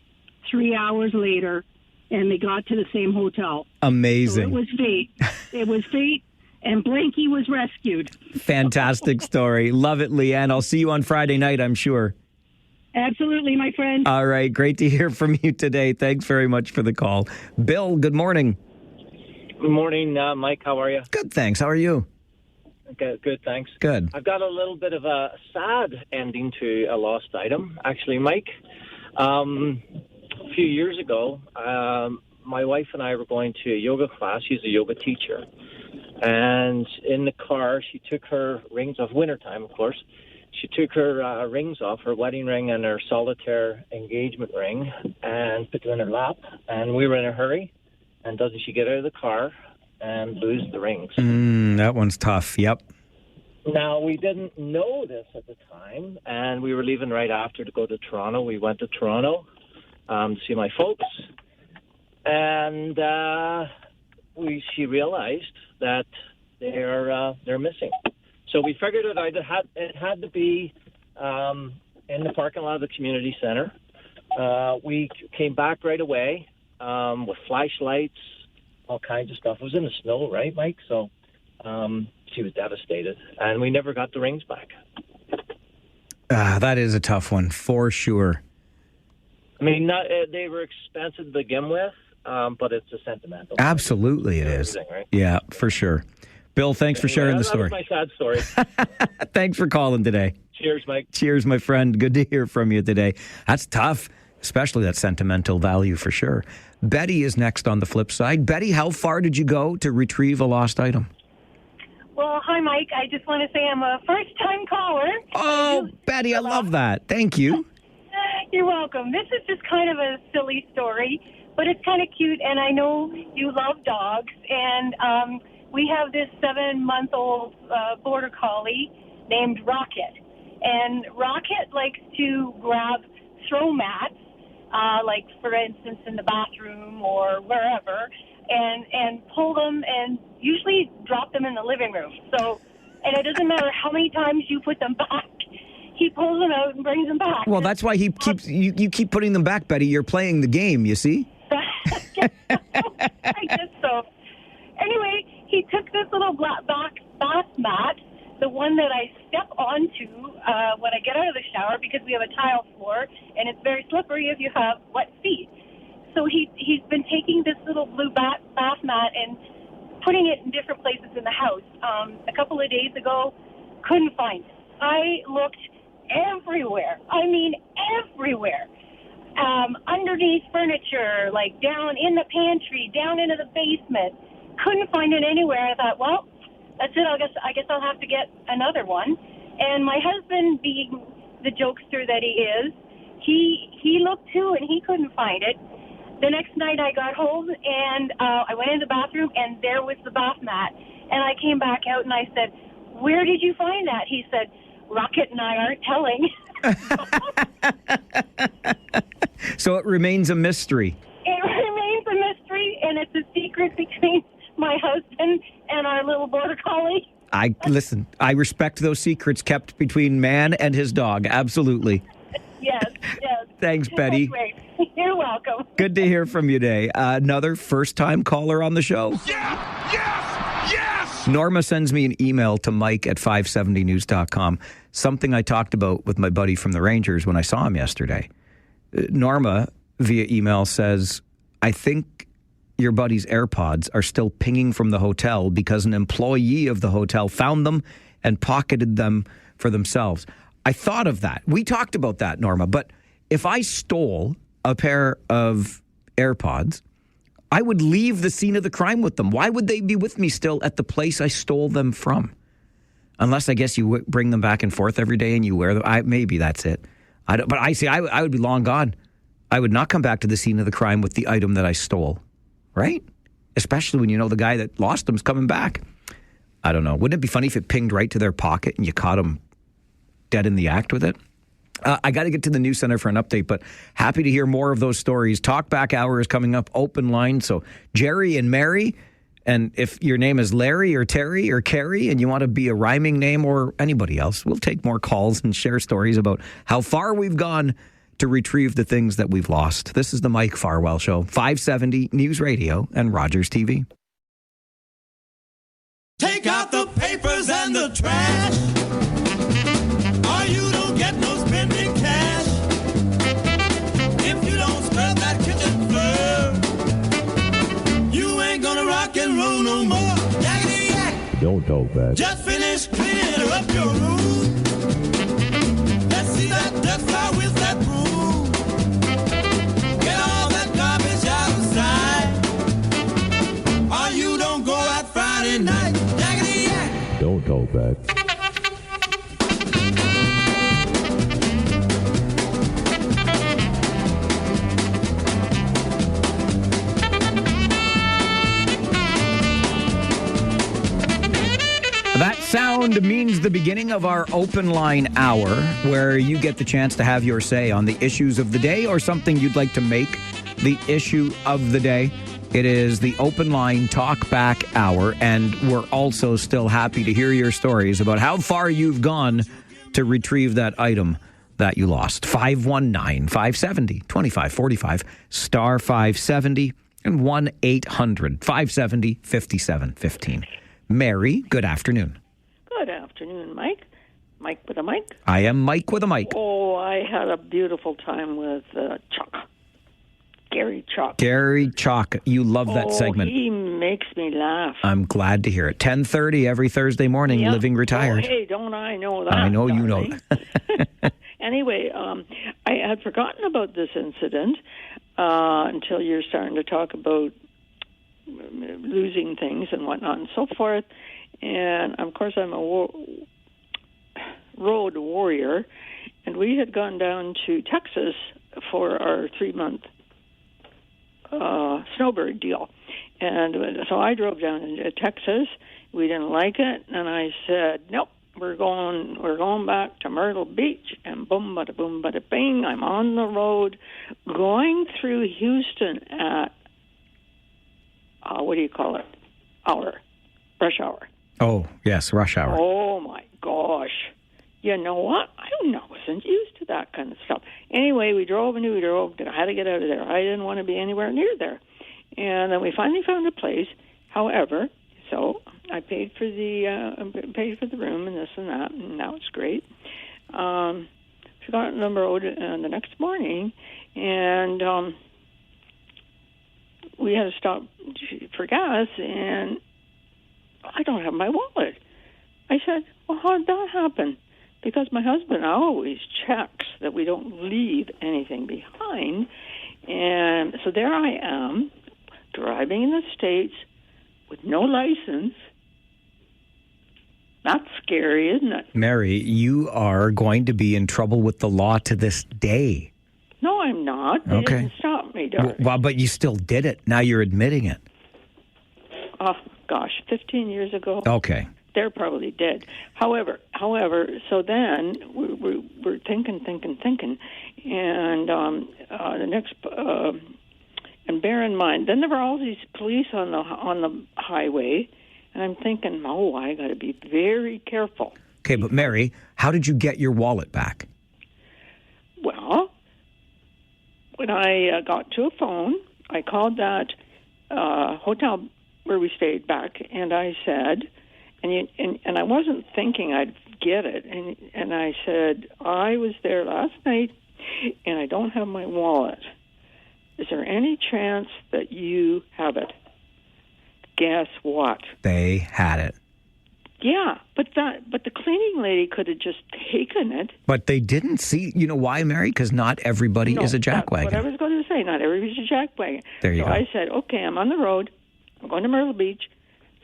3 hours later, and they got to the same hotel. Amazing. So it was fate. It was fate, and Blanky was rescued. Fantastic story. Love it, Leanne. I'll see you on Friday night, I'm sure. Absolutely, my friend. All right. Great to hear from you today. Thanks very much for the call. Bill, good morning. Good morning, Mike. How are you? Good, thanks. How are you? Good, thanks. Good. I've got a little bit of a sad ending to a lost item, actually, Mike. A few years ago, my wife and I were going to a yoga class. She's a yoga teacher. And in the car, she took her rings off, wintertime, of course. She took her rings off, her wedding ring and her solitaire engagement ring, and put them in her lap. And we were in a hurry. And doesn't she get out of the car and lose the rings? That one's tough. Yep. Now, we didn't know this at the time, and we were leaving right after to go to Toronto. We went to Toronto to see my folks, and she realized that they're missing. So we figured it out. It had to be in the parking lot of the community center. We came back right away with flashlights, all kinds of stuff. It was in the snow, right, Mike? So she was devastated, and we never got the rings back. That is a tough one, for sure. I mean, they were expensive to begin with, but it's a sentimental. Absolutely it is. Right? Yeah, for sure. Bill, thanks for sharing the story. That was my sad story. Thanks for calling today. Cheers, Mike. Cheers, my friend. Good to hear from you today. That's tough, especially that sentimental value for sure. Betty is next on the flip side. Betty, how far did you go to retrieve a lost item? Well, hi, Mike. I just want to say I'm a first-time caller. Oh, Betty, I love that. Thank you. You're welcome. This is just kind of a silly story, but it's kind of cute, and I know you love dogs, and we have this 7-month-old border collie named Rocket, and Rocket likes to grab throw mats, like, for instance, in the bathroom or wherever, and pull them and usually drop them in the living room. So, and it doesn't matter how many times you put them back, he pulls them out and brings them back. Well, that's why he keeps you keep putting them back, Betty. You're playing the game, you see? I guess so. Anyway, he took this little black bath mat, the one that I step onto when I get out of the shower because we have a tile floor and it's very slippery if you have wet feet. So he's been taking this little blue bath mat and putting it in different places in the house. A couple of days ago, couldn't find it. I looked everywhere. I mean, everywhere. Underneath furniture, like down in the pantry, down into the basement. Couldn't find it anywhere. I thought, well, that's it. I guess I'll have to get another one. And my husband, being the jokester that he is, he looked too, and he couldn't find it. The next night I got home, and I went in the bathroom, and there was the bath mat. And I came back out, and I said, where did you find that? He said, Rocket and I aren't telling. So it remains a mystery. It remains a mystery, and it's a secret between my husband and our little border collie. Listen, I respect those secrets kept between man and his dog. Absolutely. Yes. Thanks, Betty. Great. You're welcome. Good to hear from you today. Another first-time caller on the show. Yes! Norma sends me an email to Mike at 570news.com. Something I talked about with my buddy from the Rangers when I saw him yesterday. Norma, via email, says, I think your buddy's AirPods are still pinging from the hotel because an employee of the hotel found them and pocketed them for themselves. I thought of that. We talked about that, Norma. But if I stole a pair of AirPods, I would leave the scene of the crime with them. Why would they be with me still at the place I stole them from? Unless, I guess, you bring them back and forth every day and you wear them. Maybe that's it. I would be long gone. I would not come back to the scene of the crime with the item that I stole, right? Especially when you know the guy that lost them is coming back. I don't know. Wouldn't it be funny if it pinged right to their pocket and you caught them dead in the act with it? I got to get to the news center for an update, but happy to hear more of those stories. Talkback Hour is coming up, open line. So Jerry and Mary, and if your name is Larry or Terry or Carrie and you want to be a rhyming name or anybody else, we'll take more calls and share stories about how far we've gone to retrieve the things that we've lost. This is the Mike Farwell Show, 570 News Radio and Rogers TV. Take out the papers and the trash, or you don't get no spending cash. If you don't scrub that kitchen floor, you ain't gonna rock and roll no more. Yakety yak. Don't talk back. Just finish cleaning up your room. Let's see that dust fly with that broom. Get all that garbage outside, or you don't go out Friday night. Yakety yak. Don't talk back. That sound means the beginning of our open line hour, where you get the chance to have your say on the issues of the day or something you'd like to make the issue of the day. It is the open line Talkback Hour, and we're also still happy to hear your stories about how far you've gone to retrieve that item that you lost. 519-570-2545, star 570, and 1-800-570-5715. Mary, good afternoon. Good afternoon, Mike. Mike with a mic. I am Mike with a mic. Oh, I had a beautiful time with Chuck. Gary Chuck. Gary Chalk, you love that segment. He makes me laugh. I'm glad to hear it. 10:30 every Thursday morning, Yep. Living Retired. Oh, hey, don't I know that? I know you know darling. that. Anyway, I had forgotten about this incident until you're starting to talk about losing things and whatnot and so forth. And, of course, I'm a road warrior, and we had gone down to Texas for our 3-month snowbird deal. And so I drove down to Texas. We didn't like it, and I said, nope, we're going back to Myrtle Beach. And boom, bada boom, bada bing, I'm on the road going through Houston at what do you call it? Rush hour. Oh, yes, rush hour. Oh, my gosh. You know what? I wasn't used to that kind of stuff. Anyway, we drove. I had to get out of there. I didn't want to be anywhere near there. And then we finally found a place. However, so I paid for the room and this and that, and that was great. We got on the road the next morning, and we had to stop for gas, and I don't have my wallet. I said, well, how did that happen? Because my husband always checks that we don't leave anything behind. And so there I am, driving in the States with no license. That's scary, isn't it? Mary, you are going to be in trouble with the law to this day. No, I'm not. They Okay. didn't stop me, darling. Well, but you still did it. Now you're admitting it. Oh, gosh, 15 years ago. Okay. They're probably dead. However, so then we're thinking, and the next, and bear in mind, then there were all these police on the highway, and I'm thinking, oh, I got to be very careful. Okay, but Mary, how did you get your wallet back? Well, when I got to a phone, I called that hotel where we stayed back, and I said. And I wasn't thinking I'd get it. And I said, I was there last night, and I don't have my wallet. Is there any chance that you have it? Guess what? They had it. Yeah, but the cleaning lady could have just taken it. But they didn't see. You know why, Mary? Because not everybody is a jackwagon. What I was going to say, not everybody's a jackwagon. There you so go. I said, okay, I'm on the road. I'm going to Myrtle Beach,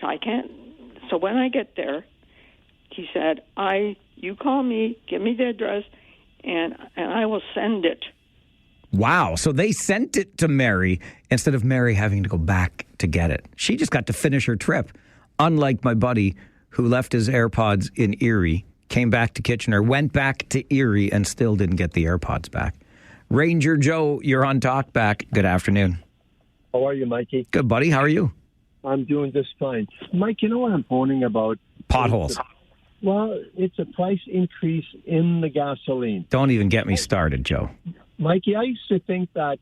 so I can't. So when I get there, he said, you call me, give me the address, and I will send it. Wow. So they sent it to Mary instead of Mary having to go back to get it. She just got to finish her trip. Unlike my buddy who left his AirPods in Erie, came back to Kitchener, went back to Erie, and still didn't get the AirPods back. Ranger Joe, you're on Talkback. Good afternoon. How are you, Mikey? Good, buddy. How are you? I'm doing just fine. Mike, you know what I'm phoning about? Potholes. Well, it's a price increase in the gasoline. Don't even get me started, Joe. Mikey, I used to think that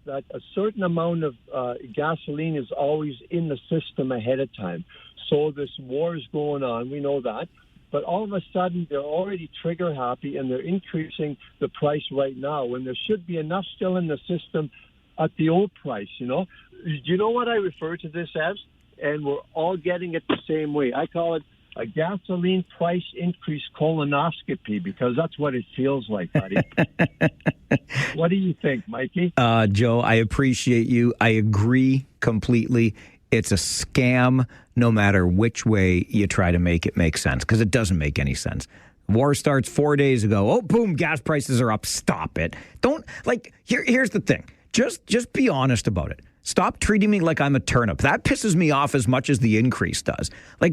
that a certain amount of gasoline is always in the system ahead of time. So this war is going on. We know that. But all of a sudden, they're already trigger happy and they're increasing the price right now when there should be enough still in the system at the old price, you know. Do you know what I refer to this as? And we're all getting it the same way. I call it a gasoline price increase colonoscopy because that's what it feels like, buddy. What do you think, Mikey? Joe, I appreciate you. I agree completely. It's a scam no matter which way you try to make it make sense because it doesn't make any sense. War starts 4 days ago. Oh, boom, gas prices are up. Stop it. Don't, here's the thing. Just be honest about it. Stop treating me like I'm a turnip. That pisses me off as much as the increase does.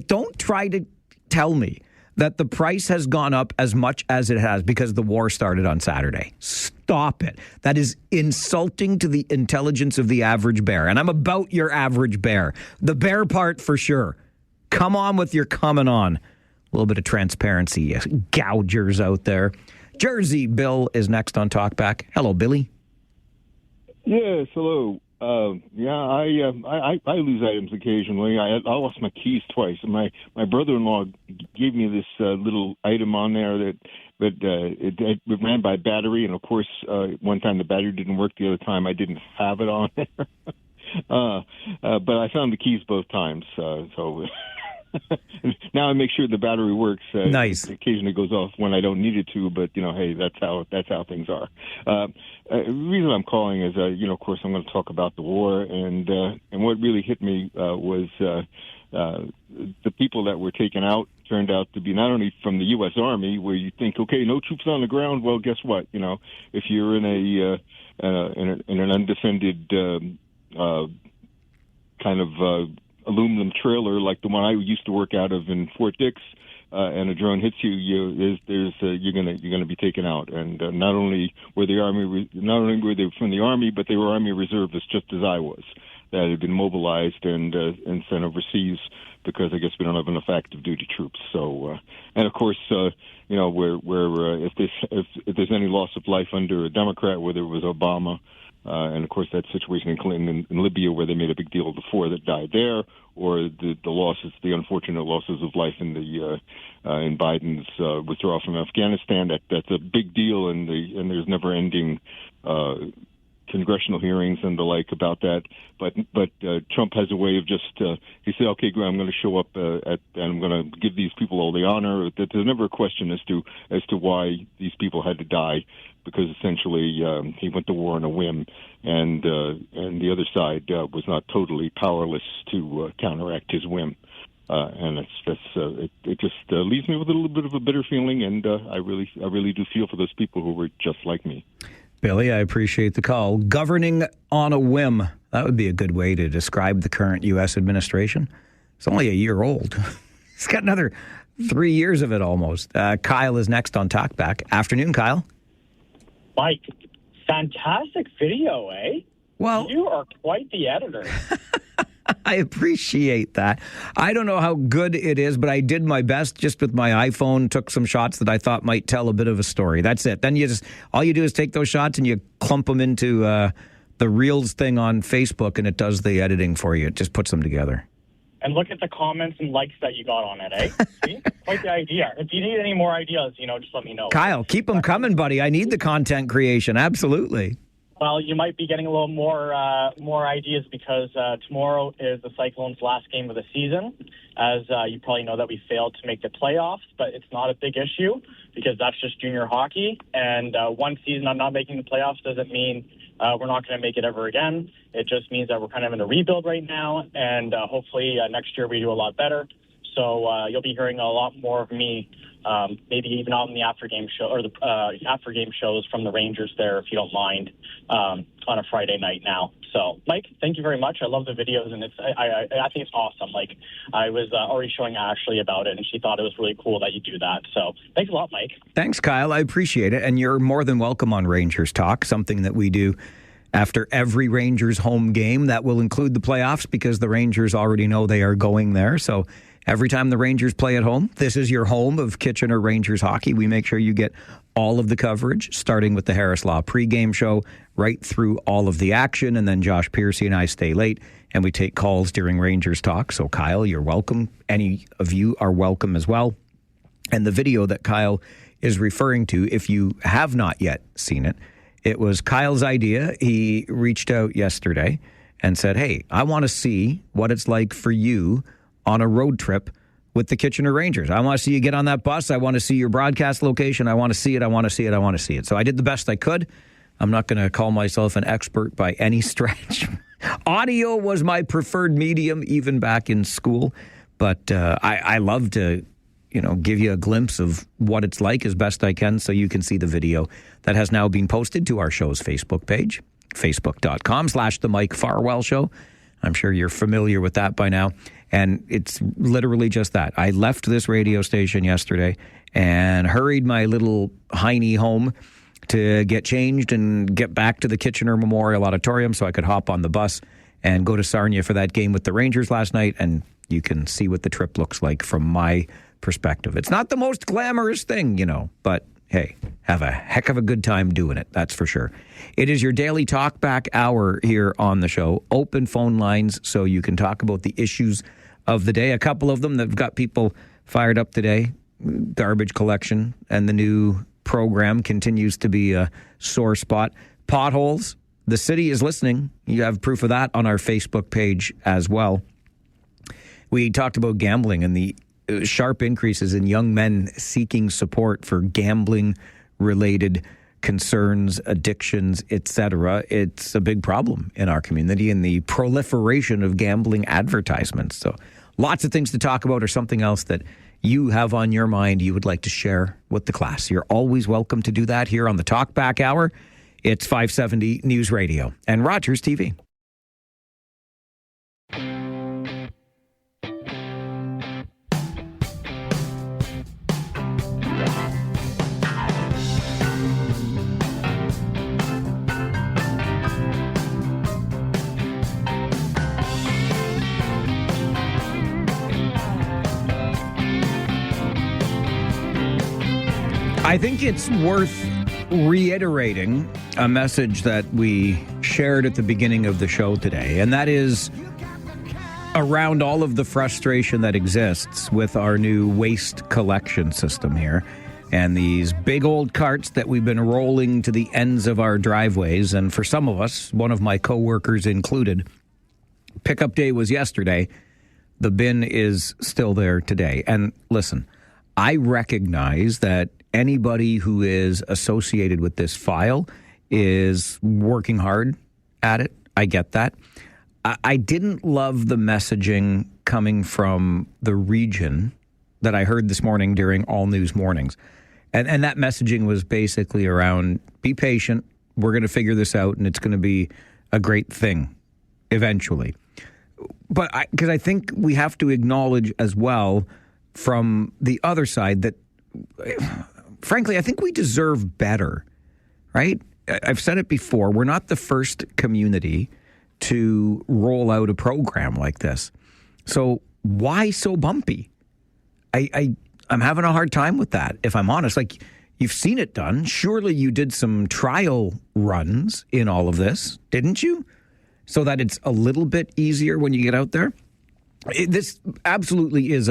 Don't try to tell me that the price has gone up as much as it has because the war started on Saturday. Stop it. That is insulting to the intelligence of the average bear. And I'm about your average bear. The bear part for sure. Come on with your coming on. A little bit of transparency, you gougers out there. Jersey Bill is next on Talkback. Hello, Billy. Yes, hello. I lose items occasionally. I lost my keys twice. My brother-in-law gave me this little item on there that it ran by battery, and of course, one time the battery didn't work. The other time, I didn't have it on there. But I found the keys both times. So now I make sure the battery works. Nice. Occasionally it goes off when I don't need it to, but hey, that's how things are. The reason I'm calling is, of course, I'm going to talk about the war, and what really hit me was the people that were taken out turned out to be not only from the U.S. Army, where you think, okay, no troops on the ground. Well, guess what? If you're in an undefended kind of aluminum trailer like the one I used to work out of in Fort Dix, and a drone hits you, you're gonna be taken out. And not only were they from the Army, but they were Army reservists, just as I was, that had been mobilized and sent overseas because I guess we don't have enough active duty troops. So, and of course, where if there's any loss of life under a Democrat, whether it was Obama. And of course, that situation in Clinton and Libya, where they made a big deal of the 4 that died there, or the unfortunate losses of life in Biden's withdrawal from Afghanistan. That's a big deal, and there's never-ending congressional hearings and the like about that. But Trump has a way of just he said, okay, I'm going to show up and I'm going to give these people all the honor. There's never a question as to why these people had to die, because essentially he went to war on a whim, and the other side was not totally powerless to counteract his whim. And it just leaves me with a little bit of a bitter feeling, and I really do feel for those people who were just like me. Billy, I appreciate the call. Governing on a whim. That would be a good way to describe the current U.S. administration. It's only a year old. It's got another 3 years of it almost. Kyle is next on Talkback. Afternoon, Kyle. Mike, fantastic video, eh? Well, you are quite the editor. I appreciate that. I don't know how good it is, but I did my best just with my iPhone, took some shots that I thought might tell a bit of a story. That's it. Then all you do is take those shots and you clump them into the Reels thing on Facebook, and it does the editing for you. It just puts them together. And look at the comments and likes that you got on it, eh? See? Quite the idea. If you need any more ideas, just let me know. Kyle, keep them coming, buddy. I need the content creation. Absolutely. Well, you might be getting a little more ideas because tomorrow is the Cyclones' last game of the season. As you probably know that we failed to make the playoffs, but it's not a big issue because that's just junior hockey. And one season of not making the playoffs doesn't mean we're not going to make it ever again. It just means that we're kind of in a rebuild right now, and hopefully next year we do a lot better. So you'll be hearing a lot more of me, maybe even on the after-game show or the after-game shows from the Rangers there, if you don't mind, on a Friday night now. So, Mike, thank you very much. I love the videos, and I think it's awesome. Like, I was already showing Ashley about it, and she thought it was really cool that you do that. So, thanks a lot, Mike. Thanks, Kyle. I appreciate it, and you're more than welcome on Rangers Talk, something that we do after every Rangers home game. That will include the playoffs because the Rangers already know they are going there. So every time the Rangers play at home, this is your home of Kitchener Rangers hockey. We make sure you get all of the coverage, starting with the Harris Law pregame show, right through all of the action. And then Josh Piercy and I stay late, and we take calls during Rangers Talk. So, Kyle, you're welcome. Any of you are welcome as well. And the video that Kyle is referring to, if you have not yet seen it, it was Kyle's idea. He reached out yesterday and said, hey, I want to see what it's like for you on a road trip with the Kitchener Rangers. I want to see you get on that bus. I want to see your broadcast location. I want to see it. I want to see it. I want to see it. So I did the best I could. I'm not going to call myself an expert by any stretch. Audio was my preferred medium, even back in school. But I love to, give you a glimpse of what it's like as best I can so you can see the video that has now been posted to our show's Facebook page, facebook.com/The Mike Farwell Show. I'm sure you're familiar with that by now. And it's literally just that. I left this radio station yesterday and hurried my little hiney home to get changed and get back to the Kitchener Memorial Auditorium so I could hop on the bus and go to Sarnia for that game with the Rangers last night. And you can see what the trip looks like from my perspective. It's not the most glamorous thing, but hey, have a heck of a good time doing it. That's for sure. It is your daily Talkback Hour here on the show. Open phone lines so you can talk about the issues of the day. A couple of them that have got people fired up today. Garbage collection and the new program continues to be a sore spot. Potholes. The city is listening. You have proof of that on our Facebook page as well. We talked about gambling and the sharp increases in young men seeking support for gambling-related concerns, addictions, etc. It's a big problem in our community and the proliferation of gambling advertisements. So lots of things to talk about or something else that you have on your mind you would like to share with the class. You're always welcome to do that here on the Talkback Hour. It's 570 News Radio and Rogers TV. I think it's worth reiterating a message that we shared at the beginning of the show today, and that is around all of the frustration that exists with our new waste collection system here and these big old carts that we've been rolling to the ends of our driveways. And for some of us, one of my coworkers included, pickup day was yesterday. The bin is still there today. And listen, I recognize that anybody who is associated with this file is working hard at it. I get that. I didn't love the messaging coming from the region that I heard this morning during All News Mornings. And that messaging was basically around, be patient, we're going to figure this out, and it's going to be a great thing eventually. But because I think we have to acknowledge as well from the other side that, frankly, I think we deserve better, right? I've said it before. We're not the first community to roll out a program like this. So why so bumpy? I'm having a hard time with that, if I'm honest. Like, you've seen it done. Surely you did some trial runs in all of this, didn't you? So that it's a little bit easier when you get out there. This absolutely is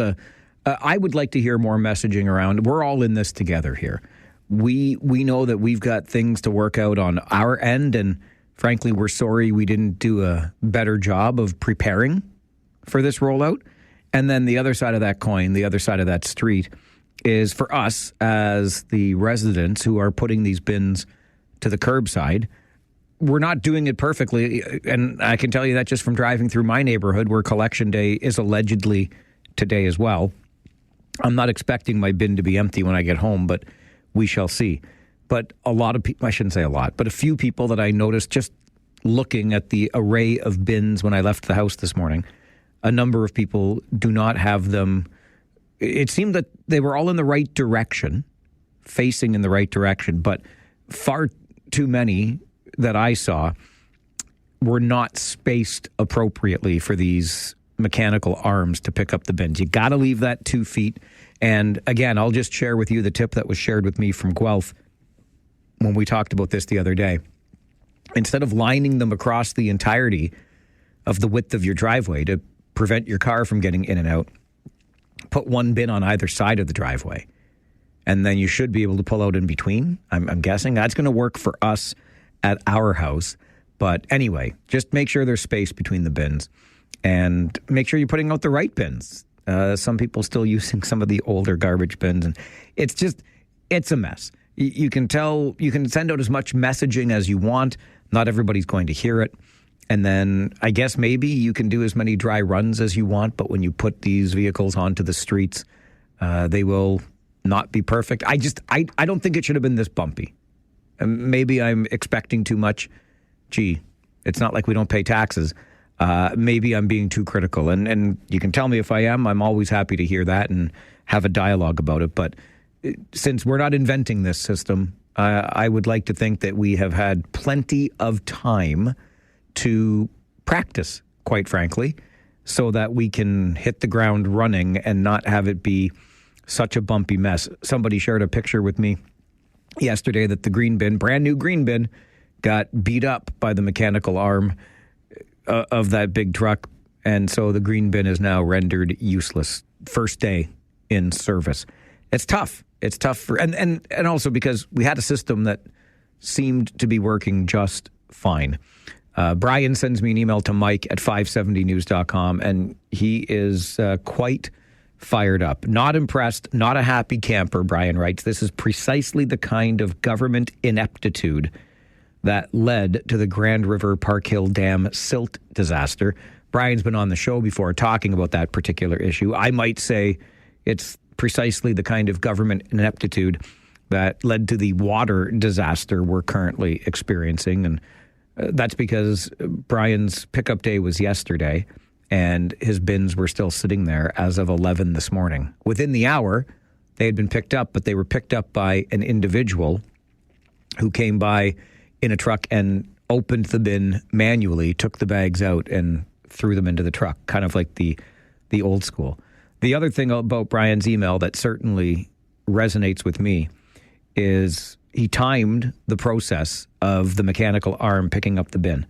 I would like to hear more messaging around. We're all in this together here. We know that we've got things to work out on our end, and Frankly, we're sorry we didn't do a better job of preparing for this rollout. And then the other side of that coin, the other side of that street, is for us as the residents who are putting these bins to the curbside. We're not doing it perfectly. And I can tell you that just from driving through my neighborhood where collection day is allegedly today as well. I'm not expecting my bin to be empty when I get home, but we shall see. But a lot of people, I shouldn't say a lot, but a few people that I noticed just looking at the array of bins when I left the house this morning, a number of people do not have them. It seemed that they were all in the right direction, facing in the right direction, but far too many that I saw were not spaced appropriately for these mechanical arms to pick up the bins. You got to leave that 2 feet. And again, I'll just share with you the tip that was shared with me from Guelph when we talked about this the other day. Instead of lining them across the entirety of the width of your driveway to prevent your car from getting in and out, put one bin on either side of the driveway. And then you should be able to pull out in between. I'm guessing that's going to work for us at our house. But anyway, just make sure there's space between the bins and make sure you're putting out the right bins. Some people still using some of the older garbage bins. And it's a mess. You can tell, you can send out as much messaging as you want. Not everybody's going to hear it. And then I guess maybe you can do as many dry runs as you want. But when you put these vehicles onto the streets, they will not be perfect. I don't think it should have been this bumpy. Maybe I'm expecting too much. Gee, it's not like we don't pay taxes. Maybe I'm being too critical. And you can tell me if I am. I'm always happy to hear that and have a dialogue about it. But since we're not inventing this system, I would like to think that we have had plenty of time to practice, quite frankly, so that we can hit the ground running and not have it be such a bumpy mess. Somebody shared a picture with me yesterday that the green bin, brand new green bin, got beat up by the mechanical arm of that big truck. And so the green bin is now rendered useless. First day in service. It's tough. It's tough for, and also because we had a system that seemed to be working just fine. Brian sends me an email to Mike at 570news.com, and he is quite fired up. Not impressed, not a happy camper, Brian writes. This is precisely the kind of government ineptitude that led to the Grand River Park Hill Dam silt disaster. Brian's been on the show before talking about that particular issue. I might say it's precisely the kind of government ineptitude that led to the water disaster we're currently experiencing. And that's because Brian's pickup day was yesterday and his bins were still sitting there as of 11 this morning. Within the hour, they had been picked up, but they were picked up by an individual who came by in a truck and opened the bin manually, took the bags out and threw them into the truck, kind of like the old school. The other thing about Brian's email that certainly resonates with me is he timed the process of the mechanical arm picking up the bin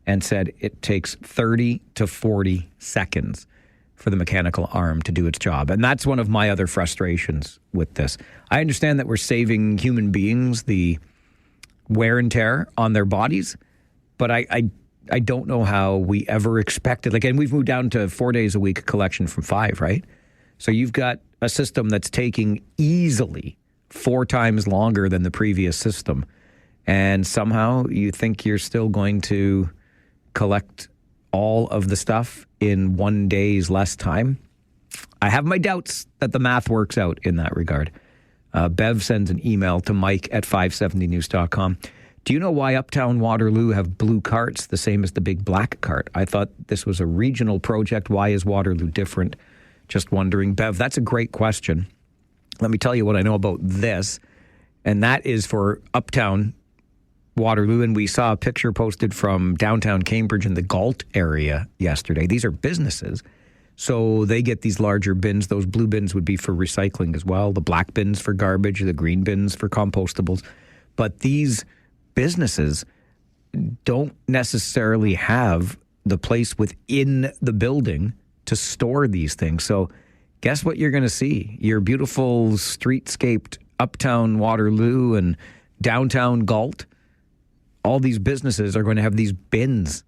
and said it takes 30 to 40 seconds for the mechanical arm to do its job. And that's one of my other frustrations with this. I understand that we're saving human beings the wear and tear on their bodies, but I don't know how we ever expected, like, and we've moved down to 4 days a week collection from 5, right? So you've got a system that's taking easily 4 times longer than the previous system. And somehow you think you're still going to collect all of the stuff in 1 day's less time. I have my doubts that the math works out in that regard. Bev sends an email to Mike at 570news.com. Do you know why Uptown Waterloo have blue carts, the same as the big black cart? I thought this was a regional project. Why is Waterloo different? Just wondering. Bev, that's a great question. Let me tell you what I know about this. And that is for Uptown Waterloo. And we saw a picture posted from downtown Cambridge in the Galt area yesterday. These are businesses. So they get these larger bins. Those blue bins would be for recycling as well. The black bins for garbage, the green bins for compostables. But these businesses don't necessarily have the place within the building to store these things. So guess what you're going to see? Your beautiful streetscaped Uptown Waterloo and downtown Galt, all these businesses are going to have these bins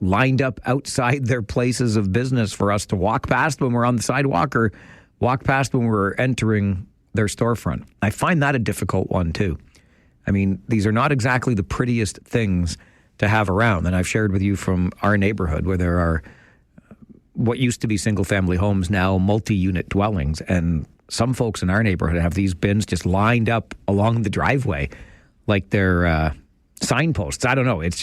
lined up outside their places of business for us to walk past when we're on the sidewalk or walk past when we're entering their storefront. I find that a difficult one, too. I mean, these are not exactly the prettiest things to have around. And I've shared with you from our neighborhood where there are what used to be single-family homes, now multi-unit dwellings. And some folks in our neighborhood have these bins just lined up along the driveway like they're signposts. I don't know. It's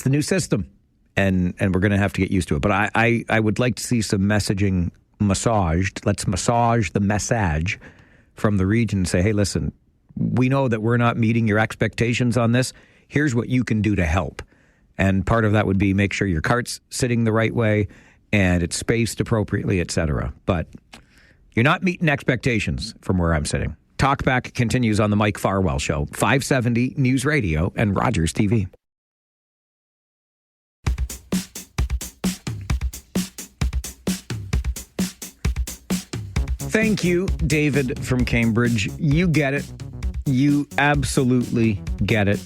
the new system, and we're going to have to get used to it. But I would like to see some messaging massaged. Let's massage the message from the region and say, hey, listen, we know that we're not meeting your expectations on this. Here's what you can do to help. And part of that would be make sure your cart's sitting the right way and it's spaced appropriately, et cetera. But you're not meeting expectations from where I'm sitting. Talkback continues on the Mike Farwell Show, 570 News Radio and Rogers TV. Thank you, David from Cambridge. You get it. You absolutely get it.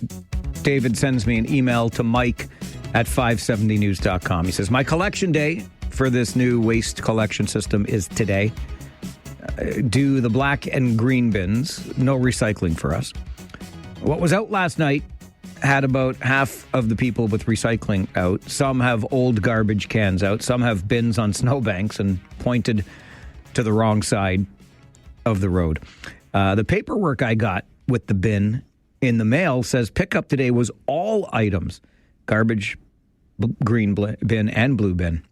David sends me an email to Mike at 570news.com. He says, my collection day for this new waste collection system is today. Do the black and green bins. No recycling for us. What was out last night had about half of the people with recycling out. Some have old garbage cans out. Some have bins on snowbanks and pointed to the wrong side of the road. The paperwork I got with the bin in the mail says pickup today was all items, garbage, green bin, and blue bin.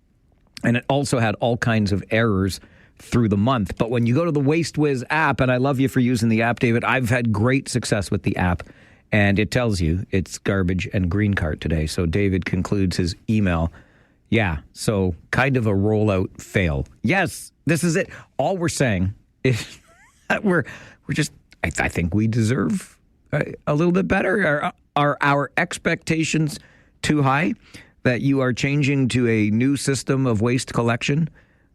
And it also had all kinds of errors through the month. But when you go to the WasteWiz app, and I love you for using the app, David, I've had great success with the app, and it tells you it's garbage and green cart today. So David concludes his email. Yeah, so kind of a rollout fail. Yes, this is it. All we're saying is that we're just, I think we deserve a little bit better. Are our expectations too high that you are changing to a new system of waste collection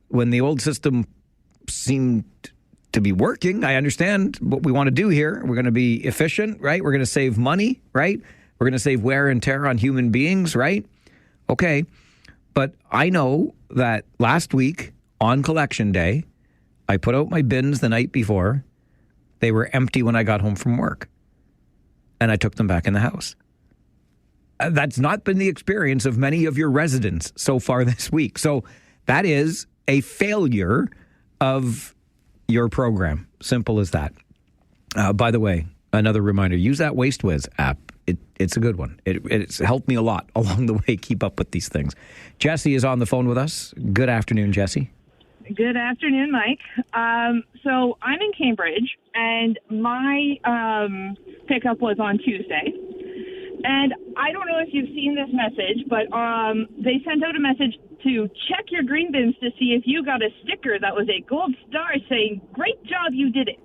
when the old system seemed to be working? I understand what we want to do here. We're going to be efficient, right? We're going to save money, right? We're going to save wear and tear on human beings, right? Okay. But I know that last week on collection day, I put out my bins the night before. They were empty when I got home from work. And I took them back in the house. That's not been the experience of many of your residents so far this week. So that is a failure of your program. Simple as that. By the way, another reminder, use that WasteWiz app. It's a good one. It's helped me a lot along the way, keep up with these things. Jesse is on the phone with us. Good afternoon, Jesse. Good afternoon, Mike. So I'm in Cambridge, and my pickup was on Tuesday. And I don't know if you've seen this message, but they sent out a message to check your green bins to see if you got a sticker that was a gold star saying, great job, you did it.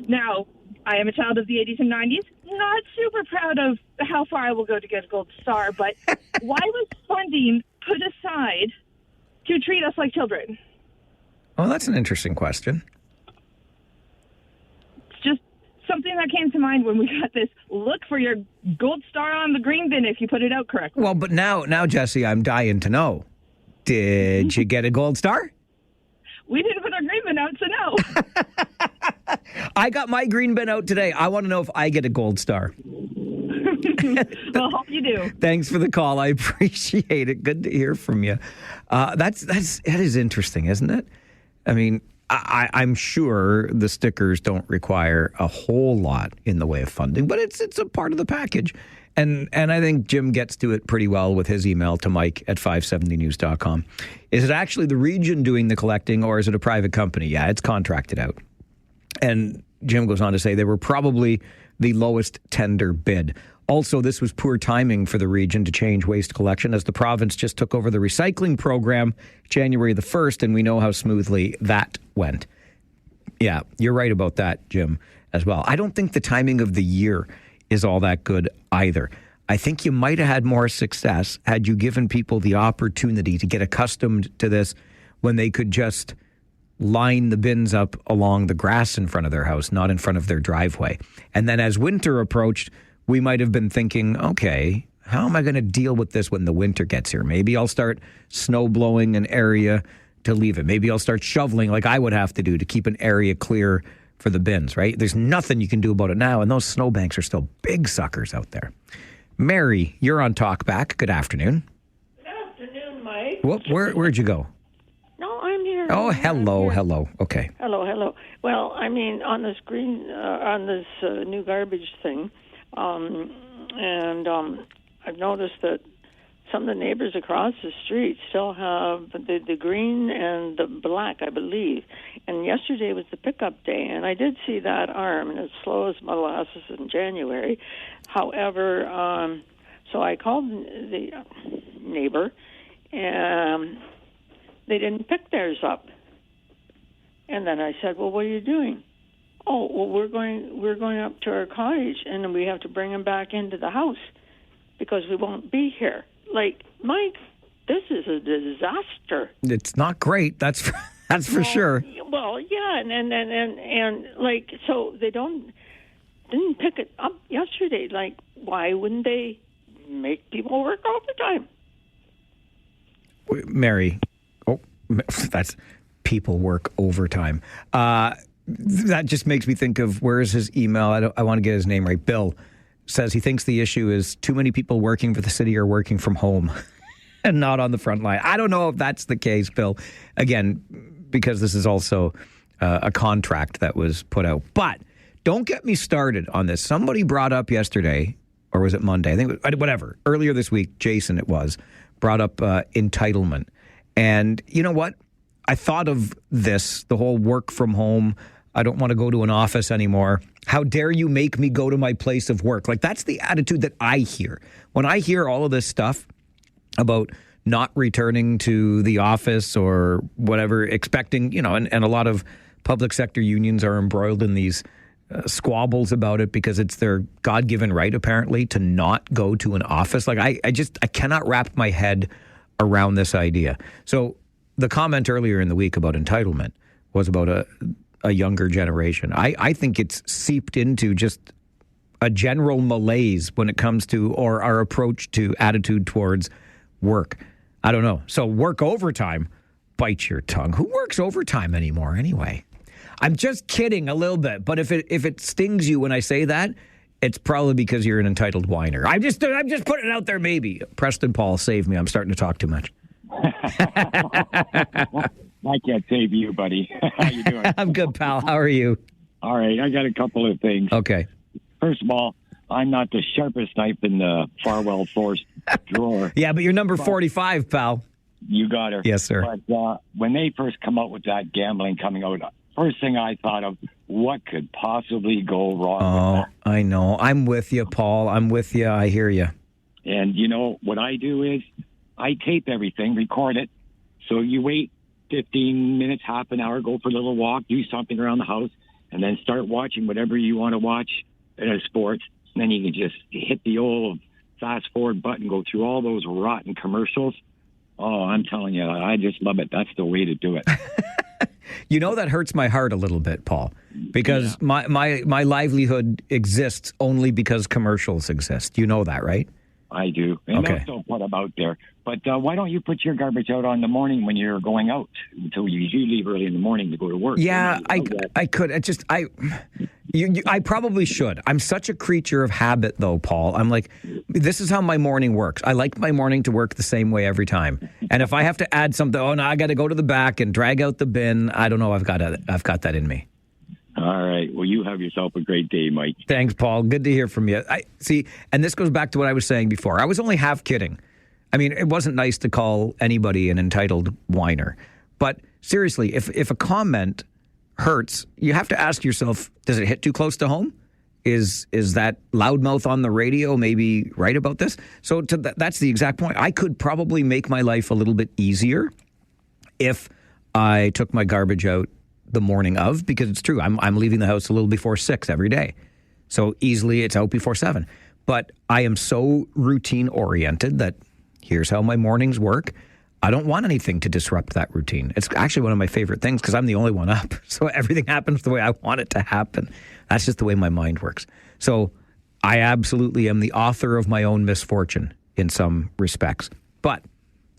Now, I am a child of the 80s and 90s. Not super proud of how far I will go to get a gold star, but why was funding put aside to treat us like children? Oh, that's an interesting question. It's just something that came to mind when we got this. Look for your gold star on the green bin if you put it out correctly. Well, but now, Jesse, I'm dying to know. Did you get a gold star? We didn't put our green bin out, so no. I got my green bin out today. I want to know if I get a gold star. Well, hope you do. Thanks for the call. I appreciate it. Good to hear from you. That is interesting, isn't it? I mean, I'm sure the stickers don't require a whole lot in the way of funding, but it's a part of the package. And I think Jim gets to it pretty well with his email to Mike at 570news.com. Is it actually the region doing the collecting, or is it a private company? Yeah, it's contracted out. And Jim goes on to say they were probably the lowest tender bid. Also, this was poor timing for the region to change waste collection, as the province just took over the recycling program January the 1st, and we know how smoothly that went. Yeah, you're right about that, Jim, as well. I don't think the timing of the year is all that good either. I think you might have had more success had you given people the opportunity to get accustomed to this when they could just line the bins up along the grass in front of their house, not in front of their driveway. And then as winter approached, we might have been thinking, okay, how am I going to deal with this when the winter gets here? Maybe I'll start snow blowing an area to leave it. Maybe I'll start shoveling like I would have to do to keep an area clear for the bins, right? There's nothing you can do about it now, and those snowbanks are still big suckers out there. Mary, you're on Talkback. Good afternoon. Good afternoon, Mike. Where'd you go? No, I'm here. Oh, hello. Okay. Hello. Well, I mean, on this on this new garbage thing, and I've noticed that some of the neighbors across the street still have the green and the black, I believe. And yesterday was the pickup day, and I did see that arm, and it's slow as molasses in January. However, so I called the neighbor, and they didn't pick theirs up. And then I said, well, what are you doing? Oh, well, we're going up to our cottage, and then we have to bring them back into the house because we won't be here. Like, Mike, this is a disaster. It's not great. That's for sure. Well, yeah, and like, so they didn't pick it up yesterday. Like, why wouldn't they make people work overtime? Mary, that's people work overtime. That just makes me think of, where is his email? I want to get his name right. Bill says he thinks the issue is too many people working for the city are working from home and not on the front line. I don't know if that's the case, Bill. Again, because this is also a contract that was put out. But don't get me started on this. Somebody brought up yesterday, or was it Monday? I think whatever. Earlier this week, Jason brought up entitlement. And you know what? I thought of this, the whole work from home. I don't want to go to an office anymore. How dare you make me go to my place of work? Like, that's the attitude that I hear. When I hear all of this stuff about not returning to the office or whatever, expecting, and a lot of public sector unions are embroiled in these squabbles about it because it's their God-given right, apparently, to not go to an office. Like, I cannot wrap my head around this idea. So the comment earlier in the week about entitlement was about a younger generation. I think it's seeped into just a general malaise when it comes to, or our approach to, attitude towards work. I don't know. So work overtime, bite your tongue. Who works overtime anymore anyway? I'm just kidding a little bit, but if it stings you when I say that, it's probably because you're an entitled whiner. I'm just putting it out there, maybe. Preston Paul, save me. I'm starting to talk too much. I can't save you, buddy. How you doing? I'm good, pal. How are you? All right. I got a couple of things. Okay. First of all, I'm not the sharpest knife in the Farwell forced drawer. Yeah, but you're number 45, pal. You got her. Yes, sir. But when they first come out with that gambling coming out, first thing I thought of, what could possibly go wrong with that? I know. I'm with you, Paul. I'm with you. I hear you. And you know, what I do is I tape everything, record it. So you wait 15 minutes, half an hour, go for a little walk, do something around the house, and then start watching whatever you want to watch in a sport. And then you can just hit the old fast forward button, go through all those rotten commercials. Oh, I'm telling you, I just love it. That's the way to do it. You know, that hurts my heart a little bit, Paul, because my livelihood exists only because commercials exist. You know that, right? I do. And they'll still put them out there. But why don't you put your garbage out on the morning when you're going out? Until you leave early in the morning to go to work. Yeah, I could. I probably should. I'm such a creature of habit, though, Paul. I'm like, this is how my morning works. I like my morning to work the same way every time. And if I have to add something, no, I got to go to the back and drag out the bin. I don't know. I've got that in me. All right. Well, you have yourself a great day, Mike. Thanks, Paul. Good to hear from you. See, and this goes back to what I was saying before. I was only half kidding. I mean, it wasn't nice to call anybody an entitled whiner. But seriously, if a comment hurts, you have to ask yourself, does it hit too close to home? Is that loudmouth on the radio maybe right about this? So that's the exact point. I could probably make my life a little bit easier if I took my garbage out the morning of, because it's true. I'm leaving the house a little before 6 every day. So easily it's out before 7. But I am so routine oriented that here's how my mornings work. I don't want anything to disrupt that routine. It's actually one of my favorite things because I'm the only one up. So everything happens the way I want it to happen. That's just the way my mind works. So I absolutely am the author of my own misfortune in some respects. But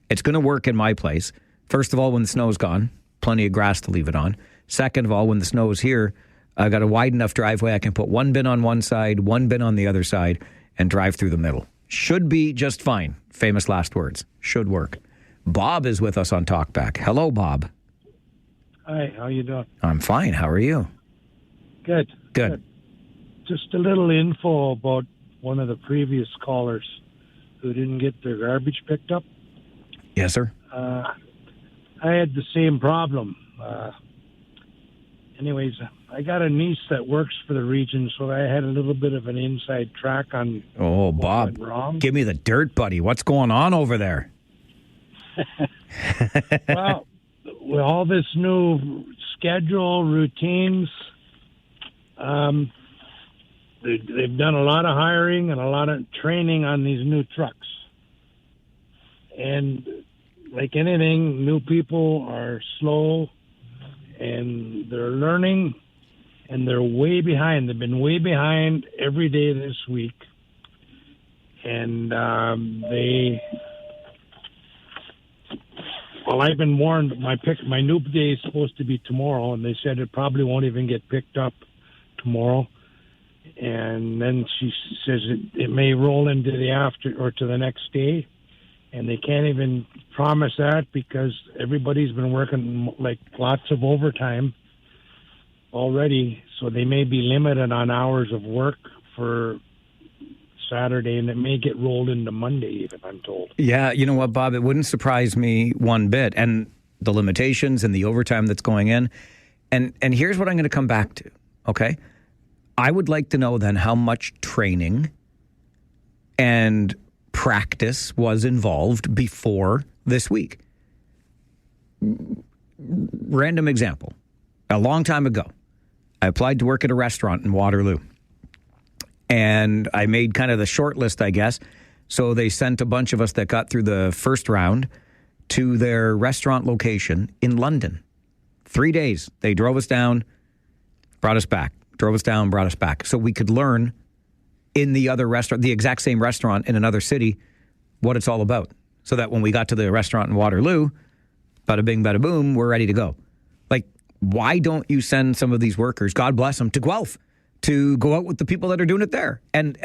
it's going to work in my place. First of all, when the snow's gone, plenty of grass to leave it on. Second of all, when the snow is here, I got a wide enough driveway I can put one bin on one side, one bin on the other side, and drive through the middle. Should be just fine. Famous last words. Should work. Bob is with us on Talkback. Hello, Bob. Hi, how you doing? I'm fine. How are you? Good. Good. Just a little info about one of the previous callers who didn't get their garbage picked up. Yes, sir. I had the same problem. Anyways, I got a niece that works for the region, so I had a little bit of an inside track on what Bob, went wrong. Give me the dirt, buddy. What's going on over there? Well, with all this new schedule, routines, they've done a lot of hiring and a lot of training on these new trucks. And like anything, new people are slow and they're learning and they're way behind. They've been way behind every day this week. And I've been warned. My new day is supposed to be tomorrow, and they said it probably won't even get picked up tomorrow. And then she says it may roll into the after or to the next day, and they can't even promise that because everybody's been working like lots of overtime already. So they may be limited on hours of work for Saturday, and it may get rolled into Monday even, I'm told. Yeah, you know what, Bob? It wouldn't surprise me one bit. And the limitations and the overtime that's going in. And here's what I'm going to come back to, okay? I would like to know then how much training and practice was involved before this week. Random example. A long time ago, I applied to work at a restaurant in Waterloo. And I made kind of the short list, I guess. So they sent a bunch of us that got through the first round to their restaurant location in London. 3 days. They drove us down, brought us back. Drove us down, brought us back. So we could learn in the other restaurant, the exact same restaurant in another city, what it's all about. So that when we got to the restaurant in Waterloo, bada bing, bada boom, we're ready to go. Like, why don't you send some of these workers, God bless them, to Guelph to go out with the people that are doing it there? And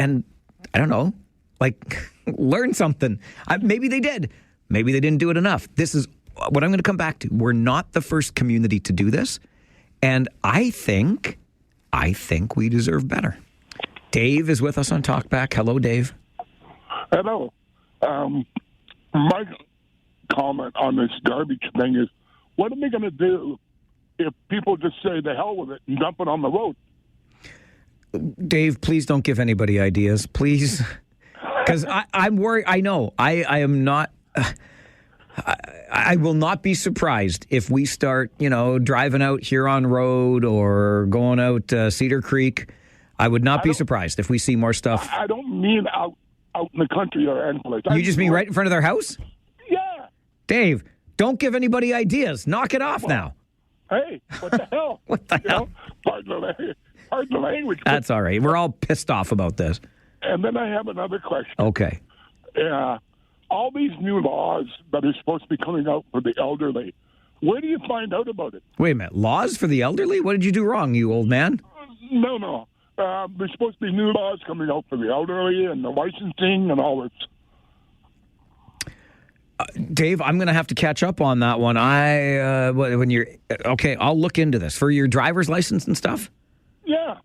I don't know, like, learn something. Maybe they did. Maybe they didn't do it enough. This is what I'm going to come back to. We're not the first community to do this. And I think we deserve better. Dave is with us on Talkback. Hello, Dave. Hello. My comment on this garbage thing is, what are they going to do if people just say the hell with it and dump it on the road? Dave, please don't give anybody ideas, please. Because I'm worried. I know. I am not... I will not be surprised if we start, driving out Huron Road or going out Cedar Creek. I would not be surprised if we see more stuff. I don't mean out in the country or anyplace. You just mean right in front of their house? Yeah. Dave, don't give anybody ideas. Knock it off now. Hey, what the hell? What the hell? Pardon the language. That's all right. We're all pissed off about this. And then I have another question. Okay. All these new laws that are supposed to be coming out for the elderly, where do you find out about it? Wait a minute. Laws for the elderly? What did you do wrong, you old man? No. There's supposed to be new laws coming out for the elderly and the licensing and all this. Dave, I'm going to have to catch up on that one. Okay, I'll look into this. For your driver's license and stuff? Yeah.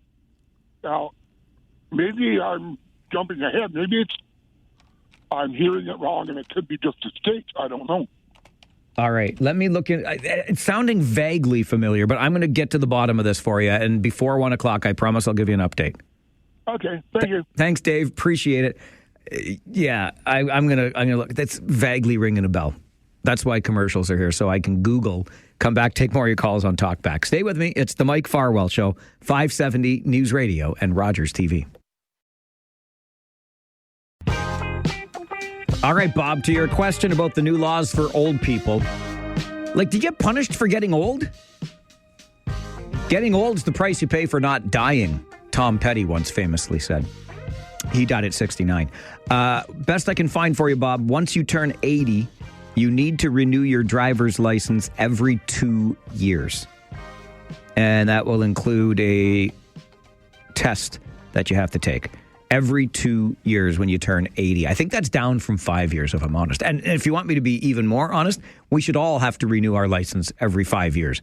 Now, maybe I'm jumping ahead. Maybe I'm hearing it wrong, and it could be just a state. I don't know. All right. Let me look in. It's sounding vaguely familiar, but I'm going to get to the bottom of this for you. And before 1 o'clock, I promise I'll give you an update. Okay. Thank you. Thanks, Dave. Appreciate it. Yeah, I'm gonna look. That's vaguely ringing a bell. That's why commercials are here, so I can Google. Come back, take more of your calls on Talkback. Stay with me. It's the Mike Farwell Show, 570 News Radio and Rogers TV. All right, Bob, to your question about the new laws for old people. Like, do you get punished for getting old? Getting old's the price you pay for not dying, Tom Petty once famously said. He died at 69. Best I can find for you, Bob, once you turn 80, you need to renew your driver's license every 2 years. And that will include a test that you have to take every 2 years when you turn 80. I think that's down from 5 years, if I'm honest. And if you want me to be even more honest, we should all have to renew our license every 5 years,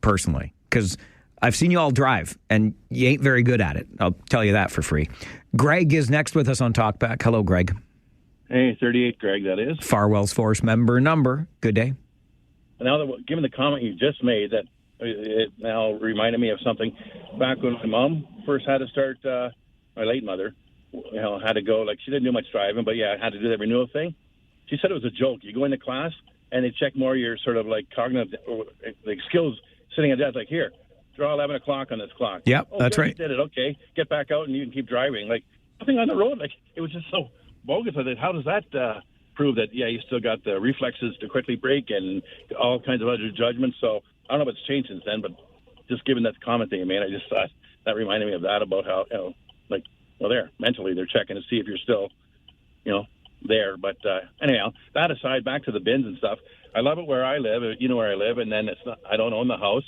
personally, because I've seen you all drive, and you ain't very good at it. I'll tell you that for free. Greg is next with us on Talkback. Hello, Greg. Hey, 38 Greg, that is. Farwell's Force member number. Good day. Now, given the comment you just made, that it now reminded me of something. Back when my mom first had to start, my late mother, had to go, like, she didn't do much driving, but yeah, had to do that renewal thing. She said it was a joke. You go into class, and they check more your sort of, like, cognitive, like, skills sitting at desk, like, here, draw 11 o'clock on this clock. Yep, that's right. You did it. Okay, get back out, and you can keep driving. Like, nothing on the road. Like, it was just so bogus. I thought, how does that prove that, yeah, you still got the reflexes to quickly brake and all kinds of other judgments? So I don't know if it's changed since then, but just given that comment that you made, I just thought that reminded me of that, about how, like, well, mentally they're checking to see if you're still, there. But anyhow, that aside, back to the bins and stuff. I love it where I live. You know where I live, and then I don't own the house,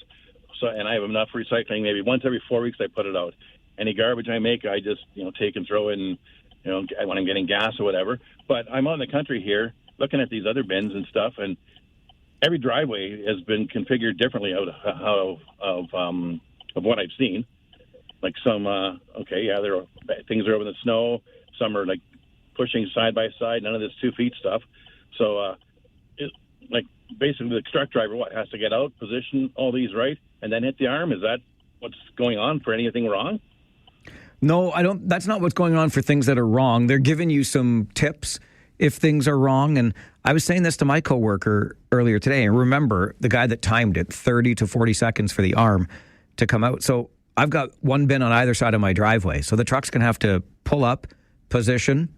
so and I have enough recycling. Maybe once every 4 weeks I put it out. Any garbage I make, I just take and throw in, when I'm getting gas or whatever. But I'm out in the country here, looking at these other bins and stuff, and every driveway has been configured differently out of what I've seen. Like some, there are things are over the snow. Some are like pushing side by side. None of this 2 feet stuff. So, basically the truck driver has to get out, position all these right, and then hit the arm. Is that what's going on for anything wrong? No, I don't. That's not what's going on for things that are wrong. They're giving you some tips if things are wrong. And I was saying this to my coworker earlier today. And remember, the guy that timed it, 30 to 40 seconds for the arm to come out. So I've got one bin on either side of my driveway. So the truck's going to have to pull up, position,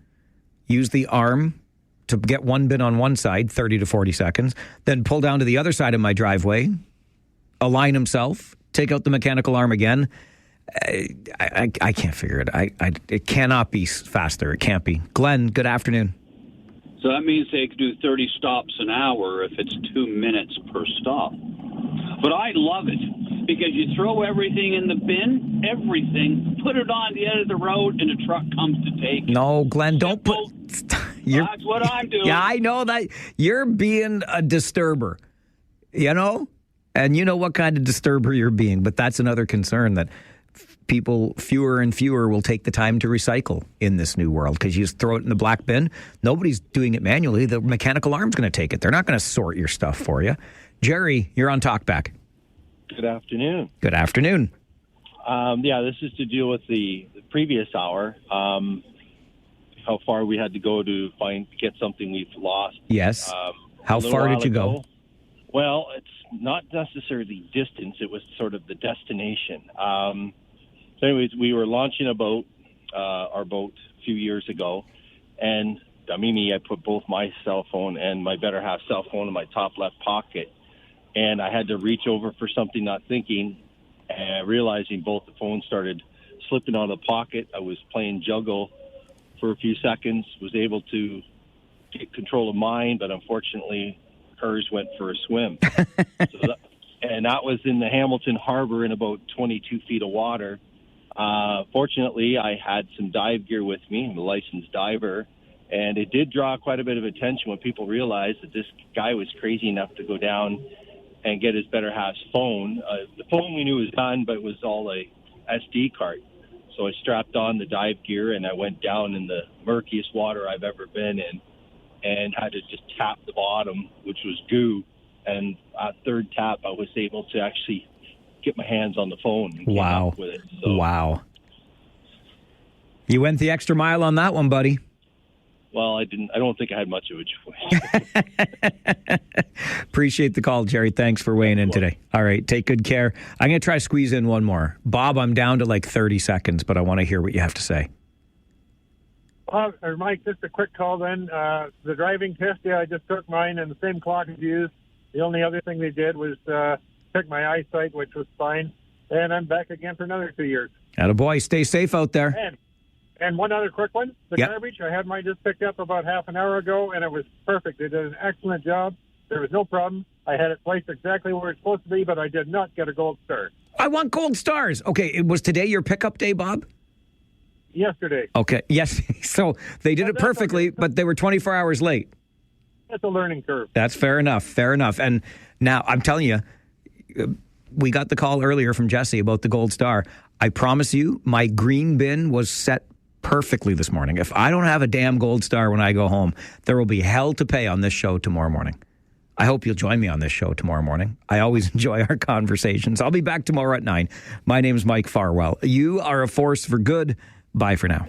use the arm to get one bin on one side, 30 to 40 seconds, then pull down to the other side of my driveway, align himself, take out the mechanical arm again. I can't figure it. It cannot be faster. It can't be. Glenn, good afternoon. So that means they could do 30 stops an hour if it's 2 minutes per stop. But I love it because you throw everything in the bin, everything, put it on the end of the road, and the truck comes to take it. No, Glenn, don't put... That's what I'm doing. Yeah, I know that. You're being a disturber, And you know what kind of disturber you're being. But that's another concern, that people, fewer and fewer, will take the time to recycle in this new world, because you just throw it in the black bin. Nobody's doing it manually. The mechanical arm's going to take it. They're not going to sort your stuff for you. Jerry, you're on Talkback. Good afternoon. Good afternoon. This is to deal with the previous hour. How far we had to go to get something we've lost. Yes. How far did you go? Well, it's not necessarily distance. It was sort of the destination. So anyways, we were launching a boat, our boat, a few years ago. And I put both my cell phone and my better half cell phone in my top left pocket. And I had to reach over for something, not thinking, and realizing both the phones started slipping out of the pocket. I was playing juggle for a few seconds, was able to get control of mine, but unfortunately hers went for a swim. And that was in the Hamilton Harbor in about 22 feet of water. Fortunately, I had some dive gear with me. I'm a licensed diver, and it did draw quite a bit of attention when people realized that this guy was crazy enough to go down and get his better half's phone. The phone we knew was done, but it was all a SD card. So I strapped on the dive gear, and I went down in the murkiest water I've ever been in and had to just tap the bottom, which was goo. And at third tap, I was able to actually get my hands on the phone and wow. Up with it. So, wow. You went the extra mile on that one, buddy. Well, I don't think I had much of a choice. Appreciate the call, Jerry. Thanks for weighing in today. All right, take good care. I'm going to try to squeeze in one more. Bob, I'm down to like 30 seconds, but I want to hear what you have to say. Mike, just a quick call then. The driving test, I just took mine, and the same clock is used. The only other thing they did was check my eyesight, which was fine. And I'm back again for another 2 years. Attaboy. Stay safe out there. And one other quick one. The Yep. garbage, I had mine just picked up about half an hour ago, and it was perfect. They did an excellent job. There was no problem. I had it placed exactly where it's supposed to be, but I did not get a gold star. I want gold stars. Okay, was today your pickup day, Bob? Yesterday. Okay, yes. So they did it perfectly, but they were 24 hours late. That's a learning curve. That's fair enough. Fair enough. And now I'm telling you, we got the call earlier from Jesse about the gold star. I promise you, my green bin was set perfectly this morning. If I don't have a damn gold star when I go home, there will be hell to pay on this show tomorrow morning. I hope you'll join me on this show tomorrow morning. I always enjoy our conversations. I'll be back tomorrow at 9. My name is Mike Farwell. You are a force for good. Bye for now.